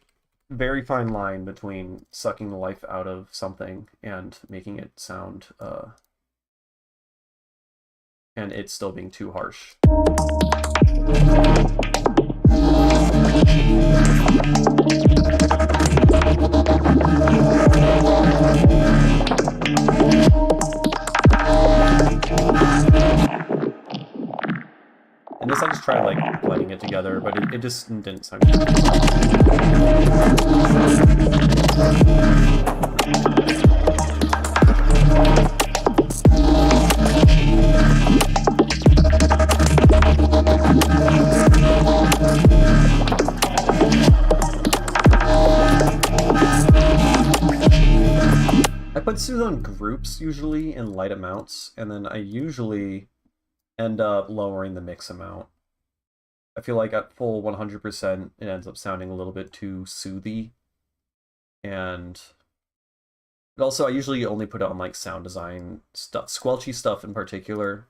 Speaker 1: very fine line between sucking the life out of something and making it sound and it still being too harsh. And this I just tried like blending it together, but it just didn't sound good. I put soothe on groups usually in light amounts, and then I usually end up lowering the mix amount. I feel like at full 100%, it ends up sounding a little bit too soothy. And also, I usually only put it on like sound design stuff, squelchy stuff in particular,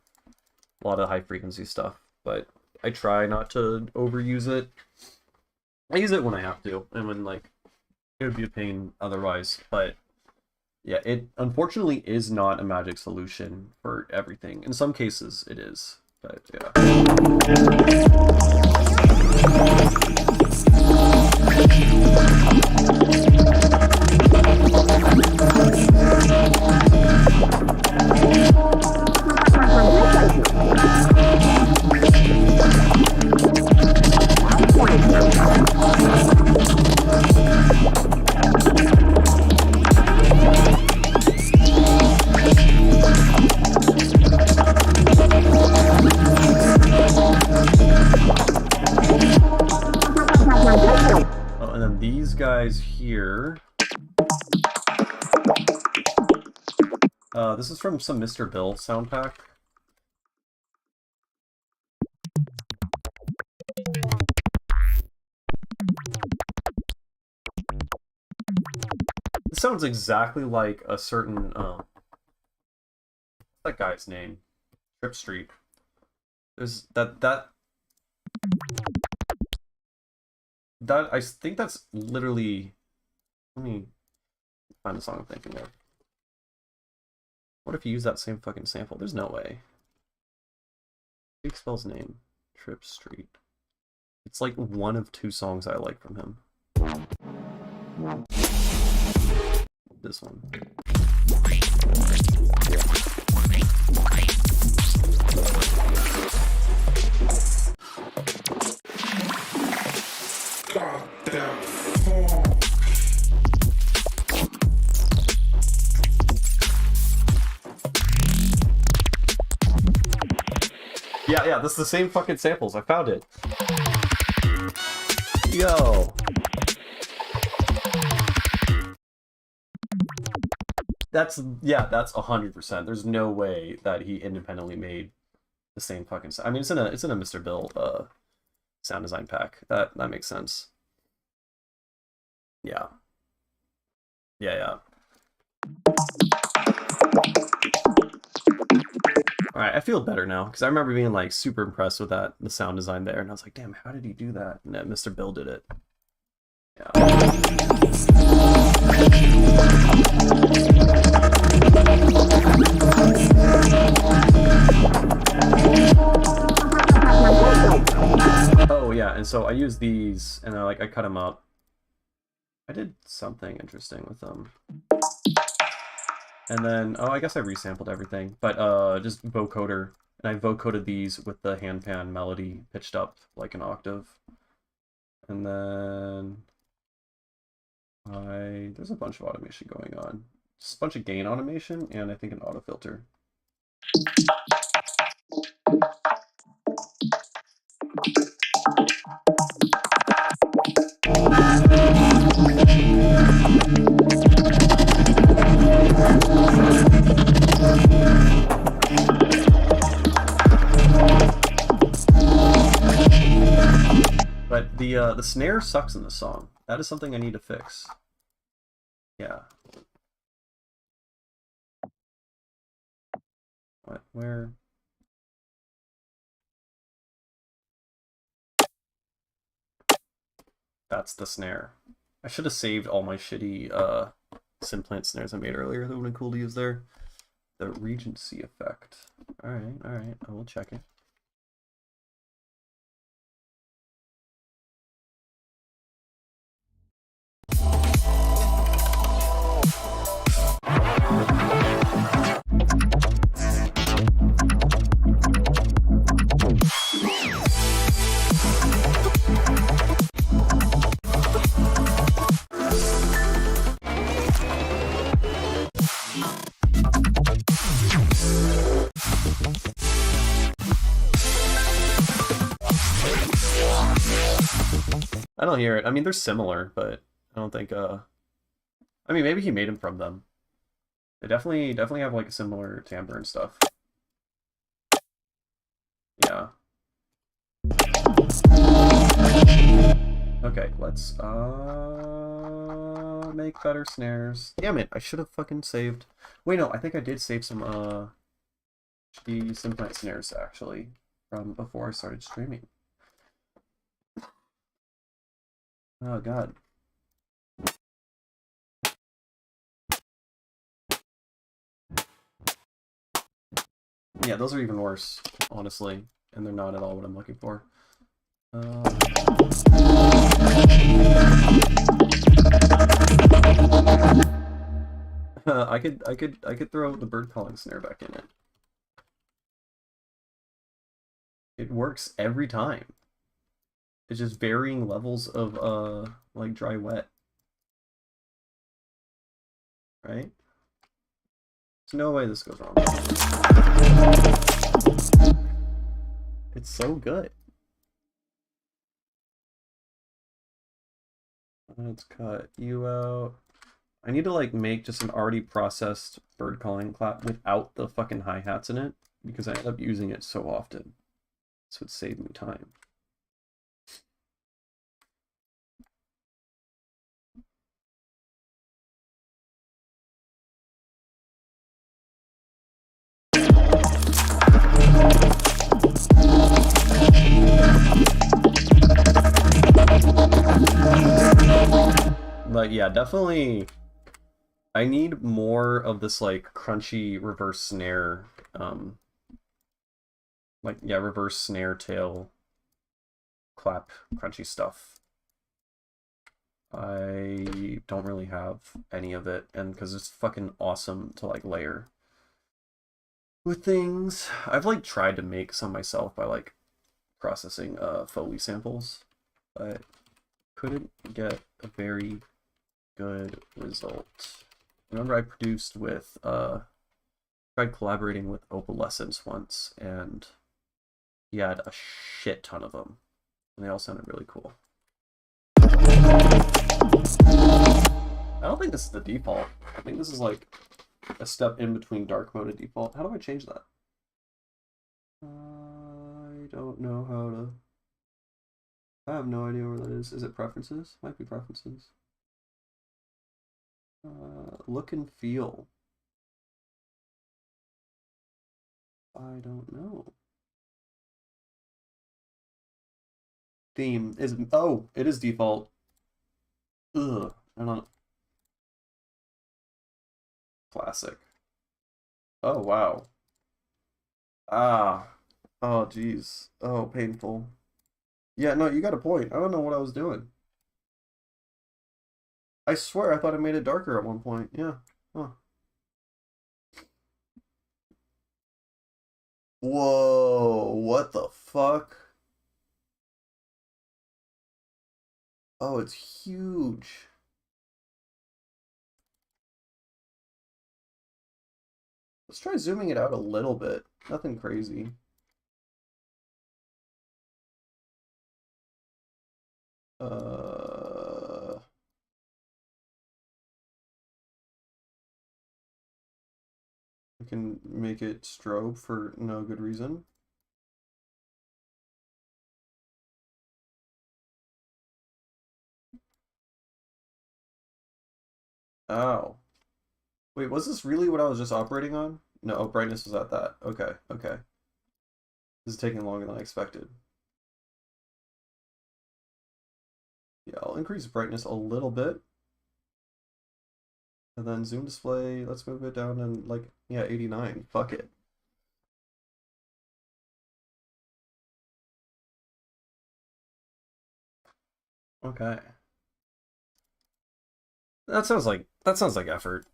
Speaker 1: a lot of high frequency stuff, but I try not to overuse it. I use it when I have to, and when like it would be a pain otherwise, but yeah, it unfortunately is not a magic solution for everything. In some cases, it is, but yeah. Oh, and then these guys here. This is from some Mr. Bill sound pack. It sounds exactly like a certain what's that guy's name? Trip Street. There's that I think that's literally, let me find the song I'm thinking of. What if you use that same fucking sample? There's no way. How do you spell his name? Trip Street. It's like one of two songs I like from him. This one. Yeah, this is the same fucking samples. I found it. Yo. That's 100%. There's no way that he independently made the same fucking sound. I mean, it's in a Mr. Bill sound design pack. That makes sense. Yeah. Yeah. Alright, I feel better now, because I remember being like super impressed with the sound design there, and I was like, damn, how did he do that? And then Mr. Bill did it. Yeah. Oh yeah, and so I used these, and I cut them up. I did something interesting with them. And then, oh, I guess I resampled everything, but just vocoder, and I vocoded these with the handpan melody pitched up like an octave. And then there's a bunch of automation going on. Just a bunch of gain automation, and I think an auto filter. But the snare sucks in this song. That is something I need to fix. Yeah. What? Where? That's the snare. I should have saved all my shitty Simplant snares I made earlier. That would have been cool to use there. The Regency effect. Alright, alright. I will check it. I don't hear it. I mean, they're similar, but I don't think, I mean, maybe he made them from them. They definitely have, like, a similar timbre and stuff. Yeah. Okay, let's, make better snares. Damn it, I should have fucking saved. Wait, no, I think I did save some, the Simplant snares, actually, from before I started streaming. Oh, God. Yeah, those are even worse, honestly, and they're not at all what I'm looking for. I could throw the bird calling snare back in it. It works every time. It's just varying levels of like dry wet. Right? There's no way this goes wrong. It's so good. Let's cut you out. I need to like make just an already processed bird calling clap without the fucking hi-hats in it because I end up using it so often. So it saved me time. But yeah, definitely I need more of this like crunchy reverse snare like yeah, reverse snare tail clap crunchy stuff. I don't really have any of it, and because it's fucking awesome to like layer with things. I've like tried to make some myself by like processing Foley samples, but couldn't get a very good result. Remember I produced with tried collaborating with Opalescence once, and he had a shit ton of them, and they all sounded really cool. I don't think this is the default. I think this is like a step in between dark mode and default. How do I change that? I don't know how to. I have no idea where that is. Is it preferences? Might be preferences. Look and feel. I don't know. Theme is oh, it is default. Ugh, I don't. Classic. Oh wow. Ah. Oh geez. Oh painful. Yeah, no, you got a point. I don't know what I was doing. I swear I thought I made it darker at one point. Yeah. Huh. Whoa, what the fuck? Oh, it's huge. Let's try zooming it out a little bit. Nothing crazy. Uh, I can make it strobe for no good reason. Oh. Wait, was this really what I was just operating on? No, oh, brightness was at that. Okay, okay. This is taking longer than I expected. Yeah, I'll increase brightness a little bit. And then zoom display, let's move it down and like, yeah, 89. Fuck it. Okay. That sounds like effort.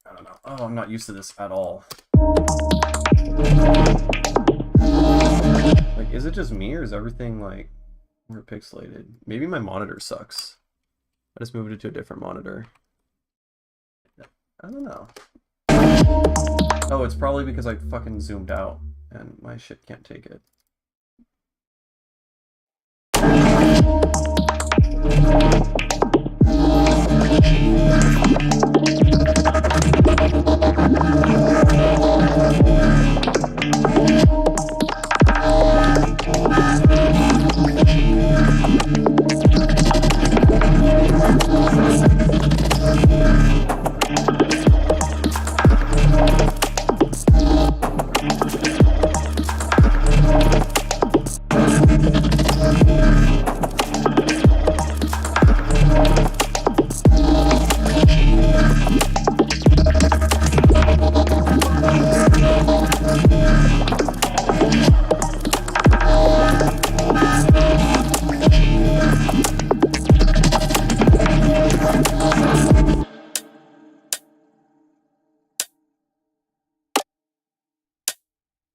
Speaker 1: I don't know. Oh, I'm not used to this at all. Like, is it just me or is everything like more pixelated? Maybe my monitor sucks. I just moved it to a different monitor. I don't know. Oh, it's probably because I fucking zoomed out and my shit can't take it.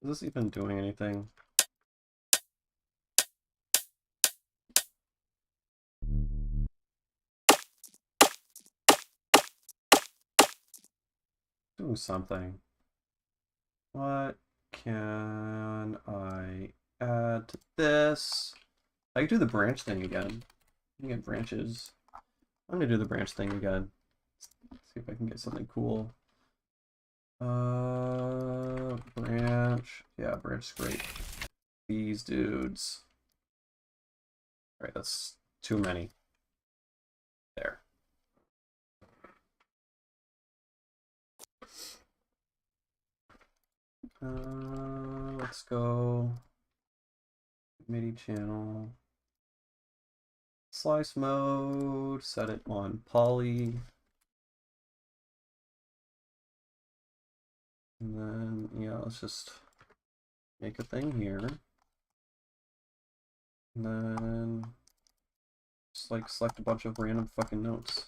Speaker 1: Is this even doing anything? Doing something. What can I add to this? I can do the branch thing again. I can get branches. I'm gonna do the branch thing again. See if I can get something cool. Branch. Yeah, branch is great. These dudes. Alright, that's too many. There. Let's go MIDI channel. Slice mode, set it on poly. And then, yeah, let's just make a thing here. And then just like select a bunch of random fucking notes.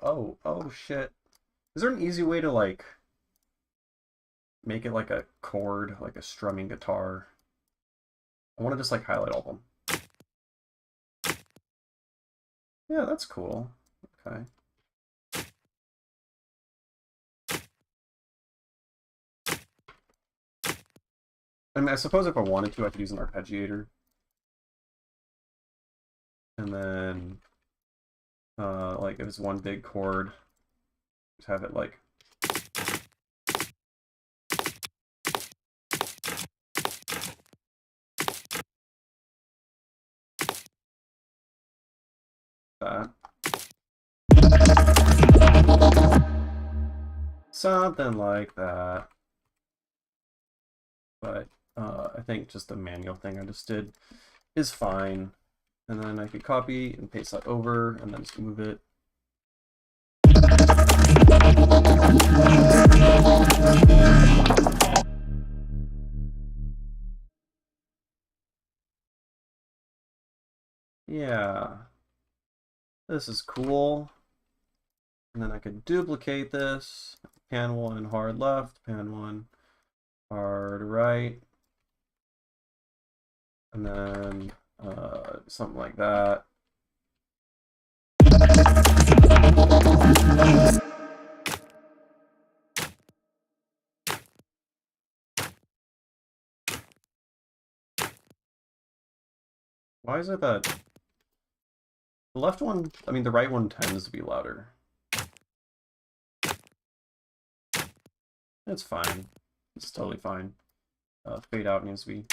Speaker 1: Oh, shit. Is there an easy way to like make it like a chord, like a strumming guitar? I want to just like highlight all of them. Yeah, that's cool. Okay. I mean, I suppose if I wanted to, I could use an arpeggiator. And then, like, if it's one big chord, just have it like. That. Something like that. But I think just the manual thing I just did is fine. And then I could copy and paste that over and then just move it. Yeah. This is cool. And then I could duplicate this. Pan 1 hard left, pan 1 hard right. And then something like that. Why is it that the left one, I mean the right one tends to be louder? It's fine. It's totally fine. Fade out needs to be...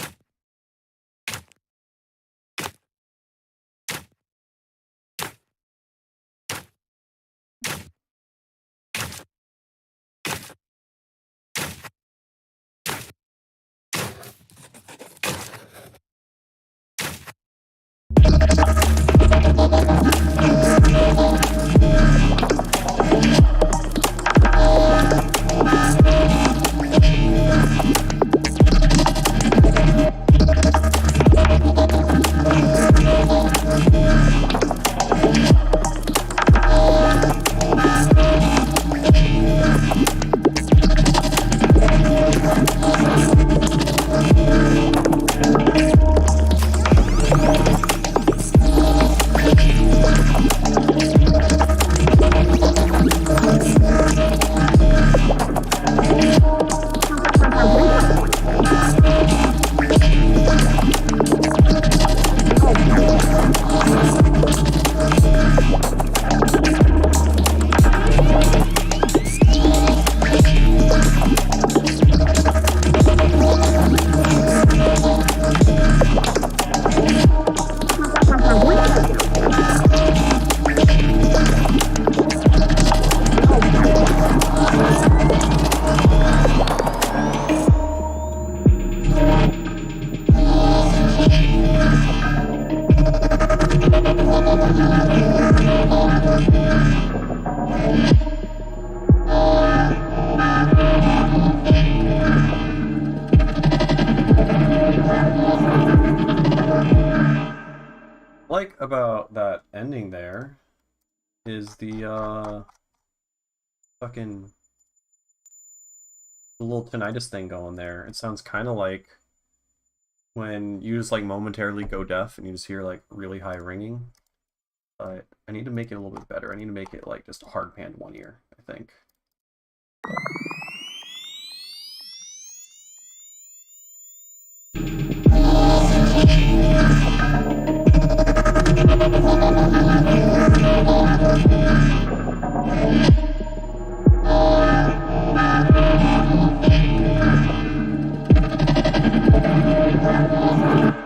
Speaker 1: Like about that ending there is the fucking the little tinnitus thing going there. It sounds kind of like when you just like momentarily go deaf and you just hear like really high ringing. But I need to make it a little bit better. I need to make it like just hard panned one ear, I think.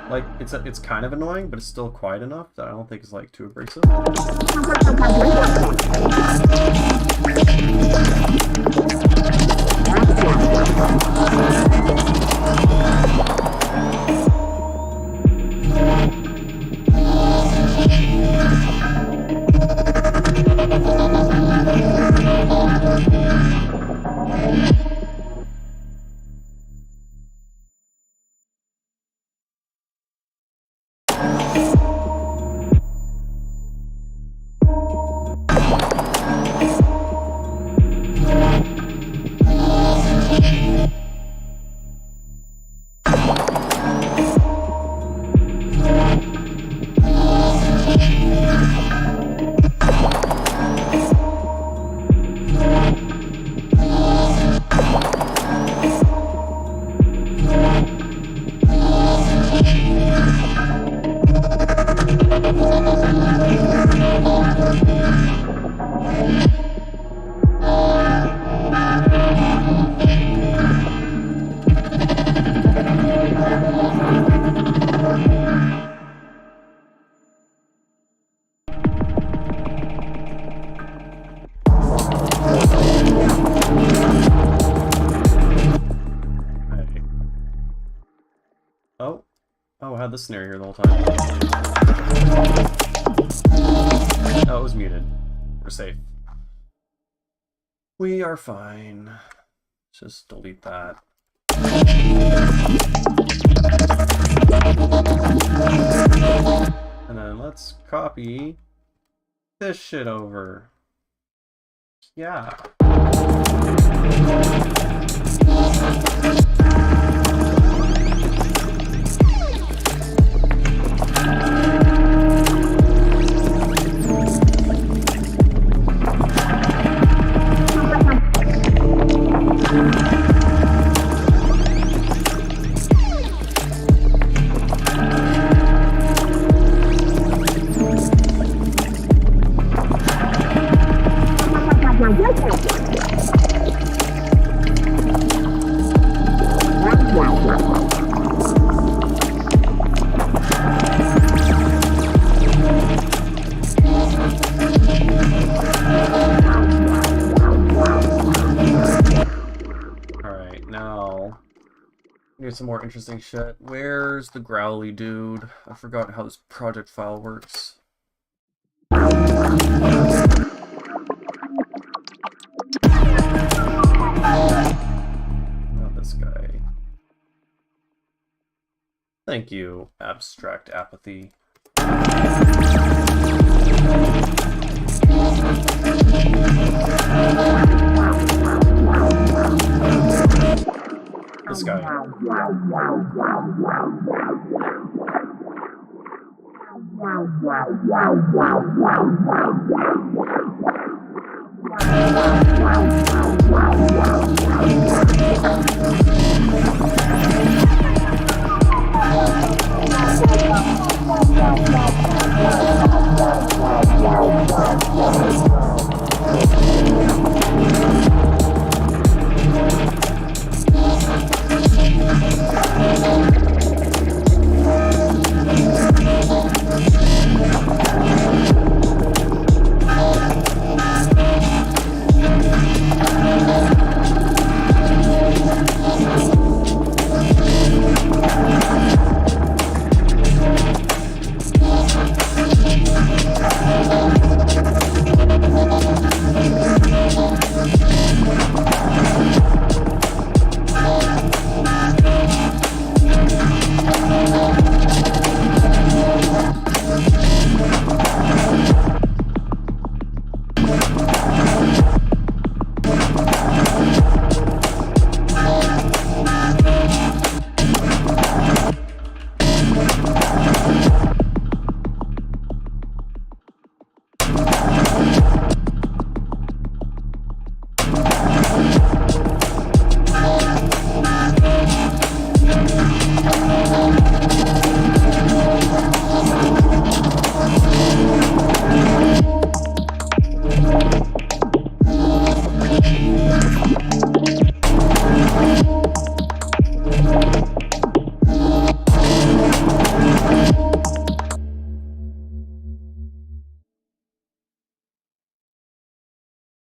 Speaker 1: Like, it's kind of annoying, but it's still quiet enough that I don't think it's like too abrasive. Oh, I had this snare here the whole time. Oh, it was muted. We're safe. We are fine. Just delete that. And then let's copy this shit over. Yeah. Need some more interesting shit. Where's the growly dude? I forgot how this project file works. Not this guy. Thank you, abstract apathy. This guy.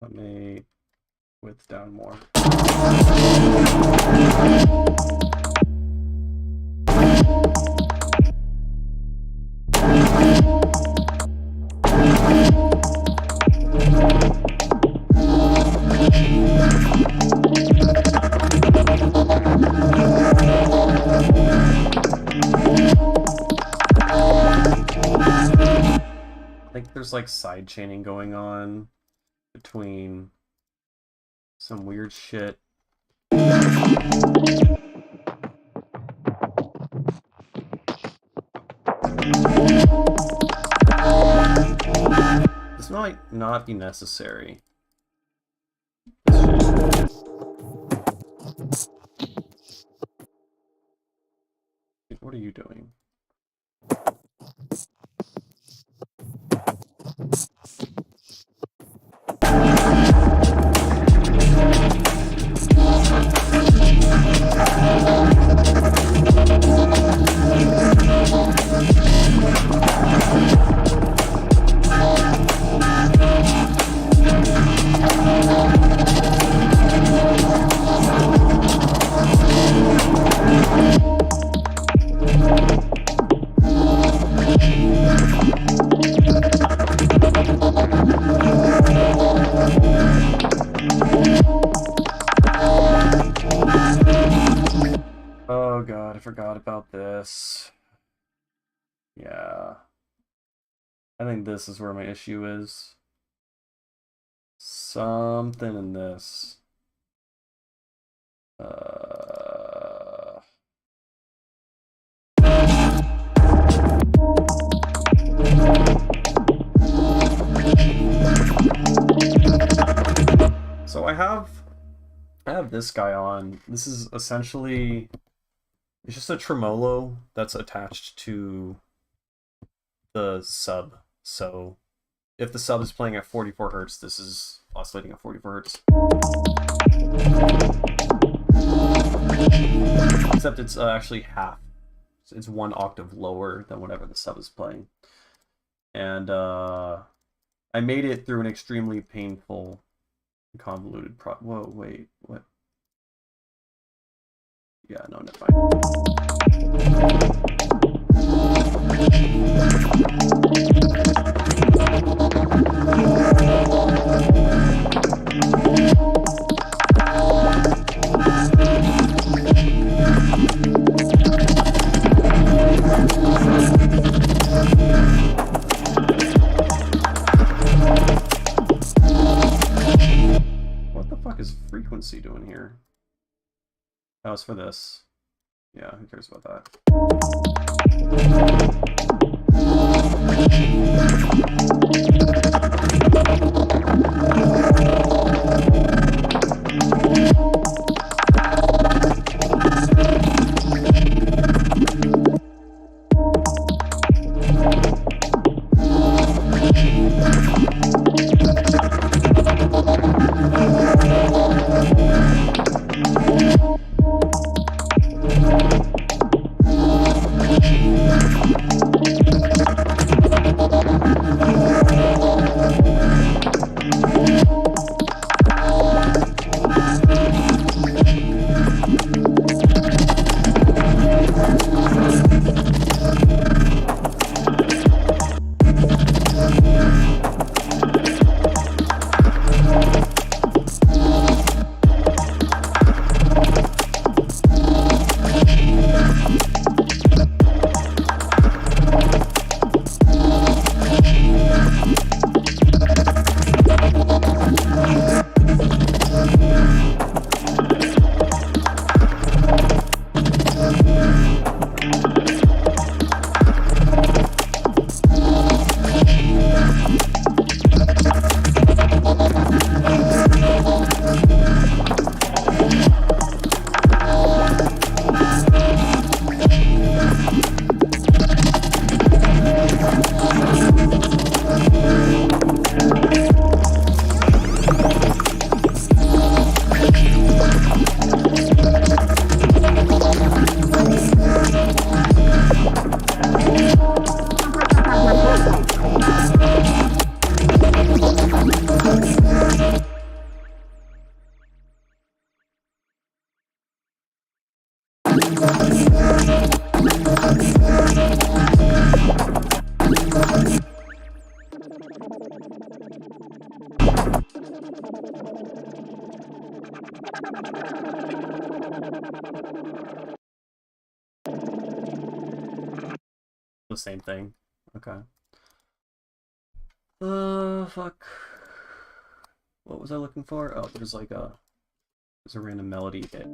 Speaker 1: Let me width down more. I think there's like side chaining going on between some weird shit. This might not be necessary. What are you doing? Oh god, I forgot about this. Yeah. I think this is where my issue is. Something in this. So I have this guy on. This is essentially, it's just a tremolo that's attached to the sub. So if the sub is playing at 44 hertz, this is oscillating at 44 hertz. Except it's actually half. It's 1 octave lower than whatever the sub is playing. And I made it through an extremely painful, convoluted whoa, wait, what? Yeah, no, never mind. What the fuck is frequency doing here? Oh, it's for this. Yeah, who cares about that? The same thing. Okay. Fuck. What was I looking for? Oh, there's a random melody hit.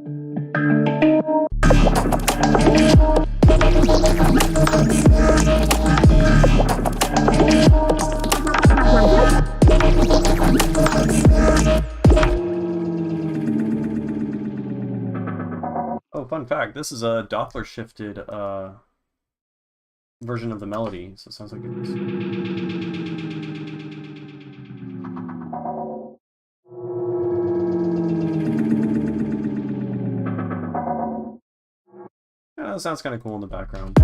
Speaker 1: Oh, fun fact, this is a Doppler shifted version of the melody, so it sounds like it's... Yeah, that sounds kind of cool in the background.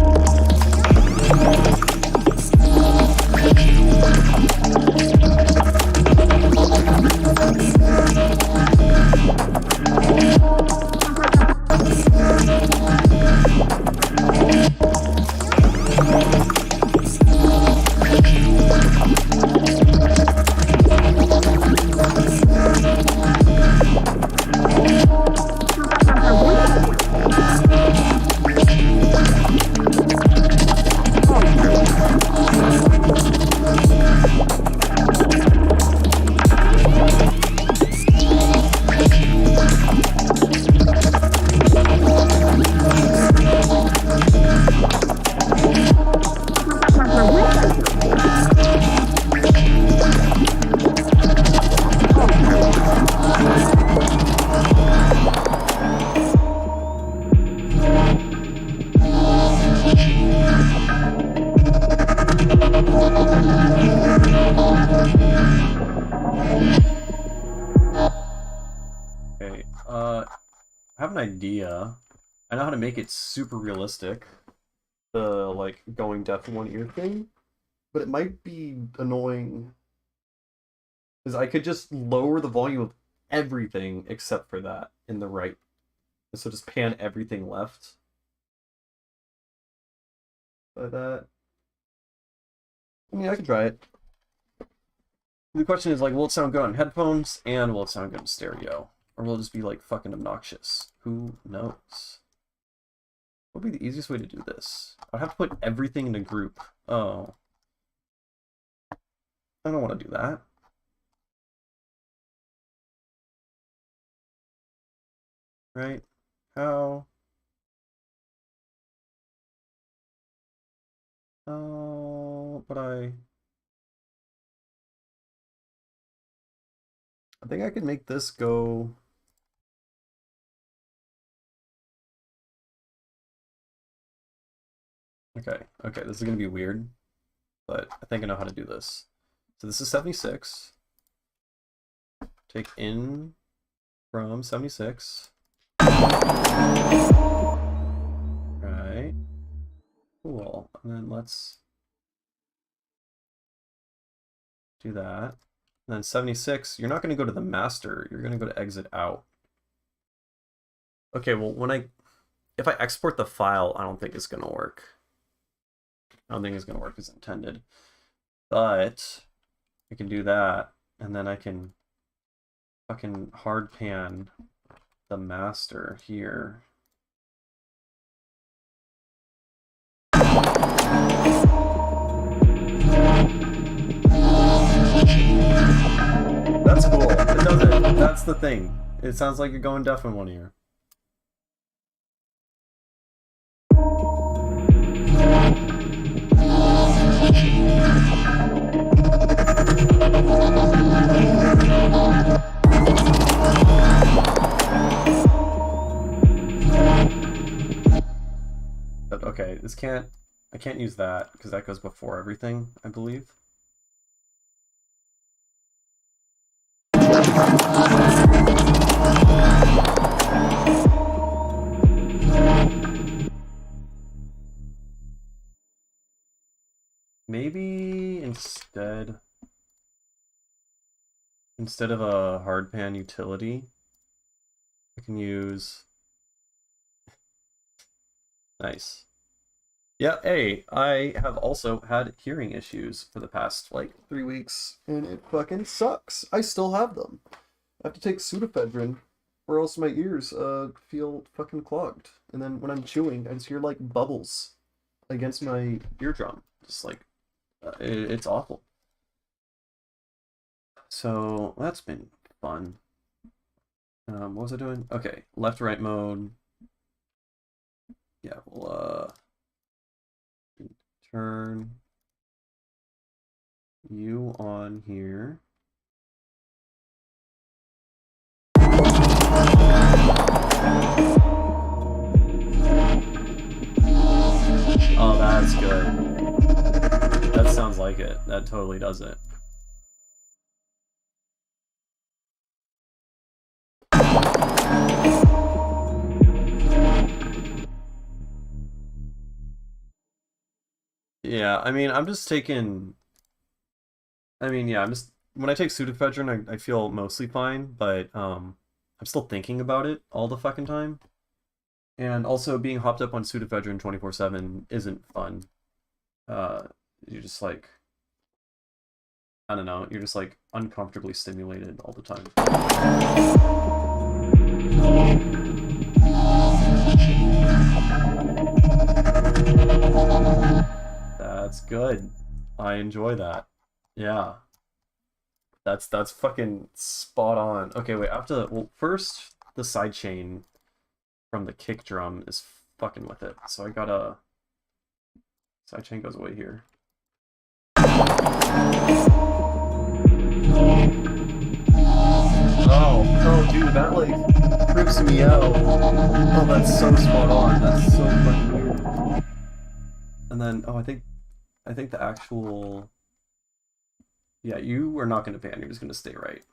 Speaker 1: Okay, I have an idea. I know how to make it super realistic. The, like, going deaf in one ear thing. But it might be annoying. Because I could just lower the volume of everything except for that in the right So just pan everything left. But I mean, I could try it. The question is like, will it sound good on headphones and will it sound good in stereo? Or will it just be like fucking obnoxious? Who knows? What would be the easiest way to do this? I'd have to put everything in a group. Oh. I don't want to do that. Right? How? Oh, but I think I could make this go. Okay, okay, this is gonna be weird, but I think I know how to do this. So this is 76. Take in from 76. Right. Cool. And then let's do that. And then 76, you're not going to go to the master, you're going to go to exit out. Okay, well, if I export the file, I don't think it's going to work. I don't think it's going to work as intended. But I can do that, and then I can fucking hard pan the master here. That's cool. It does it. That's the thing. It sounds like you're going deaf in one ear. But okay, I can't use that because that goes before everything, I believe. Maybe instead of a hardpan utility, I can use... Nice. Yeah, hey, I have also had hearing issues for the past, like, 3 weeks, and it fucking sucks. I still have them. I have to take pseudoephedrine, or else my ears, feel fucking clogged. And then when I'm chewing, I just hear, like, bubbles against my eardrum. Just, like, it's awful. So, that's been fun. What was I doing? Okay, left-right mode. Yeah, we'll, turn you on here. Oh, that's good. That sounds like it. That totally does it. Yeah, I mean, I'm just taking... I mean, yeah, when I take pseudoephedrine, I feel mostly fine, but, I'm still thinking about it all the fucking time. And also, being hopped up on pseudoephedrine 24/7 isn't fun. You're just like... I don't know, you're just like uncomfortably stimulated all the time. That's good. I enjoy that. Yeah. That's fucking spot on. Okay, wait, I have to... Well, first, the sidechain from the kick drum is fucking with it. So I gotta... Sidechain goes away here. Oh, dude, that, like, trips me out. Oh, that's so spot on. That's so fucking weird. And then, oh, I think the actual... Yeah, you are not going to pan, you're just going to stay right.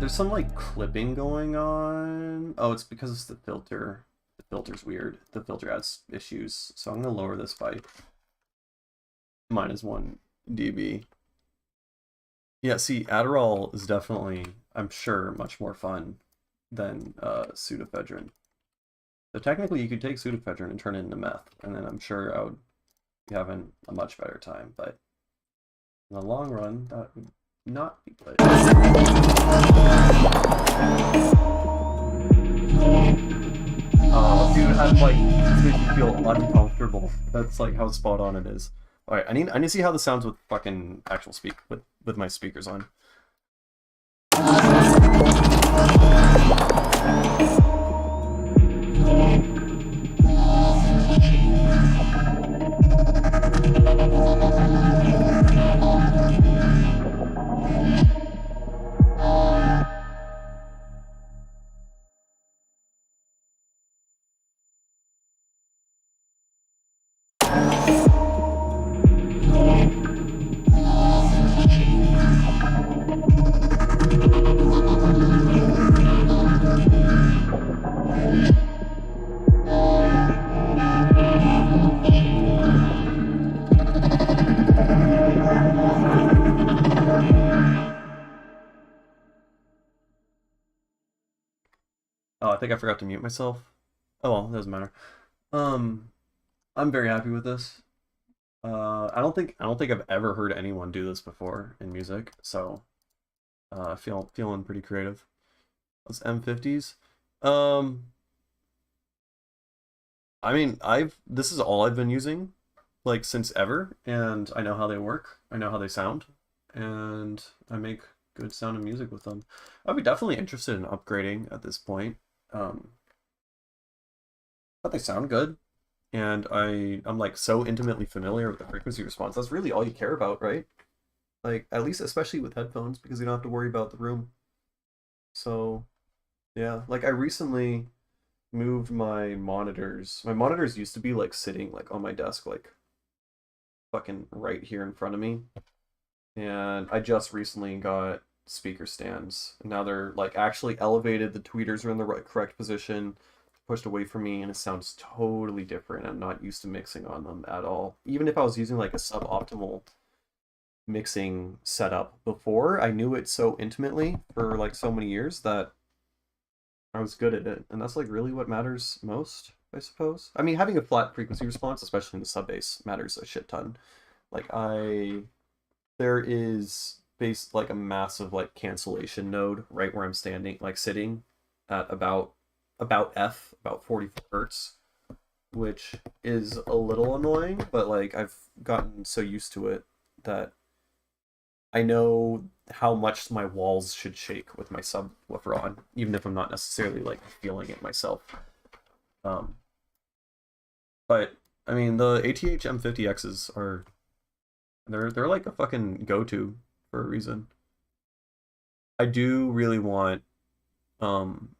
Speaker 1: There's some like clipping going on. Oh, it's because it's the filter. The filter's weird. The filter has issues. So I'm gonna lower this by -1 dB. Yeah, see, Adderall is definitely, I'm sure, much more fun than pseudoephedrine. So technically you could take pseudoephedrine and turn it into meth, and then I'm sure I would be having a much better time, but in the long run, that would not be good. Oh, dude, I'm like, this makes me feel uncomfortable. That's like how spot on it is. All right, I need to see how this sounds with fucking actual with my speakers on. Oh, I think I forgot to mute myself. Oh well, it doesn't matter. Um, I'm very happy with this. I don't think I've ever heard anyone do this before in music, so feeling pretty creative. Those M50s. Um, I mean, this is all I've been using like since ever, and I know how they work. I know how they sound, and I make good sounding music with them. I'd be definitely interested in upgrading at this point. Um, but they sound good, and I'm like so intimately familiar with the frequency response. That's really all you care about, right? Like at least especially with headphones because you don't have to worry about the room. So, yeah, like I recently moved my monitors. My monitors used to be like sitting like on my desk like fucking right here in front of me. And I just recently got speaker stands. And now they're like actually elevated. The tweeters are in the correct position, pushed away from me, and it sounds totally different. I'm not used to mixing on them at all. Even if I was using like a suboptimal mixing setup before, I knew it so intimately for like so many years that I was good at it. And that's like really what matters most, I suppose. I mean, having a flat frequency response, especially in the sub bass, matters a shit ton. Like there is like a massive like cancellation node right where I'm standing, like sitting at about 44 hertz, which is a little annoying, but like I've gotten so used to it that I know how much my walls should shake with my subwoofer on, even if I'm not necessarily like feeling it myself. Um, but I mean the ATH M50Xs are they're like a fucking go-to for a reason. I do really want um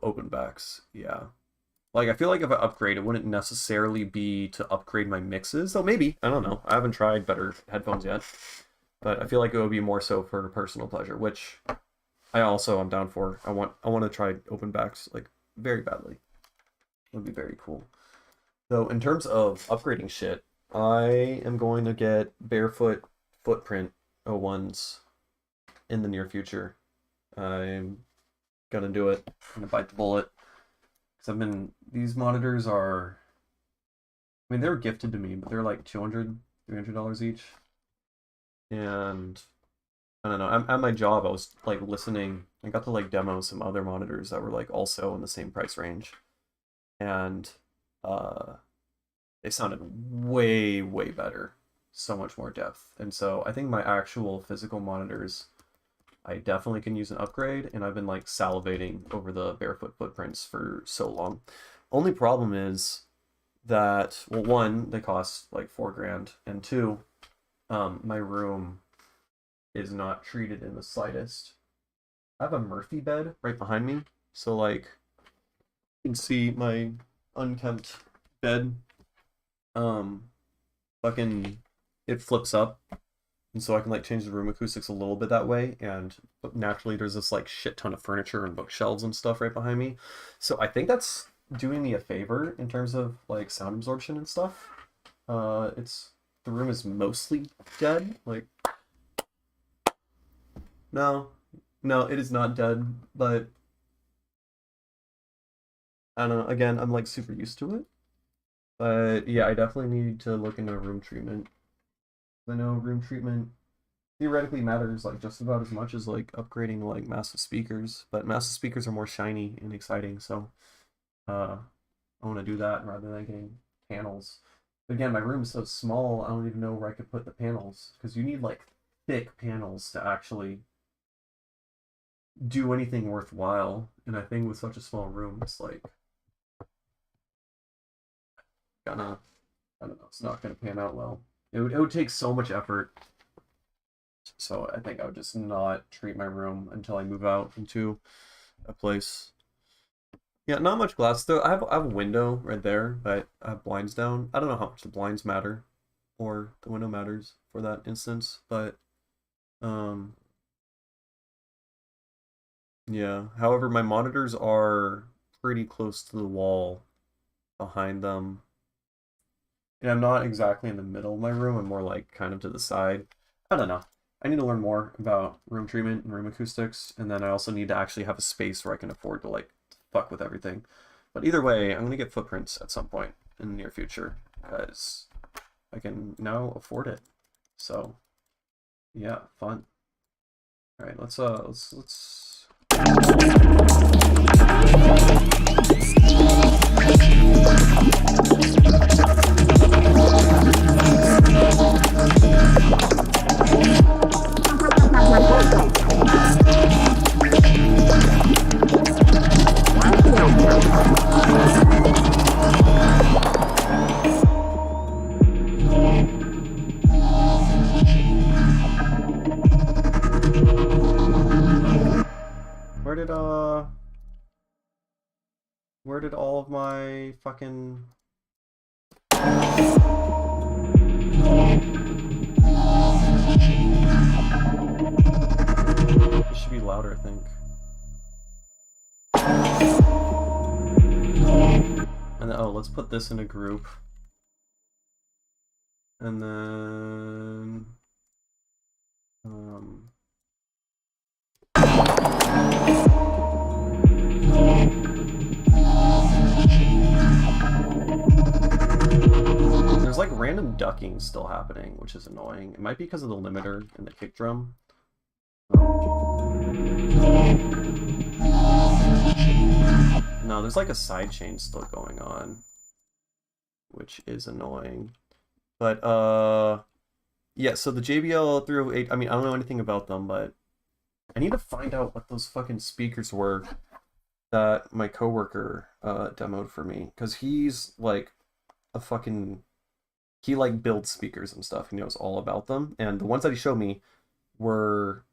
Speaker 1: open backs. Yeah. Like I feel like if I upgrade, it wouldn't necessarily be to upgrade my mixes. Though maybe. I don't know. I haven't tried better headphones yet. But I feel like it would be more so for personal pleasure, which I also am down for. I want to try open backs like very badly. It would be very cool. So in terms of upgrading shit, I am going to get Barefoot Footprint O1s in the near future. I'm gonna do it. I'm gonna bite the bullet. Because these monitors are, I mean, they were gifted to me, but they're like $200, $300 each. And I don't know, at my job, I was like listening, I got to like demo some other monitors that were like also in the same price range. And uh, they sounded way, way better. So much more depth. And so I think my actual physical monitors, I definitely can use an upgrade, and I've been like salivating over the Barefoot Footprints for so long. Only problem is that, well, one, they cost like 4 grand, and two, my room is not treated in the slightest. I have a Murphy bed right behind me, so like you can see my unkempt bed. Um, fucking, it flips up And so I can like change the room acoustics a little bit that way, and naturally there's this like shit ton of furniture and bookshelves and stuff right behind me. So I think that's doing me a favor in terms of like sound absorption and stuff. It's the room is mostly dead. Like no, no, it is not dead, but I don't know. Again, I'm like super used to it. But yeah, I definitely need to look into room treatment. I know room treatment theoretically matters like just about as much as like upgrading like massive speakers, but massive speakers are more shiny and exciting, so I want to do that rather than getting panels. But again, my room is so small, I don't even know where I could put the panels, because you need like thick panels to actually do anything worthwhile, and I think with such a small room, it's like gonna, I don't know, it's not gonna pan out well. It would take so much effort. So I think I would just not treat my room until I move out into a place. Yeah, not much glass though. I have a window right there, but I have blinds down. I don't know how much the blinds matter or the window matters for that instance, but yeah. However, my monitors are pretty close to the wall behind them. And I'm not exactly in the middle of my room, I'm more like kind of to the side. I don't know. I need to learn more about room treatment and room acoustics, and then I also need to actually have a space where I can afford to like fuck with everything. But either way, I'm gonna get footprints at some point in the near future because I can now afford it. So yeah, fun. All right, let's. Where did all of my fucking... It should be louder, I think. And then, oh, let's put this in a group. And then... There's like random ducking still happening, which is annoying. It might be because of the limiter and the kick drum. No, there's like a side chain still going on, which is annoying. But yeah, so the JBL 308, I mean, I don't know anything about them, but I need to find out what those fucking speakers were that my coworker demoed for me, because he's like a fucking, he like builds speakers and stuff. He knows all about them, and the ones that he showed me were,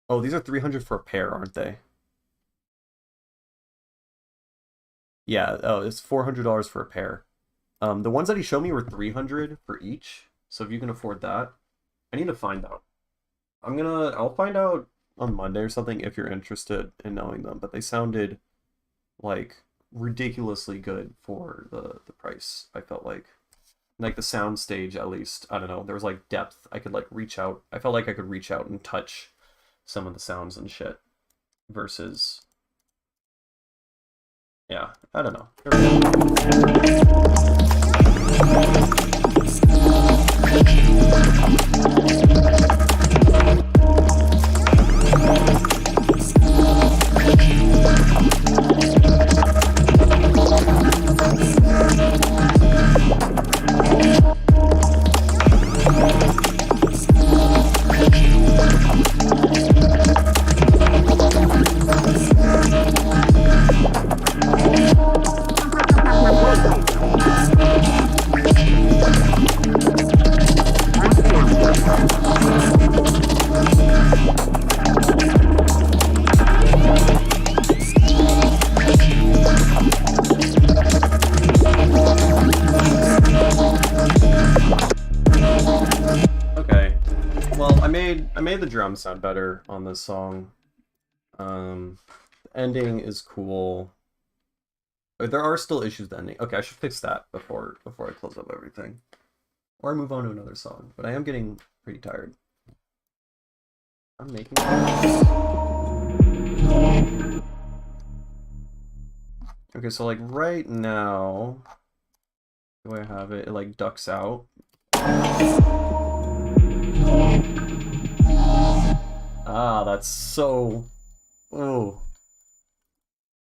Speaker 1: oh, these are 300 for a pair, aren't they? Yeah, oh, it's $400 for a pair. The ones that he showed me were 300 for each, so if you can afford that, I need to find out. I'll find out on Monday or something if you're interested in knowing them, but they sounded like ridiculously good for the price. I felt like the sound stage, at least, I don't know, there was like depth. I could like reach out. I felt like I could reach out and touch some of the sounds and shit versus, yeah, I don't know. I made the drums sound better on this song. The ending is cool. There are still issues with the ending. Okay, I should fix that before I close up everything. Or move on to another song. But I am getting pretty tired. I'm making Okay, so like right now, the way I have it, it like ducks out. Ah, that's so... Oh.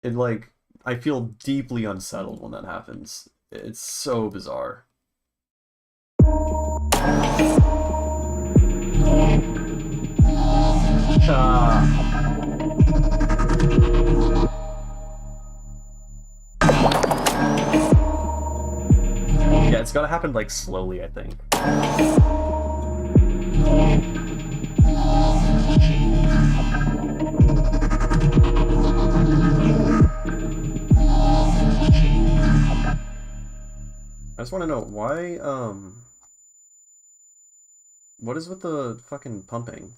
Speaker 1: It like... I feel deeply unsettled when that happens. It's so bizarre. Ah. Yeah, it's gotta happen like slowly, I think. I just want to know why, what is with the fucking pumping?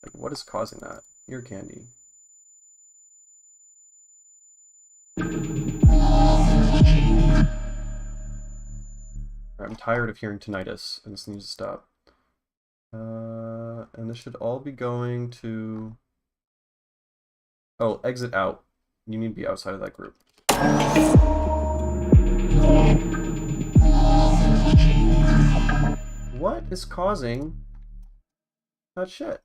Speaker 1: Like, what is causing that? Ear candy. I'm tired of hearing tinnitus, and this needs to stop. And this should all be going to... Oh, exit out. You need to be outside of that group. What is causing that shit?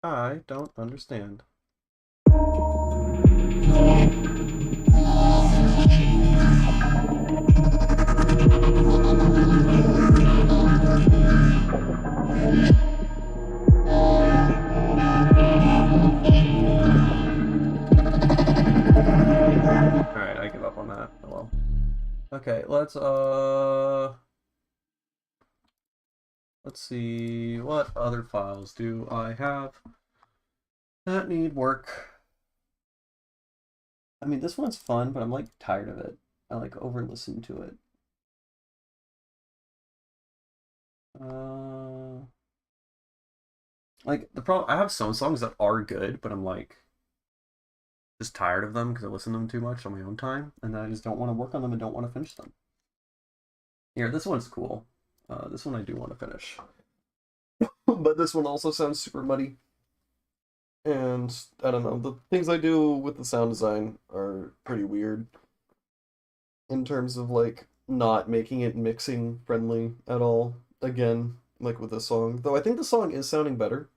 Speaker 1: I don't understand. Alright, I give up on that. Oh well. Okay, let's see, what other files do I have that need work? I mean, this one's fun, but I'm like tired of it. I like over listen to it. Like the problem, I have some songs that are good, but I'm like just tired of them because I listen to them too much on my own time, and then I just don't want to work on them and don't want to finish them. Here, this one's cool. This one I do want to finish. But this one also sounds super muddy. And I don't know, the things I do with the sound design are pretty weird in terms of like not making it mixing friendly at all. Again, like with this song. Though I think the song is sounding better.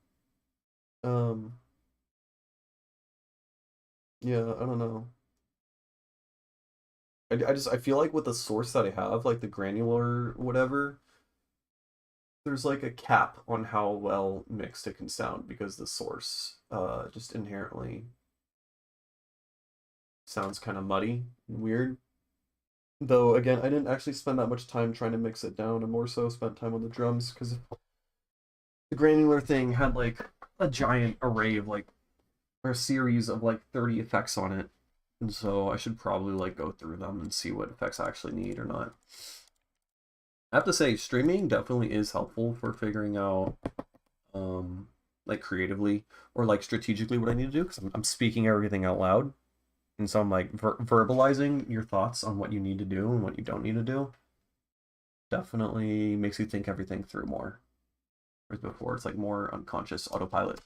Speaker 1: Um yeah, I don't know. I feel like with the source that I have, like the granular whatever, there's like a cap on how well mixed it can sound because the source just inherently sounds kind of muddy and weird. Though again, I didn't actually spend that much time trying to mix it down. I more so spent time on the drums because the granular thing had like a giant array of like or a series of like 30 effects on it. And so I should probably like go through them and see what effects I actually need or not. I have to say, streaming definitely is helpful for figuring out like creatively or like strategically what I need to do because I'm speaking everything out loud. And so I'm like verbalizing your thoughts on what you need to do and what you don't need to do. Definitely makes you think everything through more. Whereas before, it's like more unconscious autopilot.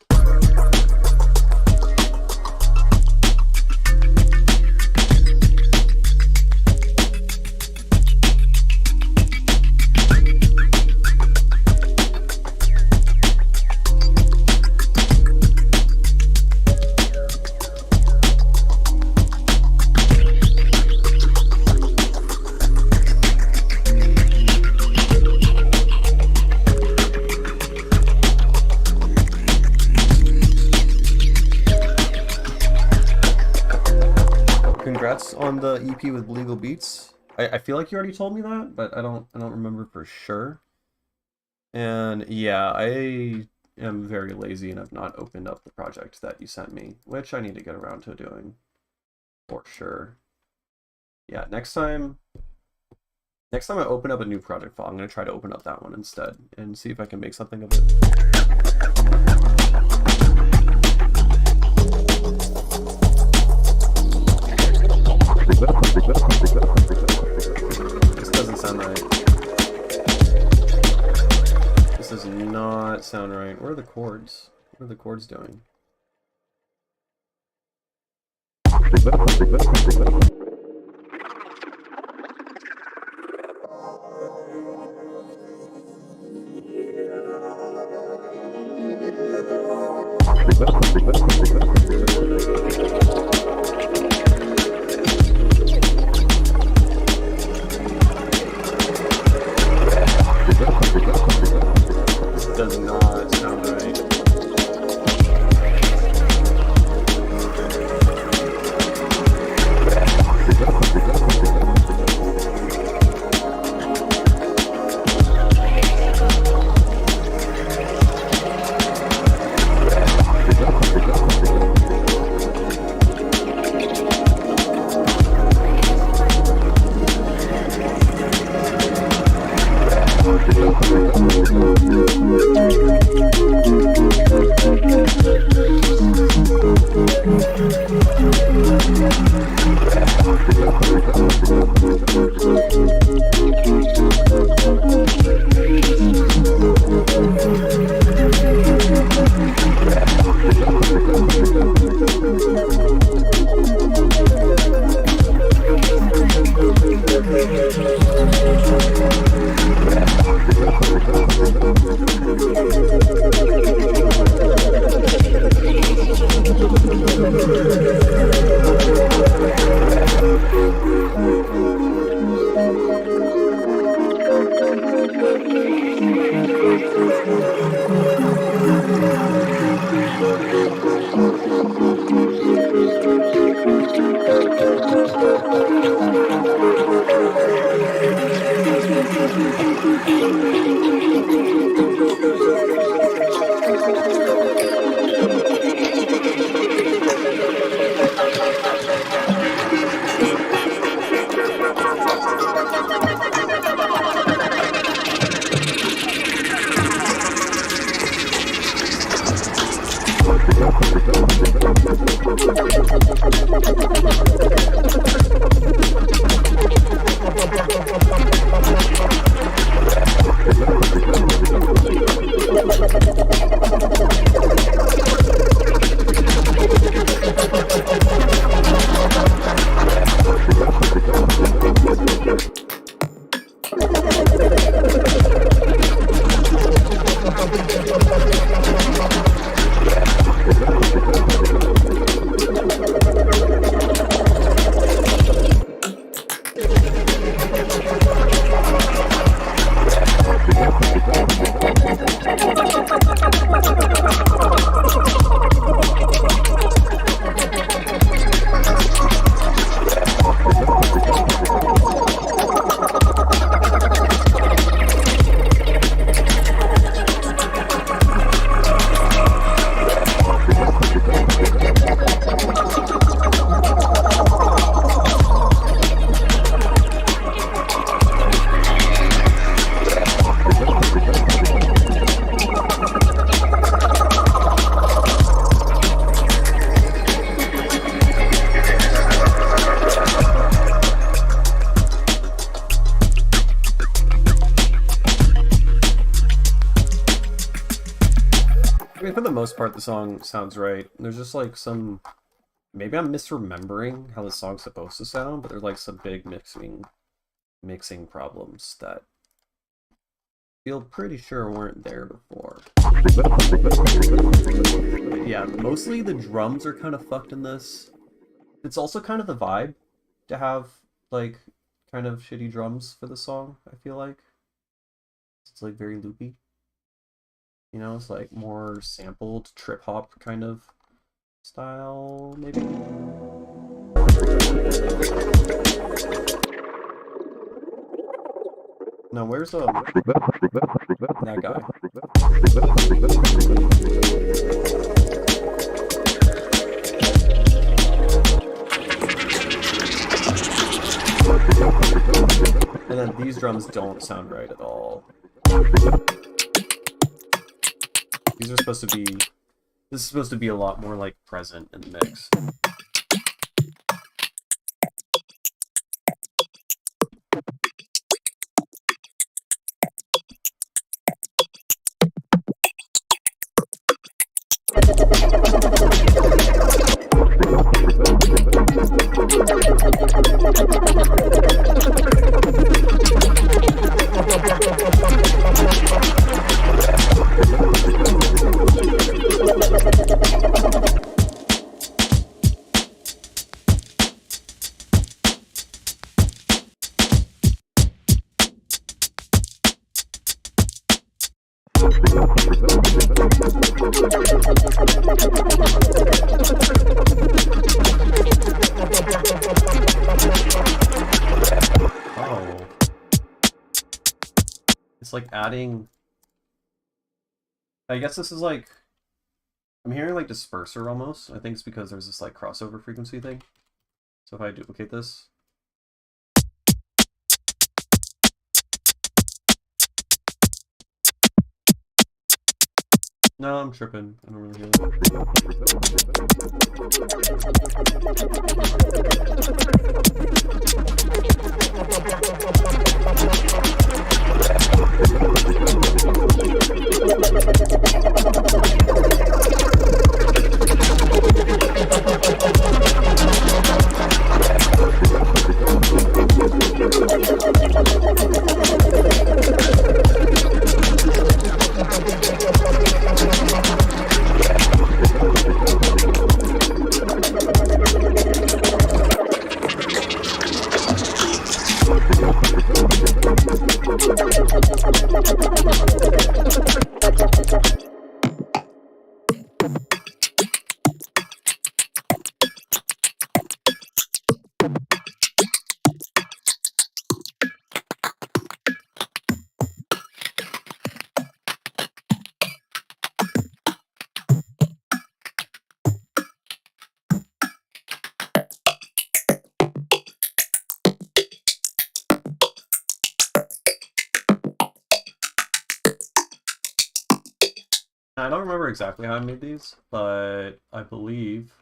Speaker 1: Congrats on the EP with Legal Beats. I feel like you already told me that, but I don't remember for sure. And yeah, I am very lazy and have not opened up the project that you sent me, which I need to get around to doing for sure. Yeah, next time Next time I open up a new project file, I'm going to try to open up that one instead and see if I can make something of it. This doesn't sound right. This does not sound right. Where are the chords? What are the chords doing? This does not sound right. For the most part, the song sounds right. There's just like some... Maybe I'm misremembering how the song's supposed to sound, but there's like some big mixing problems that I feel pretty sure weren't there before. But yeah, mostly the drums are kind of fucked in this. It's also kind of the vibe to have like kind of shitty drums for the song, I feel like. It's like very loopy. You know, it's like more sampled trip hop kind of style, maybe. Now, where's that guy? And then these drums don't sound right at all. These are supposed to be... This is supposed to be a lot more, like, present in the mix. Oh. It's like adding... I guess this is like... I'm hearing like disperser almost. I think it's because there's this like crossover frequency thing. So if I duplicate this... No, I'm tripping. I don't really hear I don't remember exactly how I made these, but I believe...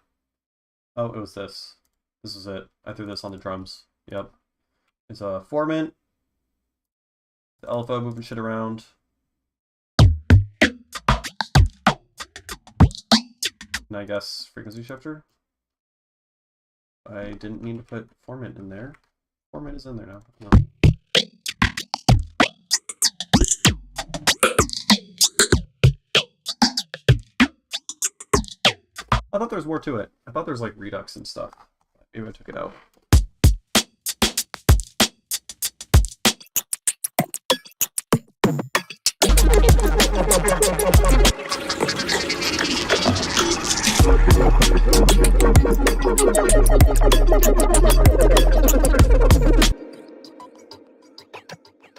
Speaker 1: Oh, it was this. This is it. I threw this on the drums. Yep. It's a formant. The alpha moving shit around. And I guess frequency shifter. I didn't mean to put formant in there. Formant is in there now. No. I thought there was more to it. I thought there was like redux and stuff. Maybe I took it out.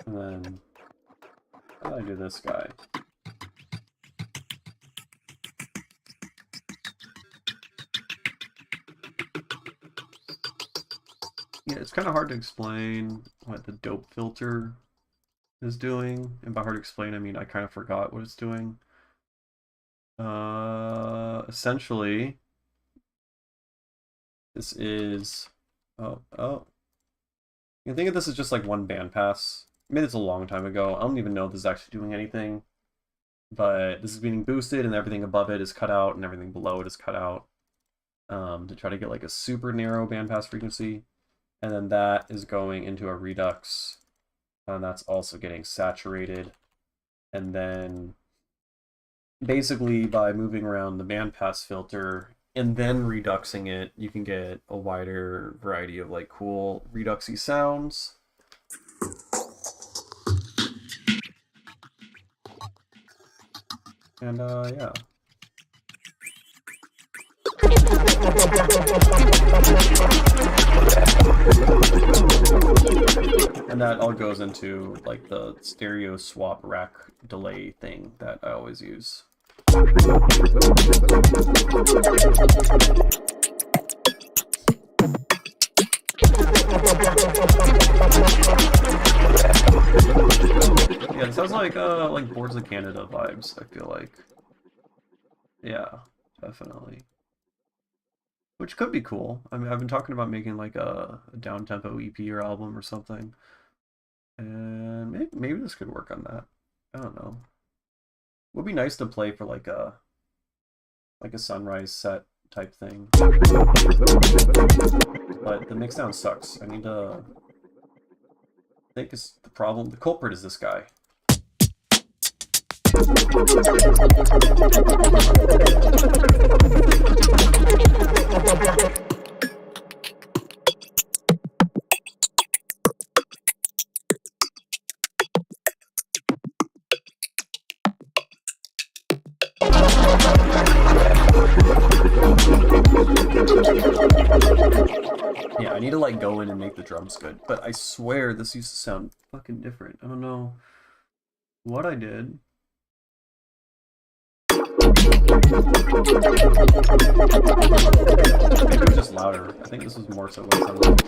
Speaker 1: And then how do I do this guy? Yeah, it's kind of hard to explain what the dope filter is doing. And by hard to explain, I mean I kind of forgot what it's doing. Essentially, this is... Oh. You can think of this as just like one bandpass. I made this a long time ago. I don't even know if this is actually doing anything. But this is being boosted and everything above it is cut out and everything below it is cut out. To try to get like a super narrow bandpass frequency. And then that is going into a redux, and that's also getting saturated. And then basically by moving around the bandpass filter and then reduxing it, you can get a wider variety of like cool reduxy sounds. And yeah. And that all goes into like the stereo swap rack delay thing that I always use. Yeah, this has like Boards of Canada vibes, I feel like. Yeah, definitely. Which could be cool. I mean, I've been talking about making like a down-tempo EP or album or something. And maybe this could work on that. I don't know. Would be nice to play for like a sunrise set type thing. But the mix down sucks. I need to I think it's the problem. The culprit is this guy. Yeah, I need to like go in and make the drums good, but I swear this used to sound fucking different. I don't know what I did. Maybe it was just louder. I think this was more so what it sounded like.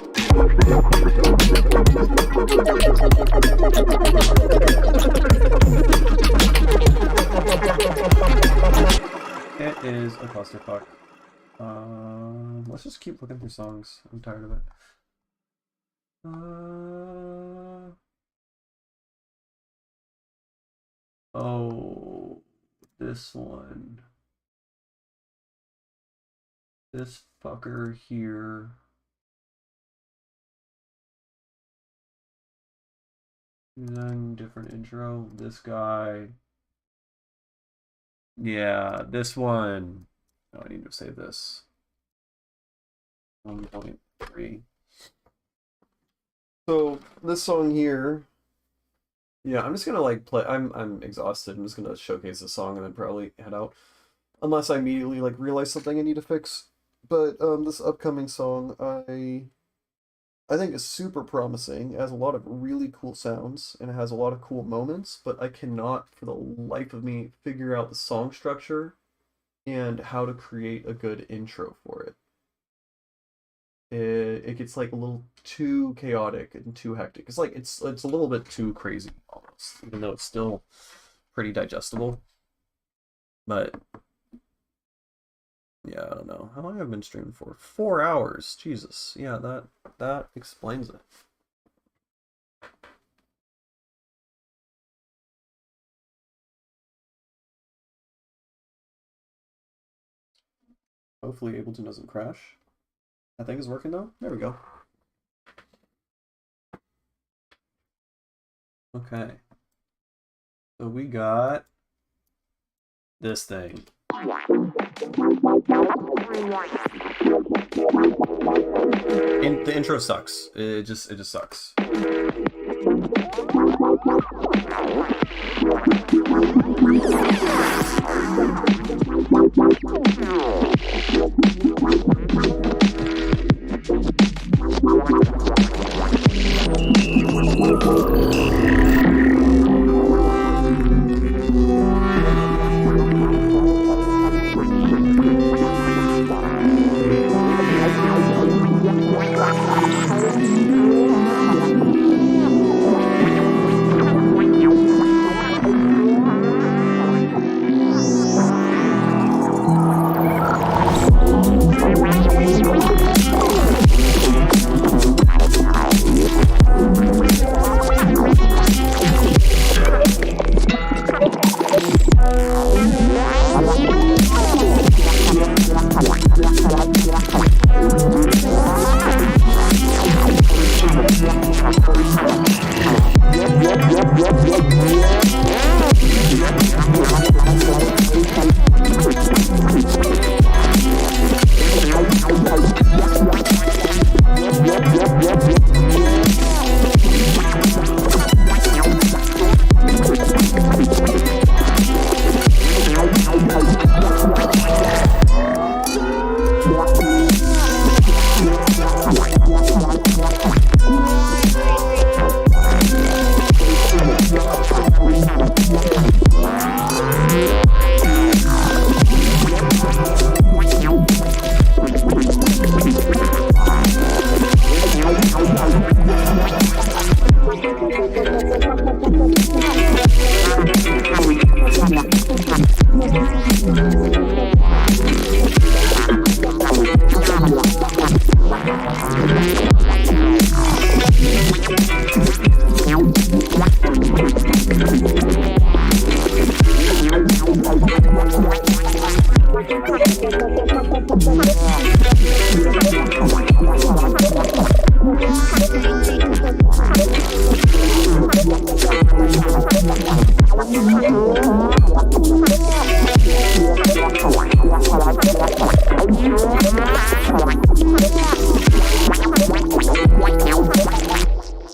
Speaker 1: It is a clusterfuck. Let's just keep looking through songs. I'm tired of it. Oh, this one. This fucker here. Then different intro. This guy. Yeah, this one. Oh, I need to save this. 1.3. So this song here. Yeah, I'm just gonna like play. I'm exhausted. I'm just gonna showcase the song and then probably head out, unless I immediately like realize something I need to fix. But this upcoming song I think is super promising. It has a lot of really cool sounds and it has a lot of cool moments. But I cannot, for the life of me, figure out the song structure and how to create a good intro for it. It gets like a little too chaotic and too hectic. It's like it's a little bit too crazy almost, even though it's still pretty digestible. But yeah, I don't know. How long have I been streaming for? 4 hours. Jesus. Yeah, that explains it. Hopefully Ableton doesn't crash. I think it's working though. There we go. Okay. So we got this thing. The intro sucks. It just sucks.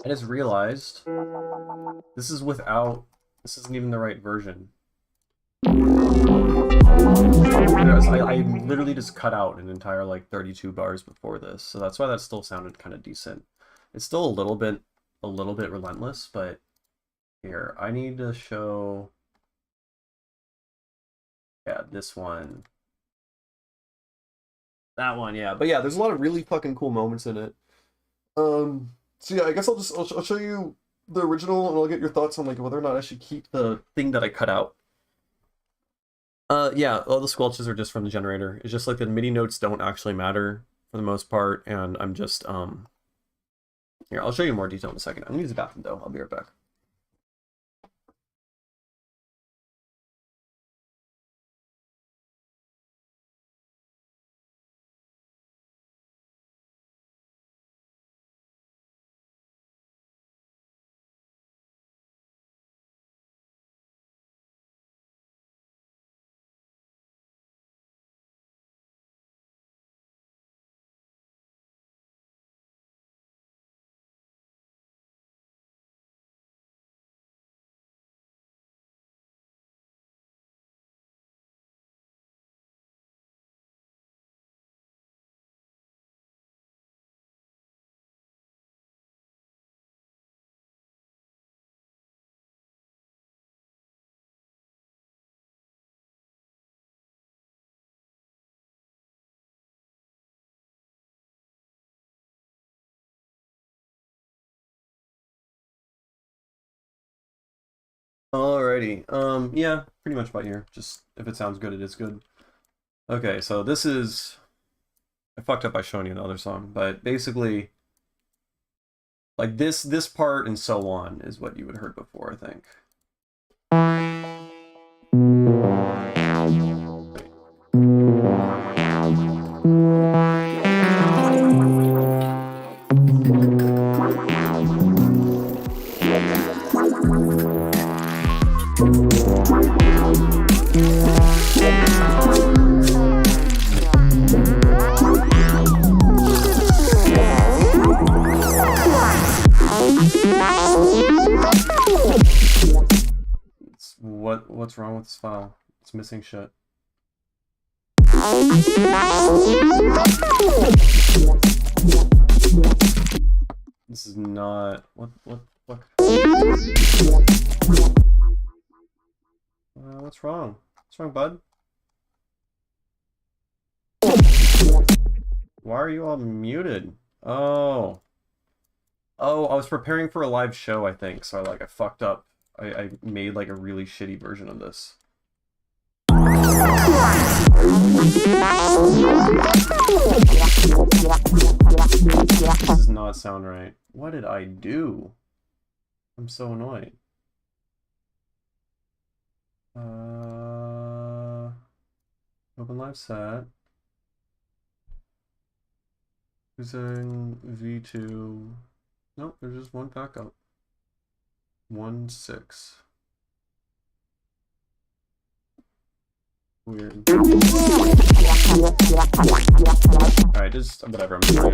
Speaker 1: I just realized this is without, this isn't even the right version. I literally just cut out an entire like 32 bars before this, so that's why that still sounded kind of decent. It's still a little bit relentless, but here, I need to show, yeah, this one. That one, yeah. But yeah, there's a lot of really fucking cool moments in it. So yeah, I guess I'll show you the original and I'll get your thoughts on like whether or not I should keep the thing that I cut out. Yeah, all the squelches are just from the generator. It's just like the MIDI notes don't actually matter for the most part, and I'm just here, I'll show you more detail in a second. I'm gonna use the bathroom though. I'll be right back. Alrighty. Yeah, pretty much about here. Just if it sounds good, it is good. Okay, so this is, I fucked up by showing you the other song, but basically, like this part and so on is what you had heard before, I think. What's wrong with this file? It's missing shit. This is not what what's wrong? What's wrong, bud? Why are you all muted? Oh, I was preparing for a live show, I think, so I fucked up. I made like a really shitty version of this. This does not sound right. What did I do? I'm so annoyed. Open live set. Using V2. Nope, there's just one backup. 1.6. Weird. Alright, just whatever. I'm sorry.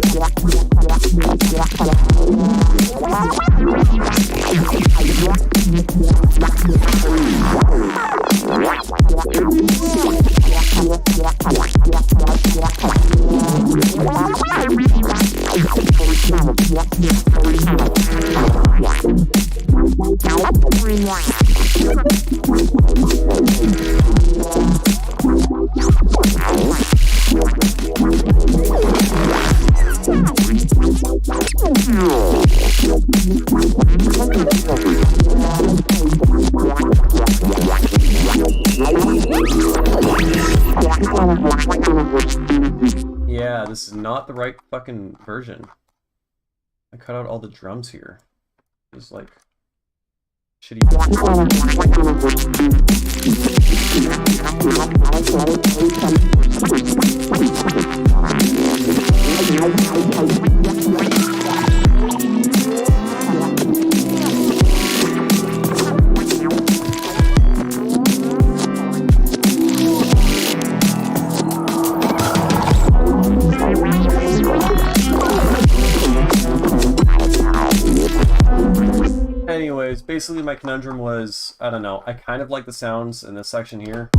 Speaker 1: Yeah, this is not the right fucking version. I cut out all the drums here. It's like shitty. Anyways, basically my conundrum was, I don't know, I kind of like the sounds in this section here.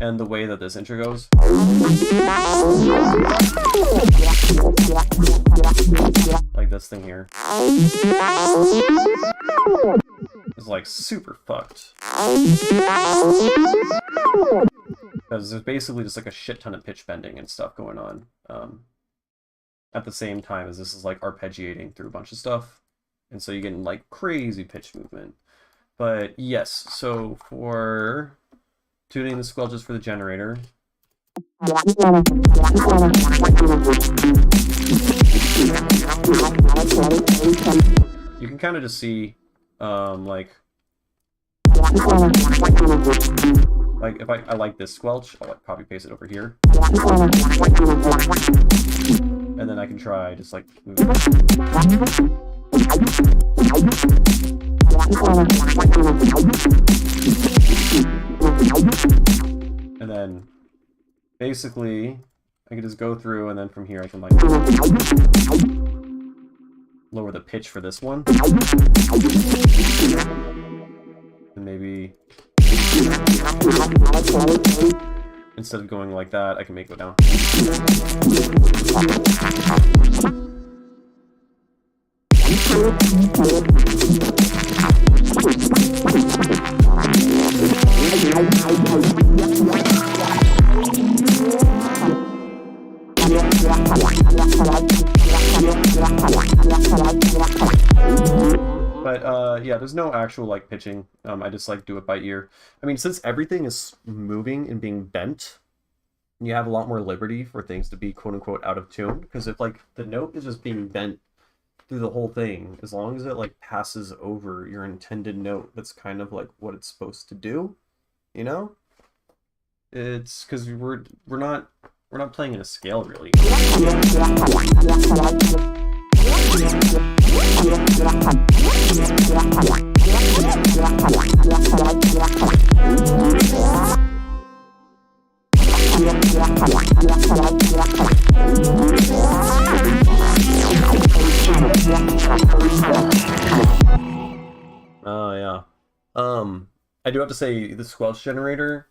Speaker 1: And the way that this intro goes. Like this thing here. Is like super fucked. Because there's basically just like a shit ton of pitch bending and stuff going on. At the same time as this is like arpeggiating through a bunch of stuff. And so you're getting like crazy pitch movement. But yes, so for tuning the squelches for the generator. You can kind of just see like if I like this squelch, I'll like copy paste it over here. And then I can try just like move it. And then basically I can just go through, and then from here I can like lower the pitch for this one. And maybe instead of going like that, I can make it go down. But yeah, there's no actual like pitching. I just like do it by ear. I mean, since everything is moving and being bent, you have a lot more liberty for things to be quote unquote out of tune. Because if like the note is just being bent through the whole thing, as long as it like passes over your intended note, that's kind of like what it's supposed to do, you know? It's because we're not playing in a scale really. Oh yeah. I do have to say the squelch generator,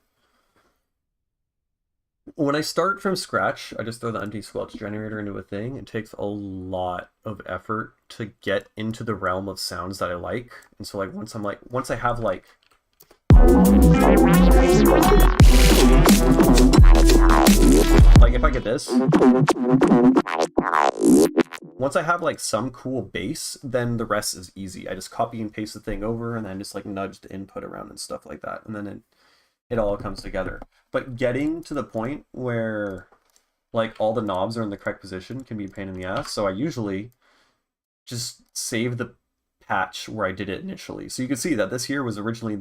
Speaker 1: when I start from scratch, I just throw the empty squelch generator into a thing. It takes a lot of effort to get into the realm of sounds that I like. And so like once I have like if I get this, once I have like some cool bass, then the rest is easy. I just copy and paste the thing over and then just like nudge the input around and stuff like that. And then it all comes together. But getting to the point where like all the knobs are in the correct position can be a pain in the ass. So I usually just save the patch where I did it initially. So you can see that this here was originally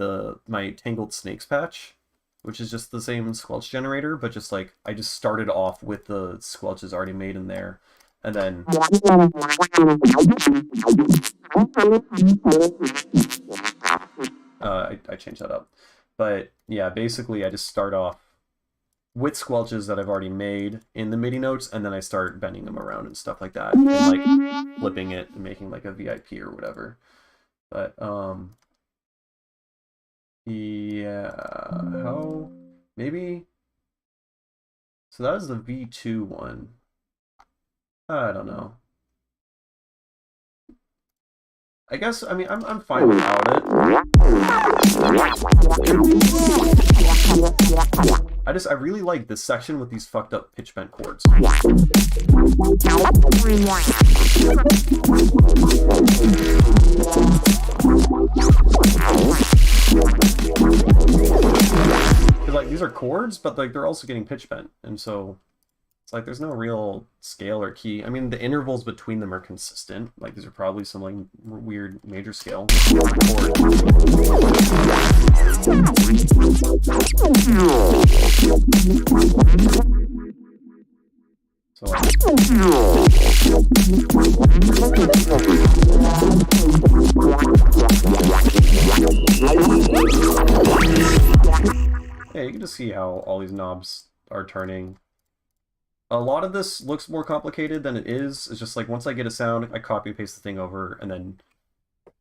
Speaker 1: my Tangled Snakes patch, which is just the same squelch generator, but just like I just started off with the squelches already made in there. And then I changed that up. But yeah, basically I just start off with squelches that I've already made in the MIDI notes, and then I start bending them around and stuff like that, and like flipping it and making like a VIP or whatever. But yeah, how maybe. So that was the V2 one. I don't know. I guess, I mean, I'm fine without it. I really like this section with these fucked up pitch bent chords. Because like these are chords, but like they're also getting pitch bent, and so It's like there's no real scale or key. I mean, the intervals between them are consistent. Like these are probably some like weird major scale chord. So like, yeah, you can just see how all these knobs are turning. A lot of this looks more complicated than it is. It's just like once I get a sound, I copy and paste the thing over and then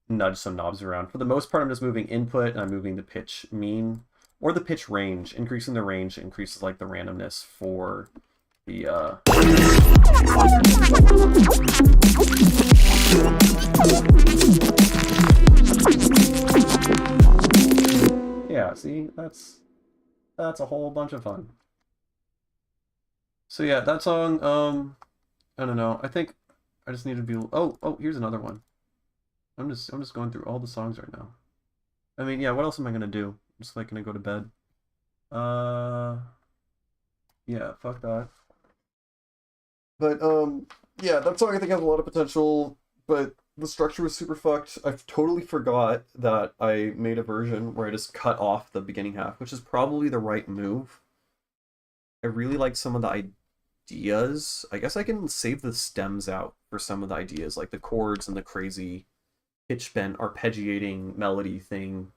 Speaker 1: nudge some knobs around. For the most part, I'm just moving input and I'm moving the pitch mean or the pitch range. Increasing the range increases like the randomness for the yeah, see, that's a whole bunch of fun. So yeah, that song, I don't know. I think I just need to be. Oh, here's another one. I'm just going through all the songs right now. I mean, yeah. What else am I gonna do? I'm just like gonna go to bed. Yeah. Fuck that. But yeah, that song I think has a lot of potential, but the structure was super fucked. I totally forgot that I made a version where I just cut off the beginning half, which is probably the right move. I really like some of the ideas. I guess I can save the stems out for some of the ideas, like the chords and the crazy pitch bend arpeggiating melody thing.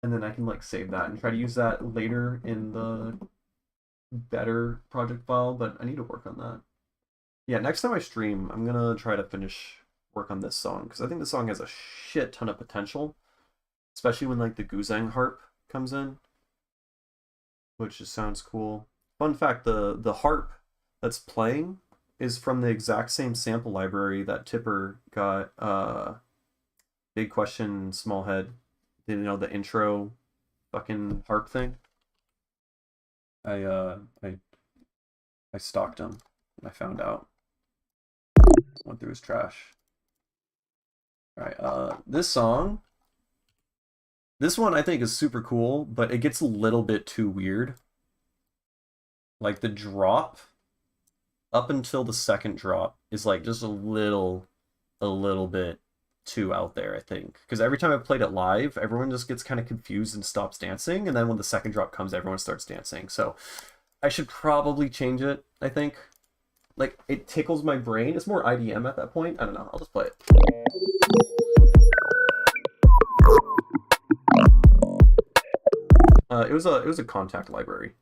Speaker 1: And then I can like save that and try to use that later in the better project file, but I need to work on that. Yeah, next time I stream, I'm gonna try to finish work on this song, because I think the song has a shit ton of potential, especially when like the Guzheng harp comes in, which just sounds cool. Fun fact, the harp that's playing is from the exact same sample library that Tipper got Big Question, Small Head. Didn't know the intro fucking harp thing. I stalked him and I found out. Went through his trash. Alright, this song. This one I think is super cool, but it gets a little bit too weird. Like the drop up until the second drop is like just a little bit too out there, I think. Because every time I played it live, everyone just gets kind of confused and stops dancing, and then when the second drop comes, everyone starts dancing. So I should probably change it, I think. Like, it tickles my brain. It's more IDM at that point. I don't know. I'll just play it. It was a contact library.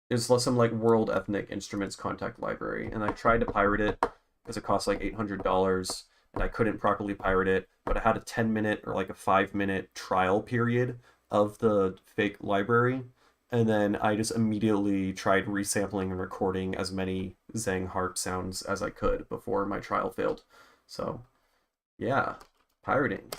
Speaker 1: It's some like world ethnic instruments contact library, and I tried to pirate it because it cost like $800, and I couldn't properly pirate it. But I had a 10-minute or like a 5-minute trial period of the fake library, and then I just immediately tried resampling and recording as many Zhang harp sounds as I could before my trial failed. So, yeah, pirating.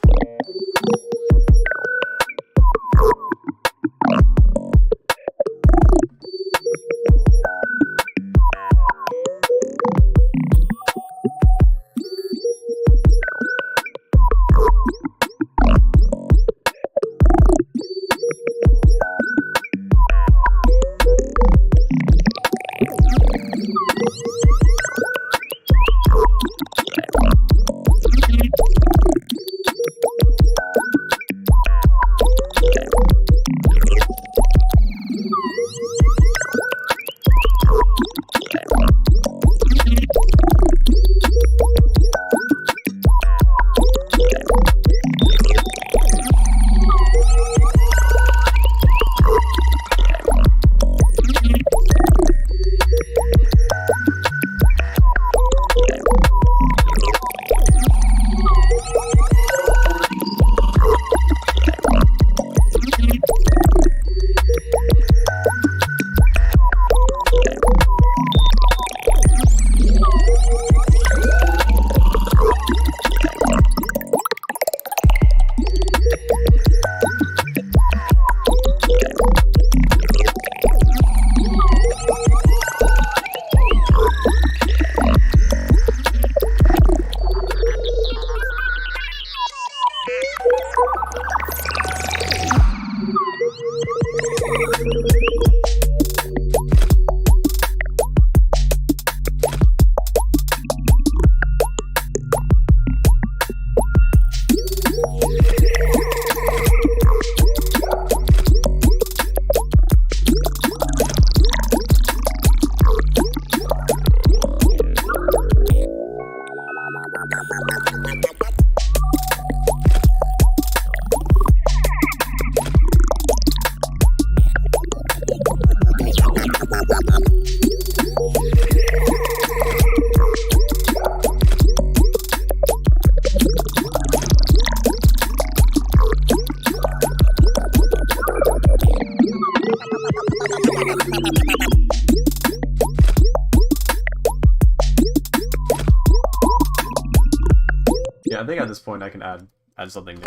Speaker 1: Yeah, I think at this point I can add something new.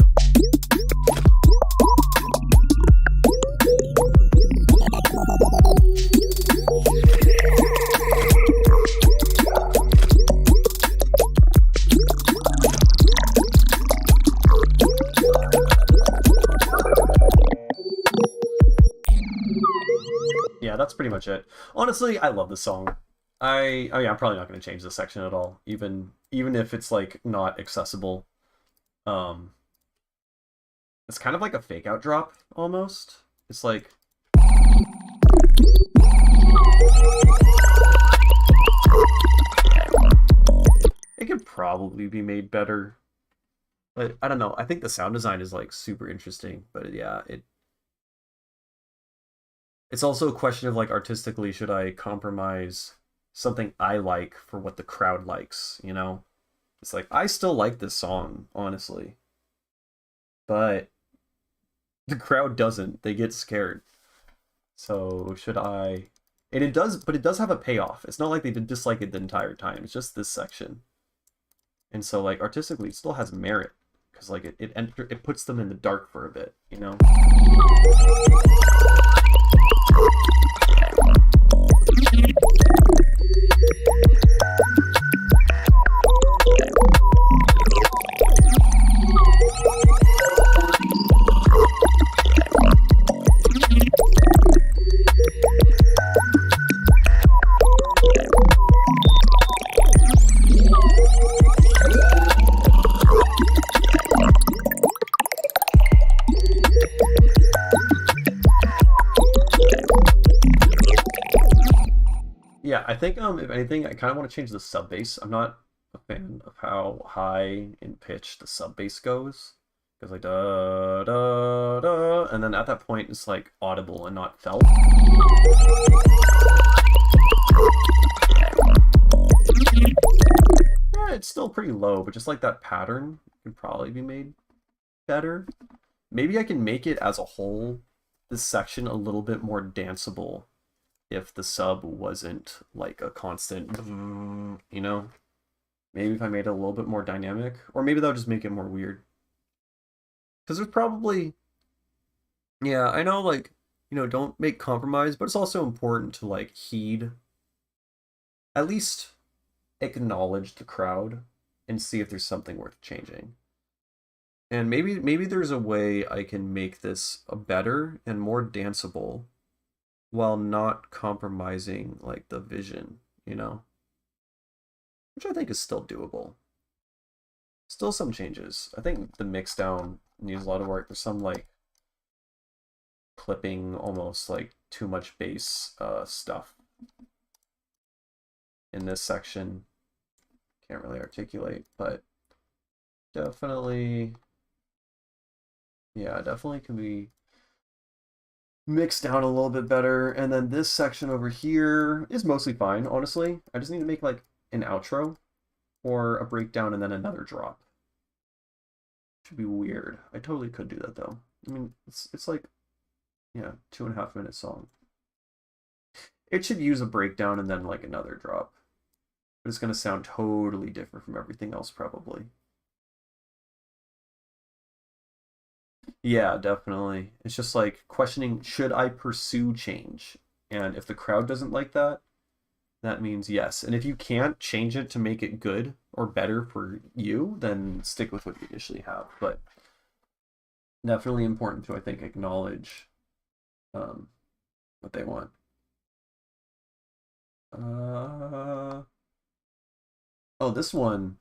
Speaker 1: Yeah, that's pretty much it. Honestly, I love this song. I mean, I'm probably not going to change this section at all, even if it's like not accessible. Um, it's kind of like a fake out drop almost. It's like it could probably be made better, but I don't know. I think the sound design is like super interesting, but yeah, it's also a question of like artistically, should I compromise something I like for what the crowd likes, you know? It's like I still like this song, honestly, but the crowd doesn't. They get scared. So should I? And it does, but it does have a payoff. It's not like they did dislike it the entire time. It's just this section. And so like artistically, it still has merit because like it puts them in the dark for a bit, you know? Yeah, I think if anything, I kind of want to change the sub bass. I'm not a fan of how high in pitch the sub bass goes because like da da da, and then at that point it's like audible and not felt. Yeah, it's still pretty low, but just like that pattern could probably be made better. Maybe I can make it as a whole, this section a little bit more danceable if the sub wasn't like a constant, you know? Maybe if I made it a little bit more dynamic, or maybe that would just make it more weird. Because there's probably, yeah, I know, like, don't make compromise, but it's also important to like heed, at least acknowledge the crowd and see if there's something worth changing. And maybe there's a way I can make this a better and more danceable while not compromising like the vision, which I think is still doable. Still some changes. I think the mix down needs a lot of work. There's some like clipping, almost like too much bass stuff in this section. Can't really articulate, but definitely, yeah, definitely can be mixed down a little bit better. And then this section over here is mostly fine, honestly. I just need to make like an outro or a breakdown and then another drop. Should be weird. I totally could do that though. I mean, it's like, yeah, 2.5 minute song. It should use a breakdown and then like another drop. But it's gonna sound totally different from everything else probably. Yeah, definitely. It's just like questioning, should I pursue change? And if the crowd doesn't like that, that means yes. And if you can't change it to make it good or better for you, then stick with what you initially have. But definitely important to, I think, acknowledge what they want. Oh, this one.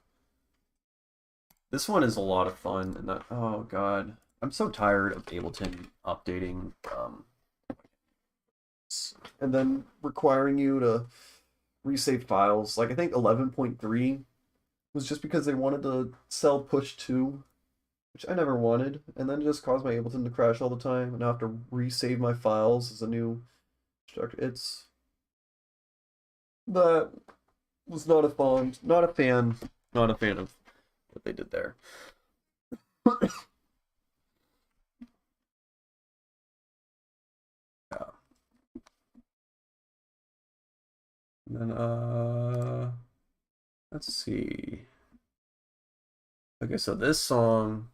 Speaker 1: This one is a lot of fun. And that, oh god, I'm so tired of Ableton updating, and then requiring you to resave files. Like I think 11.3 was just because they wanted to sell push 2, which I never wanted, and then it just caused my Ableton to crash all the time, and I have to resave my files as a new structure. It's that was not a fond, not a fan, not a fan of what they did there. Yeah. And then let's see. Okay, so this song,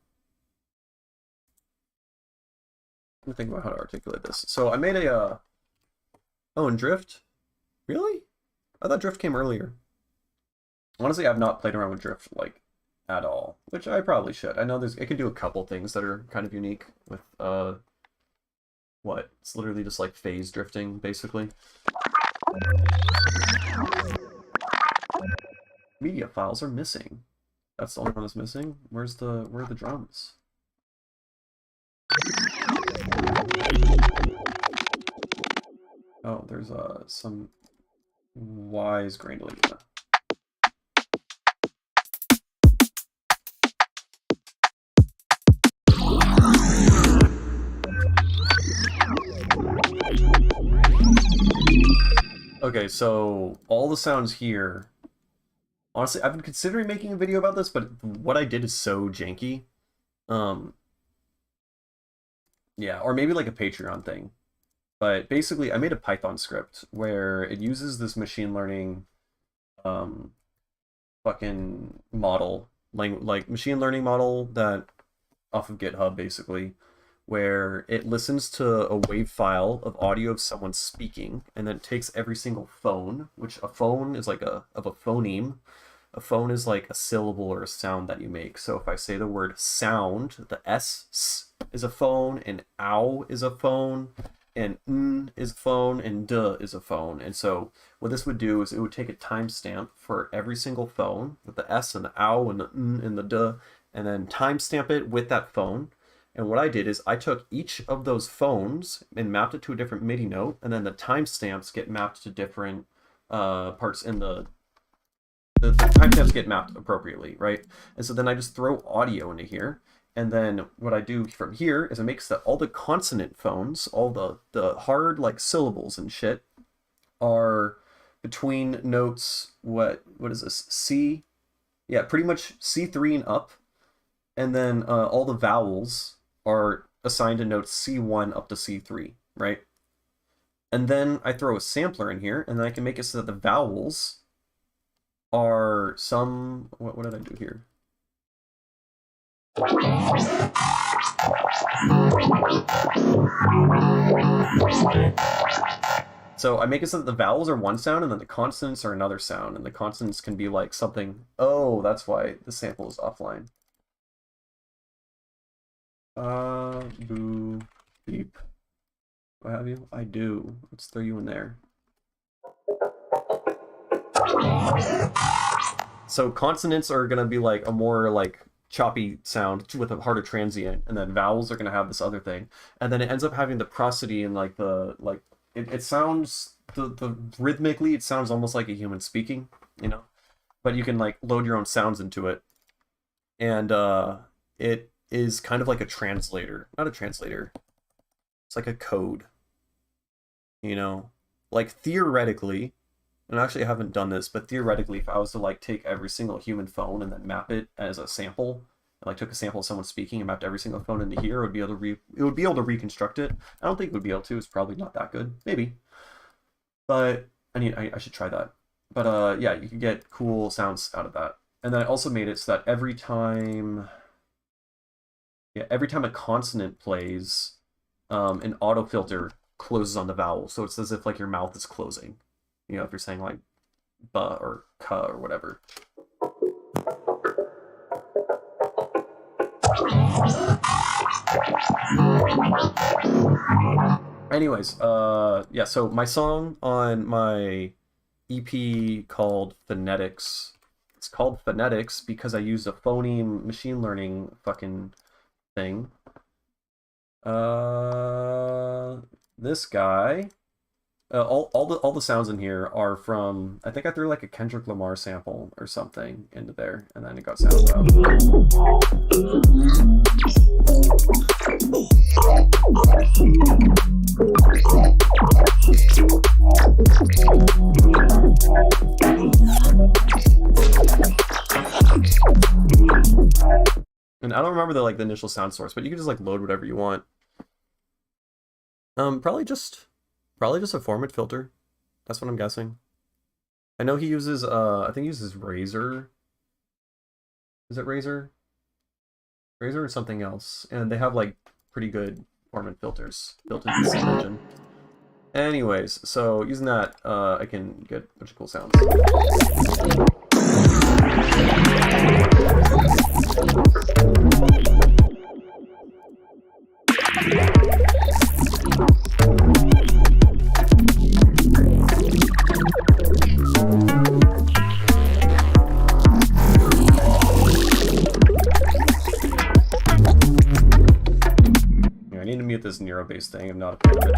Speaker 1: let me think about how to articulate this. So I made a oh, and Drift? Really? I thought Drift came earlier. Honestly, I've not played around with Drift like at all, which I probably should. I know it can do a couple things that are kind of unique with what? It's literally just like phase drifting, basically. Media files are missing. That's the only one that's missing. Where are the drums? Oh, there's some wise granular. Okay, so all the sounds here. Honestly, I've been considering making a video about this, but what I did is so janky. Yeah, or maybe like a Patreon thing. But basically, I made a Python script where it uses this machine learning um, fucking model, like machine learning model that off of GitHub, basically, where it listens to a wave file of audio of someone speaking, and then it takes every single phone, which a phone is like a phoneme. A phone is like a syllable or a sound that you make. So if I say the word sound, the S is a phone, and ow is a phone, and n is a phone, and d is a phone. And so what this would do is it would take a timestamp for every single phone with the S and the ow and the n and the d, and then timestamp it with that phone. And what I did is I took each of those phones and mapped it to a different MIDI note, and then the timestamps get mapped to different parts in the timestamps get mapped appropriately, right? And so then I just throw audio into here. And then what I do from here is I make so that all the consonant phones, all the hard like syllables and shit, are between notes, what is this? C? Yeah, pretty much C3 and up. And then all the vowels are assigned to notes C1 up to C3, right? And then I throw a sampler in here, and then I can make it so that the vowels are some, what did I do here? So I make it so that the vowels are one sound and then the consonants are another sound, and the consonants can be like something, oh, that's why the sample is offline. Boo, beep. Do I have you? I do. Let's throw you in there. So consonants are gonna be like a more like choppy sound with a harder transient, and then vowels are gonna have this other thing, and then it ends up having the prosody and like the like it sounds the rhythmically it sounds almost like a human speaking, you know, but you can like load your own sounds into it, and it is kind of like a translator, not a translator. It's like a code, you know, like theoretically. And actually, I haven't done this, but theoretically, if I was to like take every single human phone and then map it as a sample, like took a sample of someone speaking and mapped every single phone into here, it would be able to reconstruct it. I don't think it would be able to. It's probably not that good, maybe, but I should try that. But yeah, you can get cool sounds out of that. And then I also made it so that every time a consonant plays, an autofilter closes on the vowel, so it's as if like your mouth is closing. You know, if you're saying like "ba" or "ka" or whatever. Anyways, yeah, so my song on my EP called Phonetics. It's called Phonetics because I used a phoneme machine learning fucking thing. This guy. All the sounds in here are from, I think I threw like a Kendrick Lamar sample or something into there, and then it got sounds out. And I don't remember the initial sound source, but you can just like load whatever you want. Probably just a format filter. That's what I'm guessing. I know he uses I think he uses Razor. Is it Razor? Razor or something else. And they have like pretty good performant filters built into the same engine. Anyways, so using that, I can get a bunch of cool sounds. I need to mute this Nero bass thing. I'm not a fan of it.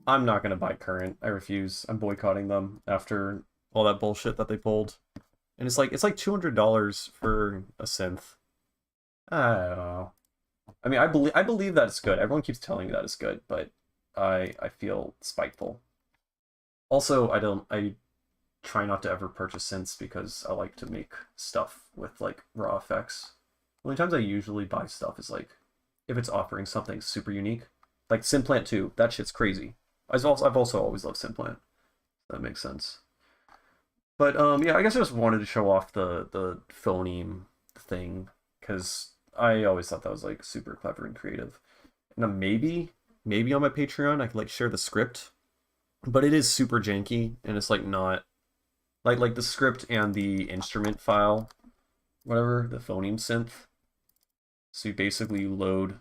Speaker 1: I'm not gonna buy Current. I refuse. I'm boycotting them after all that bullshit that they pulled. And it's like $200 for a synth. I don't know. I mean, I believe that it's good. Everyone keeps telling me that it's good, but I feel spiteful. Also, I try not to ever purchase synths because I like to make stuff with like raw effects. The only times I usually buy stuff is like if it's offering something super unique. Like Synplant 2, that shit's crazy. I've also always loved Synplant. That makes sense. But yeah, I guess I just wanted to show off the phoneme thing because I always thought that was like super clever and creative. Now maybe on my Patreon I could like share the script, but it is super janky and it's like not like the script and the instrument file, whatever, the phoneme synth. So you basically load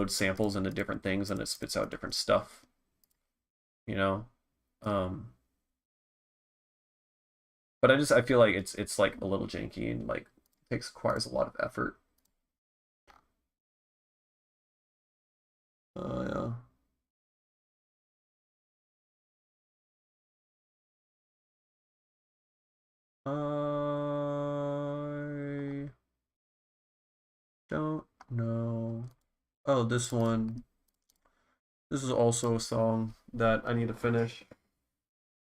Speaker 1: samples into different things and it spits out different stuff. You know? But I feel like it's like a little janky and like requires a lot of effort. Yeah. I don't know. Oh, this one. This is also a song that I need to finish.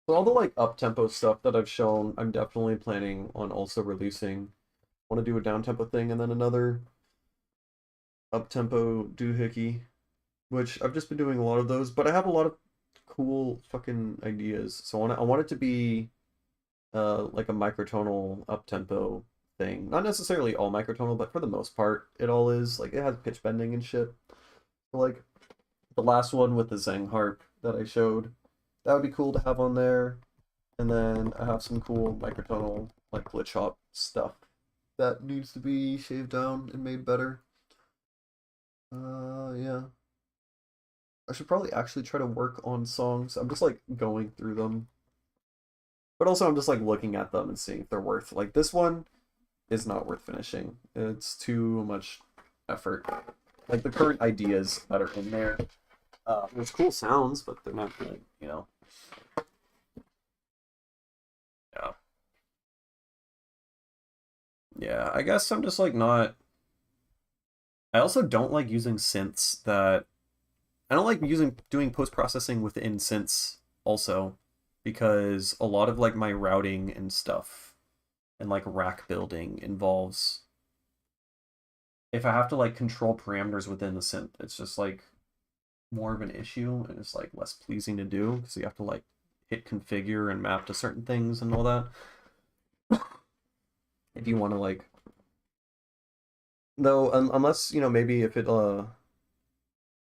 Speaker 1: So all the like up-tempo stuff that I've shown, I'm definitely planning on also releasing. I want to do a down-tempo thing and then another up-tempo doohickey, which I've just been doing a lot of those, but I have a lot of cool fucking ideas. So I want it to be like a microtonal up-tempo thing. Not necessarily all microtonal, but for the most part, it all is. Like it has pitch bending and shit. So, like the last one with the Zeng harp that I showed, that would be cool to have on there. And then I have some cool microtonal like glitch hop stuff that needs to be shaved down and made better. Yeah. I should probably actually try to work on songs. I'm just like going through them. But also I'm just like looking at them and seeing if they're worth, like this one is not worth finishing. It's too much effort. Like the current ideas that are in there. There's cool sounds, but they're not really, you know. Yeah. Yeah, I guess I'm just like not. I also don't like using synths that. I don't like doing post-processing within synths also, because a lot of like my routing and stuff and like rack building involves, if I have to like control parameters within the synth, it's just like more of an issue and it's like less pleasing to do because you have to like hit configure and map to certain things and all that. If you want to like, though, unless, you know, maybe if it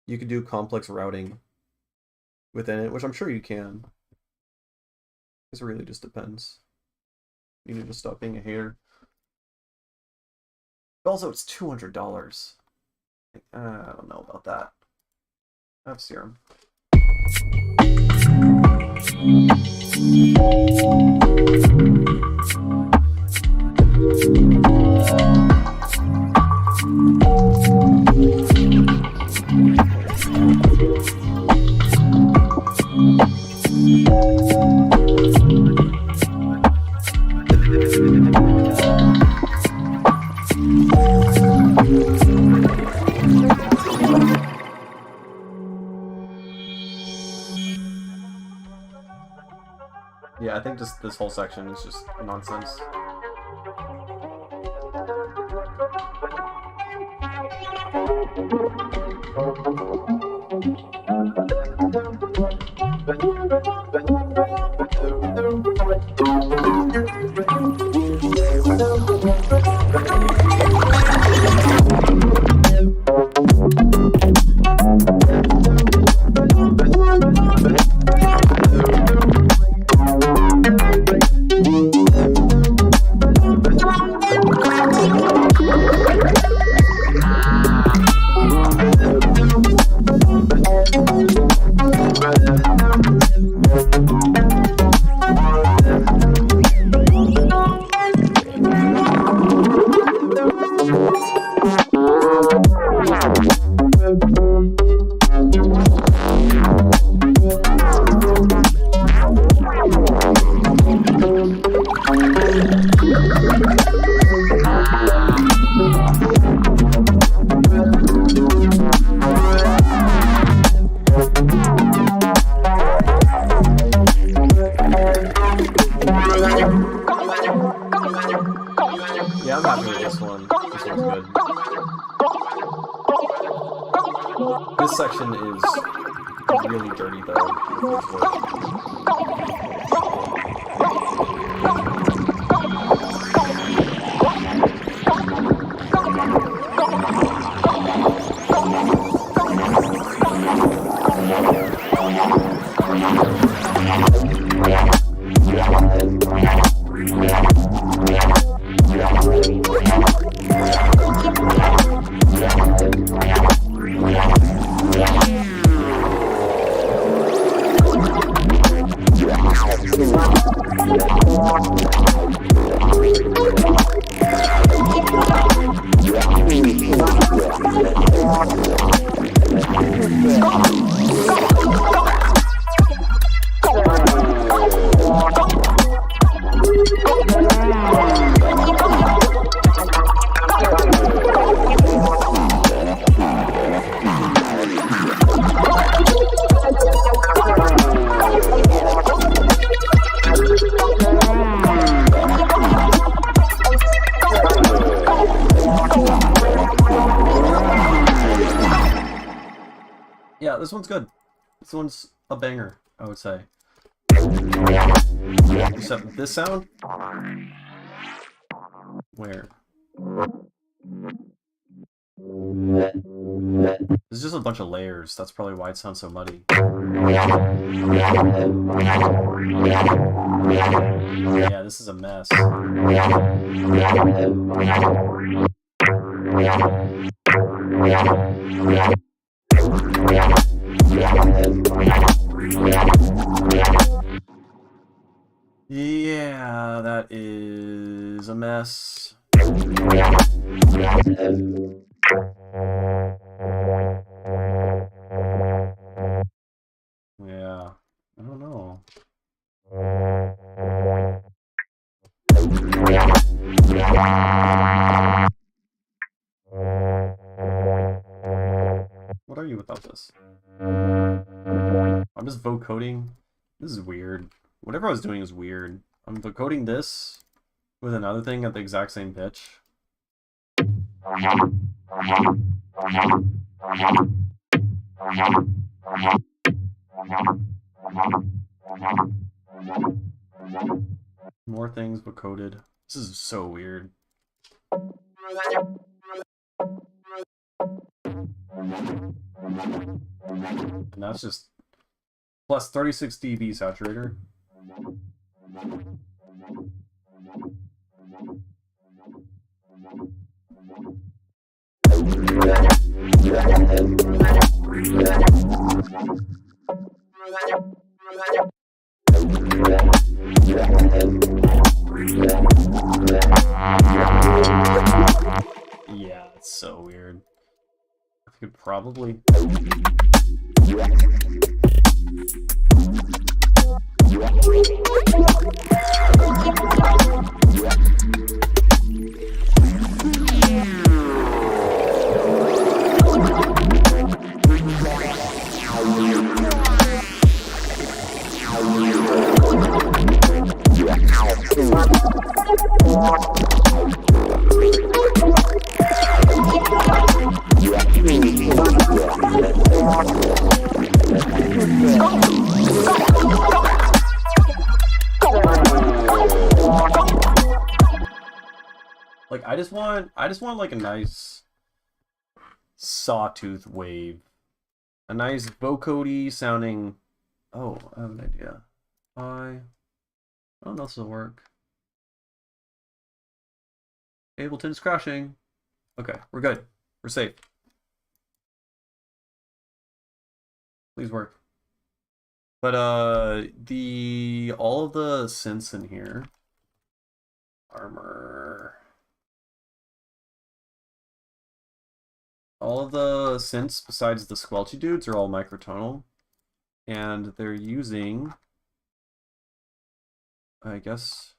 Speaker 1: you could do complex routing within it, which I'm sure you can. It really just depends. You need to stop being a hater. But also, it's $200. I don't know about that. I have serum. I think just this whole section is just nonsense. Yeah, I'm happy with this one. This one's good. This section is really dirty though. Yeah, this one's good. This one's a banger, I would say. Except this sound? Where? There's just a bunch of layers. That's probably why it sounds so muddy. Yeah, this is a mess. Yeah, that is a mess. Yeah, I don't know. What are you without this? I'm just vocoding. This is weird. Whatever I was doing is weird. I'm vocoding this with another thing at the exact same pitch. More things vocoded. This is so weird. And that's just plus 36 dB saturator. Yeah, it's so weird. I could probably... I just want like a nice sawtooth wave. A nice vocody sounding. Oh, I have an idea. I don't know if this will work. Ableton's crashing. Okay, we're good. We're safe. Please work. But the all of the synths in here. Armor. All of the synths besides the squelchy dudes are all microtonal. And they're using, I guess,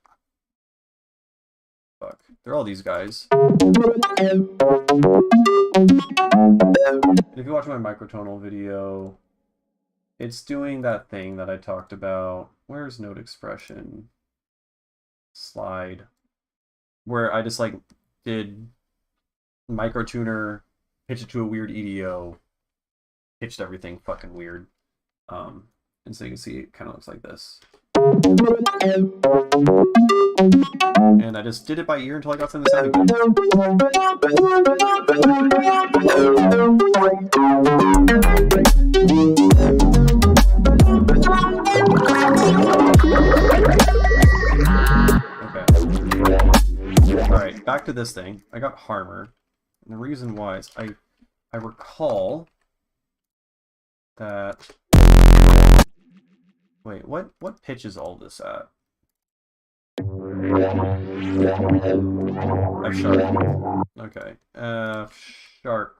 Speaker 1: fuck, they're all these guys. And if you watch my microtonal video, it's doing that thing that I talked about. Where's note expression? Slide. Where I just like did microtuner, pitch it to a weird EDO, pitched everything fucking weird. And so you can see it kind of looks like this. And I just did it by ear until I got something that sounded good. Okay. Alright, back to this thing. I got Harmer. And the reason why is I recall that. Wait, what pitch is all this at? F sharp. Okay. F sharp.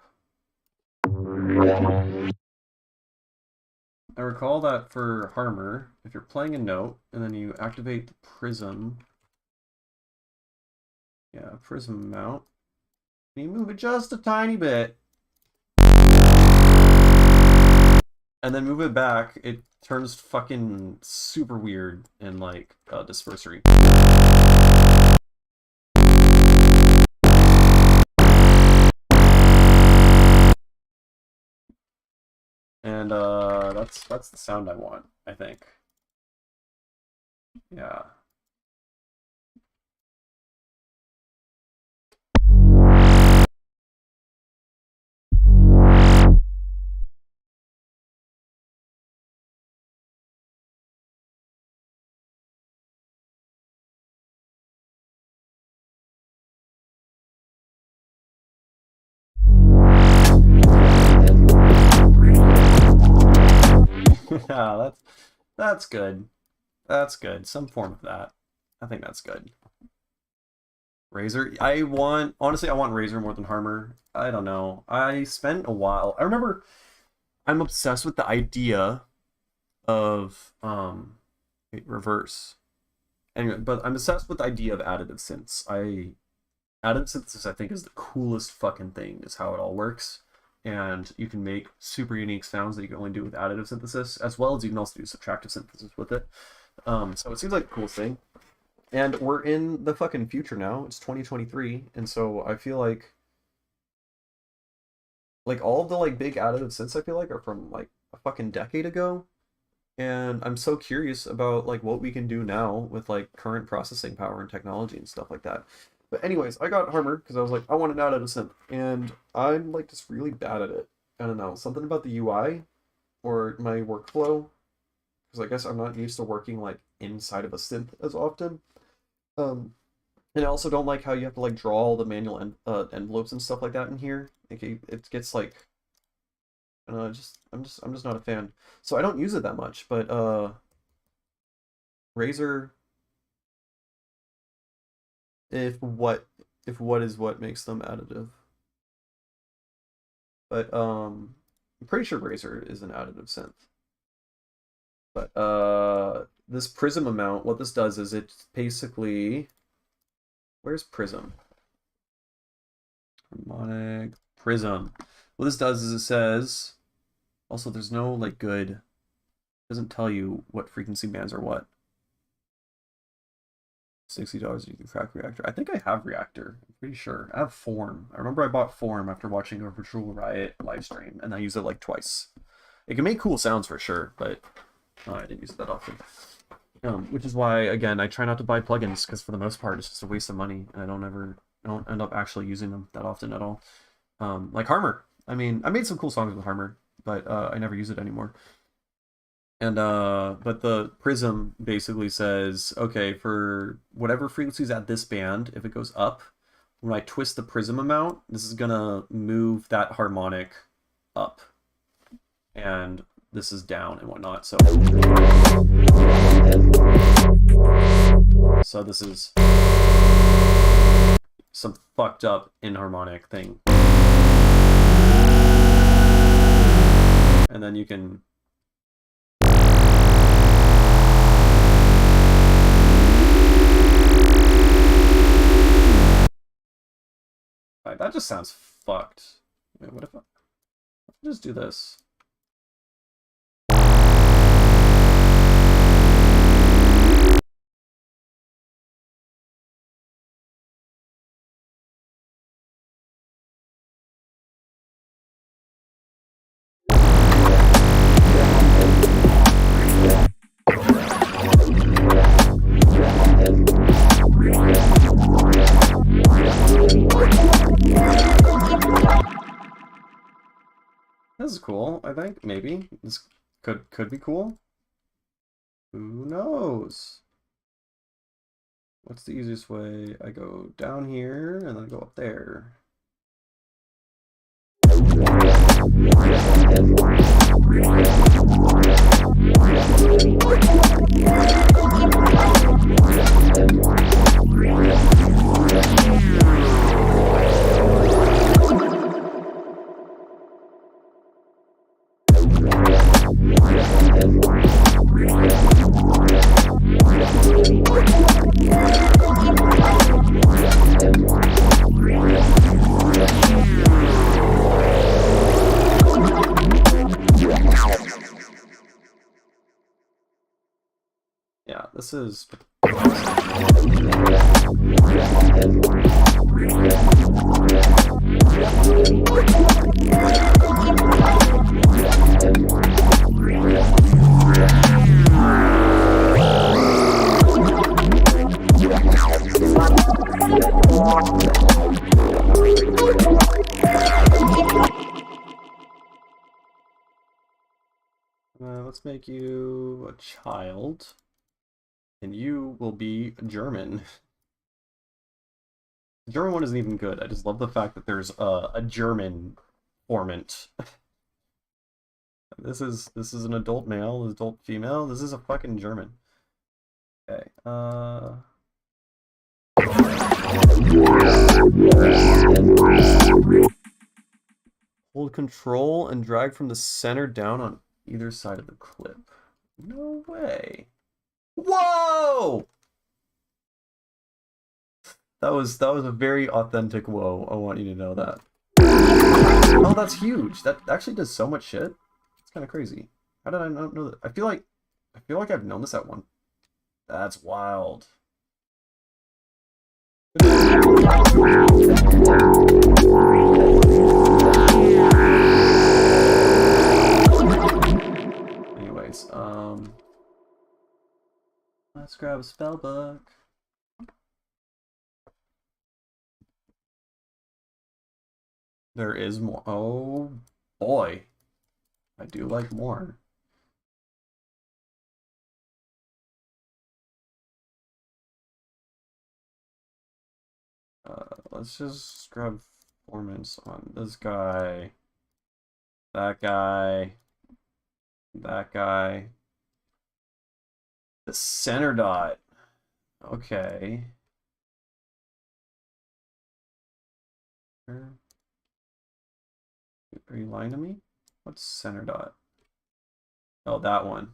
Speaker 1: I recall that for Harmer, if you're playing a note and then you activate the prism. Yeah, prism mount. And you move it just a tiny bit. And then move it back, it turns fucking super weird and like dispersory. And that's the sound I want, I think. Yeah. Yeah, that's good. That's good. Some form of that. I think that's good. Razor. Honestly, I want Razor more than Harmer. I don't know. I spent a while. I remember I'm obsessed with the idea of wait, reverse. Anyway, but I'm obsessed with the idea of additive synths. Additive synthesis I think is the coolest fucking thing, is how it all works. And you can make super unique sounds that you can only do with additive synthesis, as well as you can also do subtractive synthesis with it. So it seems like the coolest thing. And we're in the fucking future now. It's 2023, and so I feel like all of the like big additive synths I feel like are from like a fucking decade ago. And I'm so curious about like what we can do now with like current processing power and technology and stuff like that. But anyways, I got Harmer because I was like, I want an additive synth, and I'm like just really bad at it. I don't know, something about the UI or my workflow, because I guess I'm not used to working like inside of a synth as often. And I also don't like how you have to like draw all the manual envelopes and stuff like that in here. Like it gets like, I don't know, I'm just not a fan. So I don't use it that much. But Razer, if what is what makes them additive. But I'm pretty sure Razer is an additive synth. But this prism amount, what this does is it basically, where's prism? Harmonic prism. What this does is it says, also there's no like good, it doesn't tell you what frequency bands are what. $60 you can crack Reactor. I think I have Reactor. I'm pretty sure. I have Form. I remember I bought Form after watching a Virtual Riot live stream, and I used it like twice. It can make cool sounds for sure, but I didn't use it that often. Which is why, again, I try not to buy plugins, because for the most part, it's just a waste of money, and I don't ever I don't end up actually using them that often at all. Like Harmer. I mean, I made some cool songs with Harmer, but I never use it anymore. And but the prism basically says, okay, for whatever frequencies at this band, if it goes up, when I twist the prism amount, this is gonna move that harmonic up, and this is down and whatnot. So this is some fucked up inharmonic thing, and then you can. That just sounds fucked. Wait, what if I just do this? This is cool, I think. Maybe. This could be cool. Who knows? What's the easiest way? I go down here and then go up there. Yeah, this is. Let's make you a child. And you will be German. The German one isn't even good. I just love the fact that there's a German formant. This is an adult male, adult female. This is a fucking German. Okay. Hold control and drag from the center down on either side of the clip. No way. Whoa! That was a very authentic whoa. I want you to know that. Oh, that's huge. That actually does so much shit. It's kind of crazy. How did I not know that? I feel like I've known this at one. That's wild. Anyways, let's grab a spell book. There is more. Oh boy. I do like more. Let's just grab performance on this guy, that guy, that guy. The center dot. Okay. Are you lying to me? What's center dot? Oh, that one.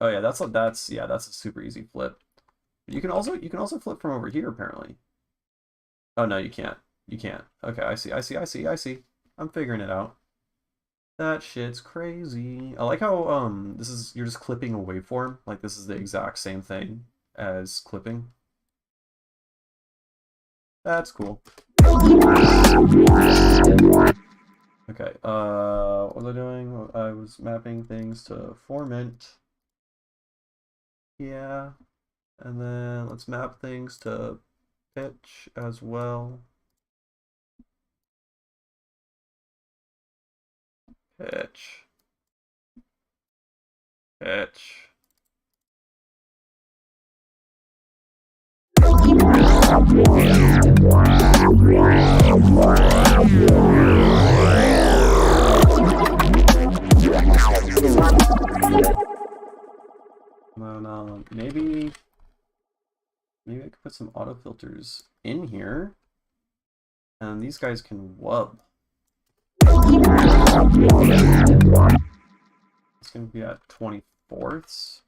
Speaker 1: Oh yeah, that's a super easy flip. You can also flip from over here apparently. Oh no, you can't. You can't. Okay, I see. I'm figuring it out. That shit's crazy. I like how you're just clipping a waveform. Like this is the exact same thing as clipping. That's cool. Okay, what was I doing? I was mapping things to formant. Yeah. And then let's map things to pitch as well. Pitch. Pitch. And then, maybe I could put some auto filters in here, and these guys can wub. It's going to be at 24ths.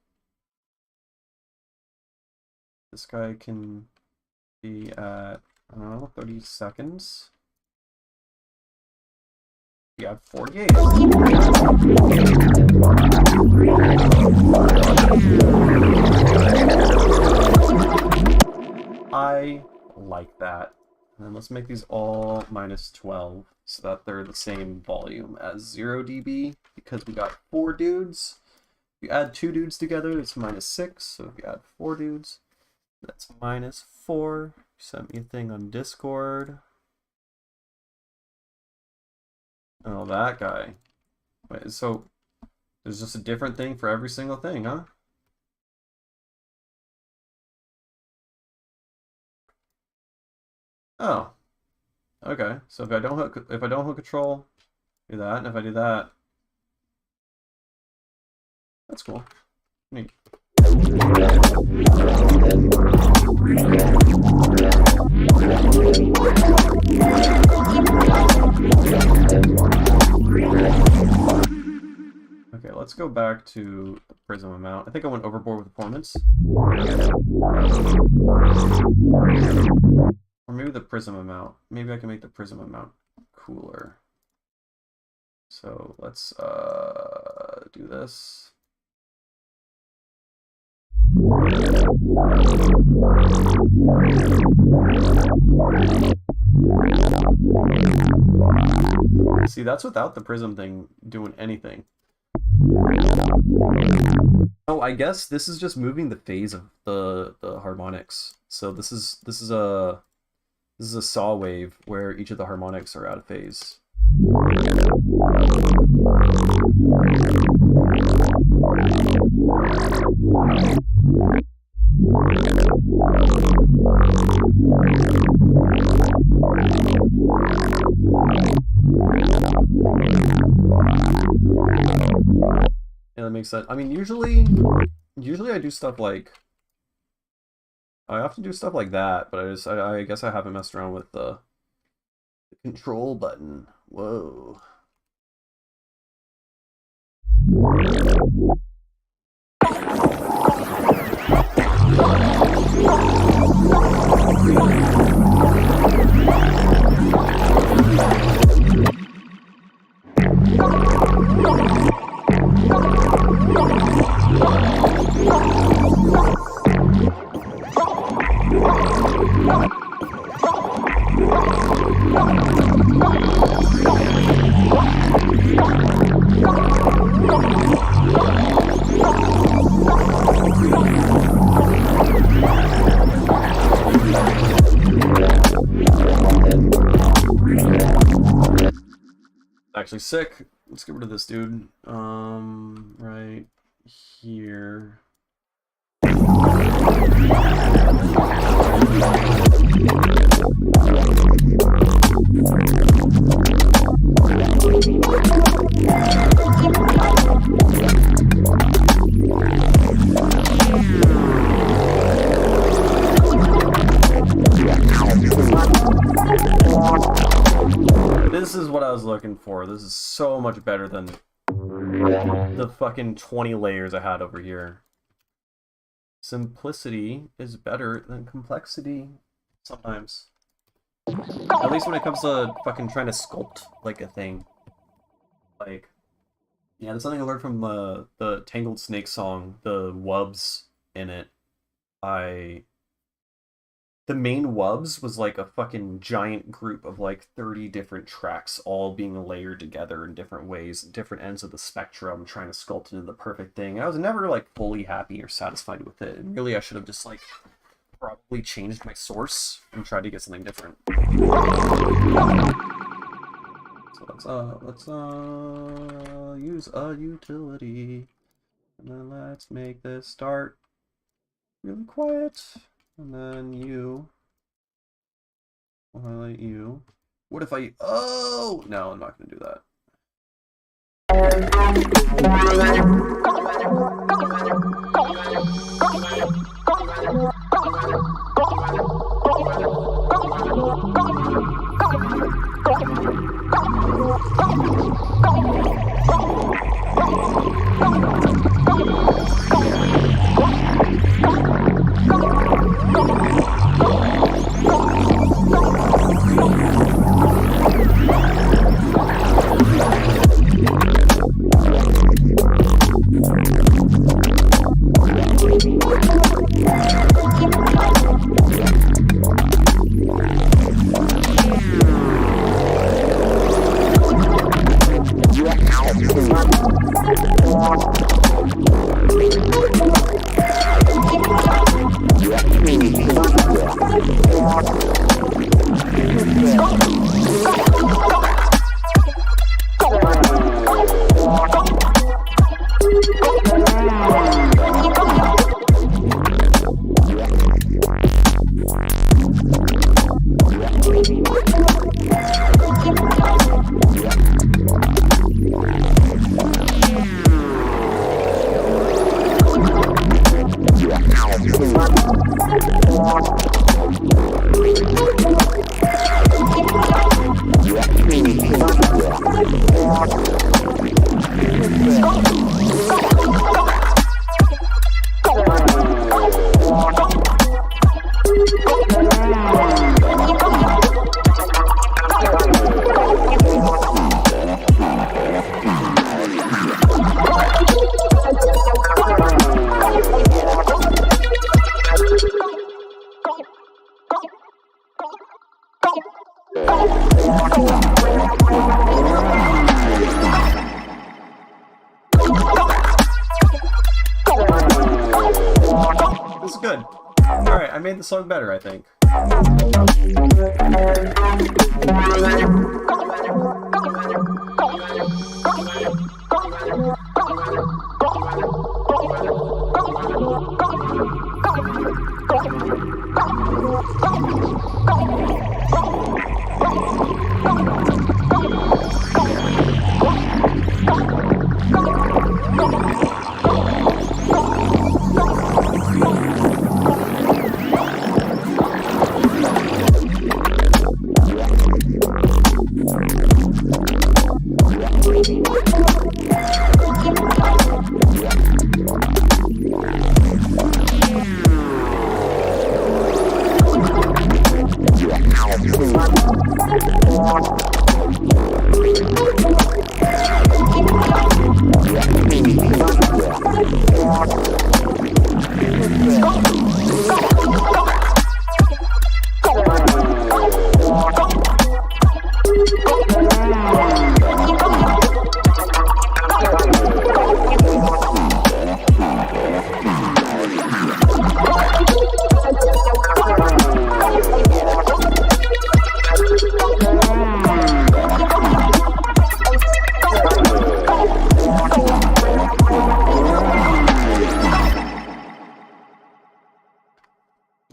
Speaker 1: This guy can be at, I don't know, 30 seconds. Yeah, 48. I like that. And let's make these all -12 so that they're the same volume as 0 dB because we got 4 dudes. If you add 2 dudes together, it's -6. So if you add 4 dudes, that's -4. Sent me a thing on Discord. Oh, that guy. Wait, so there's just a different thing for every single thing, huh? Oh. Okay. So if I don't hook control, do that, and if I do that, that's cool. Neat. Okay, let's go back to the prism amount. I think I went overboard with performance. Or maybe the prism amount. Maybe I can make the prism amount cooler. So let's do this. See, that's without the prism thing doing anything. Oh, I guess this is just moving the phase of the harmonics. So this is a saw wave where each of the harmonics are out of phase. Yeah, that makes sense. I mean, usually I do stuff like I often do stuff like that, but I guess I haven't messed around with the control button. Whoa. Actually sick. Let's get rid of this dude. Right here. This is what I was looking for. This is so much better than the fucking 20 layers I had over here. Simplicity is better than complexity sometimes. At least when it comes to fucking trying to sculpt like a thing. Like, yeah, that's something I learned from the Tangled Snake song, the wubs in it. The main wubs was like a fucking giant group of like 30 different tracks all being layered together in different ways, different ends of the spectrum, trying to sculpt into the perfect thing. I was never like fully happy or satisfied with it. And really I should have just like probably changed my source and tried to get something different. So let's use a utility, and then let's make this start really quiet, and then I'll highlight you. What if I? Oh no, I'm not gonna do that. This is good. Alright, I made the song better, I think.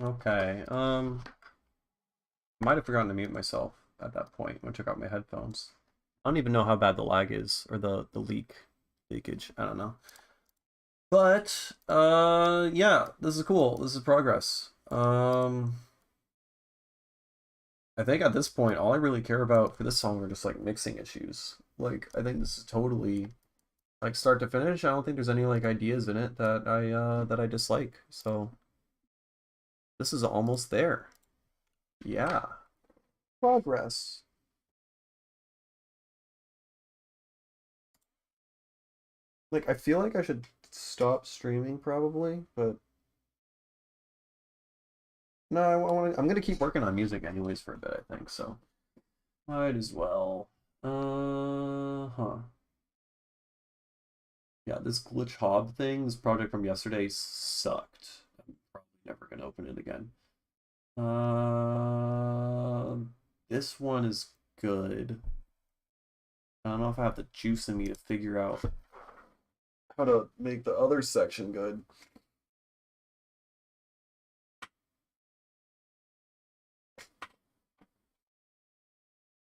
Speaker 1: Okay, might have forgotten to mute myself at that point when I took out my headphones. I don't even know how bad the lag is, or the leakage, I don't know. But, yeah, this is cool, this is progress. I think at this point, all I really care about for this song are just, like, mixing issues. Like, I think this is totally, like, start to finish, I don't think there's any, like, ideas in it that I dislike, so... This is almost there. Yeah. Progress. Like, I feel like I should stop streaming probably, but no, I'm gonna keep working on music anyways for a bit, I think, so might as well. Yeah, this glitch hob thing, this project from yesterday sucked. I'm probably never gonna open it again. This one is good. I don't know if I have the juice in me to figure out how to make the other section good.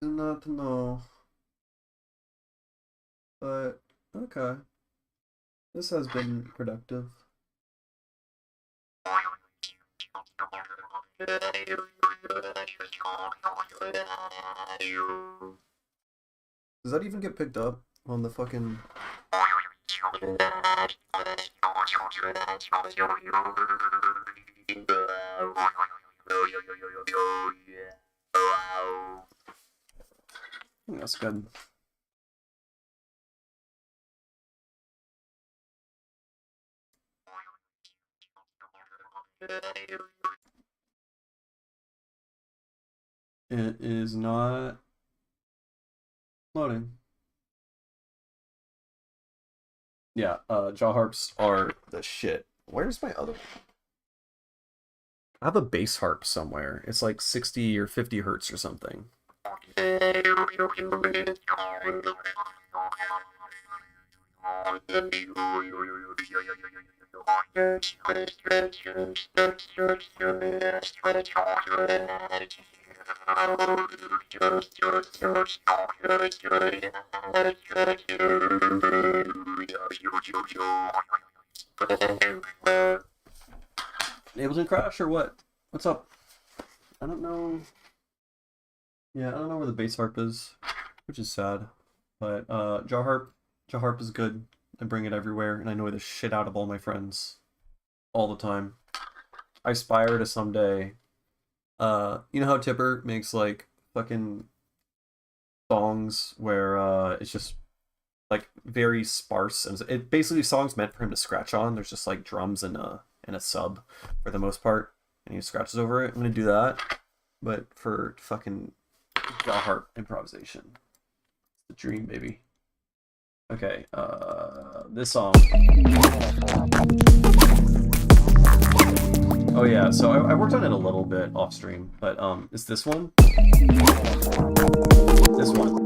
Speaker 1: Do not know. But okay. This has been productive. Does that even get picked up on the fucking... That's good. It is not loading. Yeah, jaw harps are the shit. Where's my other one? I have a bass harp somewhere. It's like 60 or 50 hertz or something. Ableton crash or what? What's up? I don't know. Yeah, I don't know where the bass harp is, which is sad. But jaw harp is good. I bring it everywhere, and I annoy the shit out of all my friends all the time. I aspire to someday. You know how Tipper makes like fucking songs where it's just like very sparse, and it basically songs meant for him to scratch on. There's just like drums and a sub for the most part, and he scratches over it. I'm gonna do that, but for fucking jaw harp improvisation. It's the dream, baby. Okay, this song. Oh yeah, so I worked on it a little bit off stream, but it's this one. This one.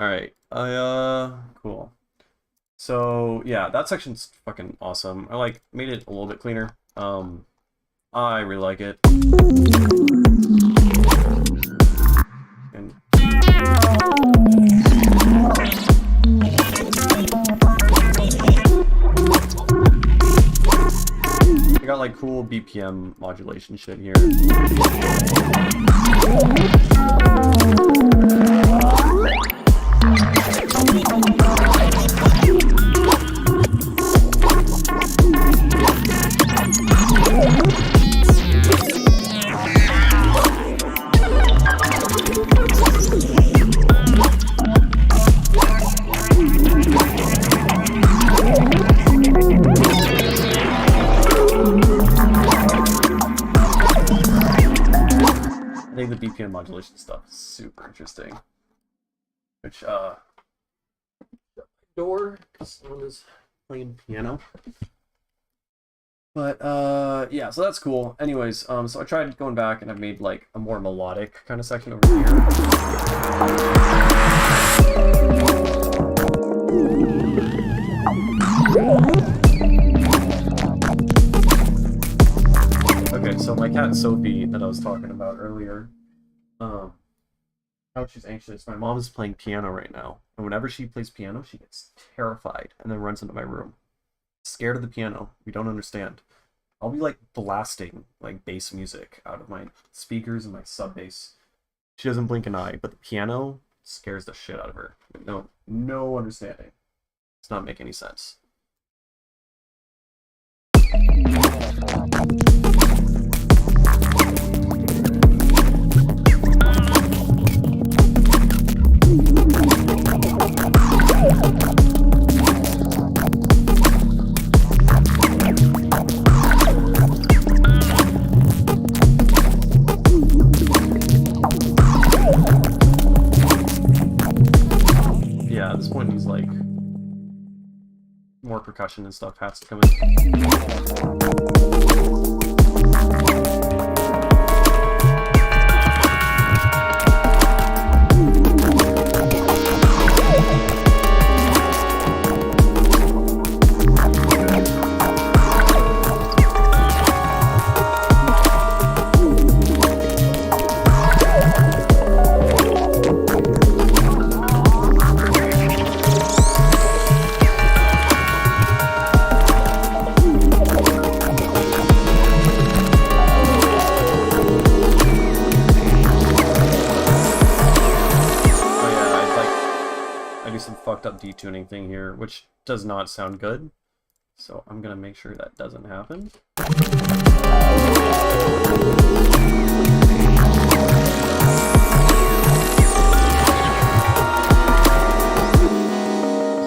Speaker 1: Alright, cool. So, yeah, that section's fucking awesome. I, like, made it a little bit cleaner. I really like it. And... I got, like, cool BPM modulation shit here. I think the BPM modulation stuff is super interesting. Which, door, because someone is playing piano. But, yeah, so that's cool. Anyways, so I tried going back and I've made, like, a more melodic kind of section over here. Okay, so my cat Sophie that I was talking about earlier, how she's anxious. My mom is playing piano right now, And whenever she plays piano, she gets terrified and then runs into my room. Scared of the piano. We don't understand. I'll be like blasting like bass music out of my speakers and my sub bass. She doesn't blink an eye, but the piano scares the shit out of her. No understanding. It's not make any sense. Yeah, at this point he's like more percussion and stuff has to come in. Some fucked up detuning thing here, which does not sound good. So I'm gonna make sure that doesn't happen.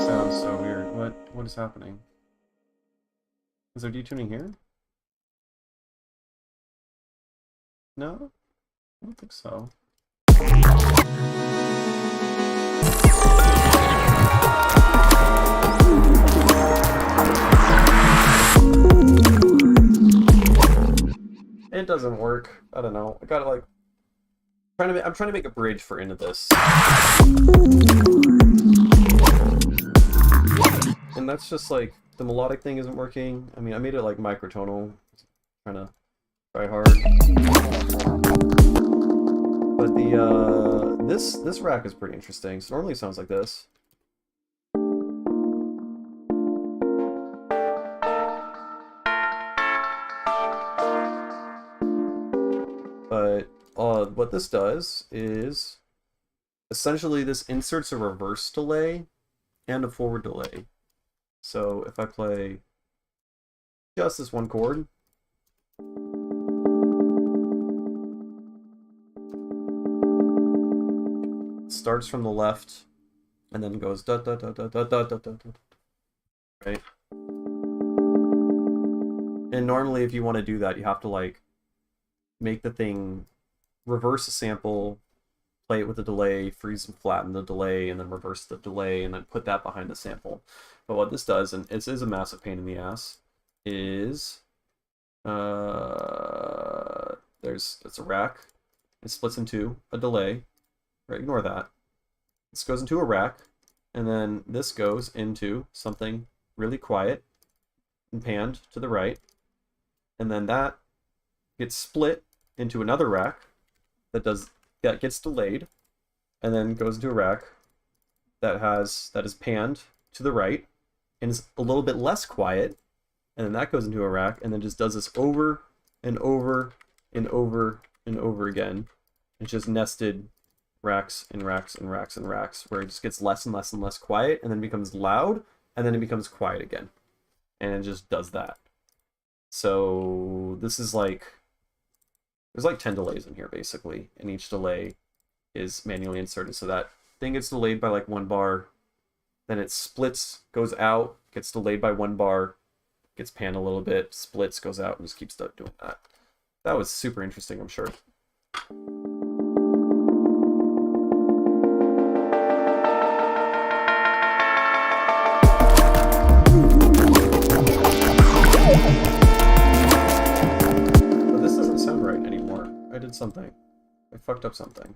Speaker 1: Sounds so weird. What is happening? Is there detuning here? No? I don't think so. It doesn't work. I don't know. I gotta like I'm trying to make a bridge for Into This. And that's just like the melodic thing isn't working. I mean, I made it like microtonal. Trying to try hard. But the this rack is pretty interesting. So normally it sounds like this. But what this does is essentially this inserts a reverse delay and a forward delay. So if I play just this one chord, it starts from the left and then goes da da da da da da da da, right? And normally if you want to do that, you have to like make the thing reverse a sample, play it with a delay, freeze and flatten the delay, and then reverse the delay, and then put that behind the sample. But what this does, and it is a massive pain in the ass, is it's a rack. It splits into a delay. Right, ignore that. This goes into a rack, and then this goes into something really quiet and panned to the right, and then that gets split into another rack that gets delayed, and then goes into a rack that is panned to the right and is a little bit less quiet, and then that goes into a rack, and then just does this over and over and over and over again. It's just nested racks and racks and racks and racks, where it just gets less and less and less quiet, and then becomes loud, and then it becomes quiet again, and it just does that. So this is like, there's like 10 delays in here basically, and each delay is manually inserted. So that thing gets delayed by like 1 bar, then it splits, goes out, gets delayed by 1 bar, gets panned a little bit, splits, goes out, and just keeps doing that. That was super interesting, I'm sure. But this doesn't sound right anymore. I did something. I fucked up something.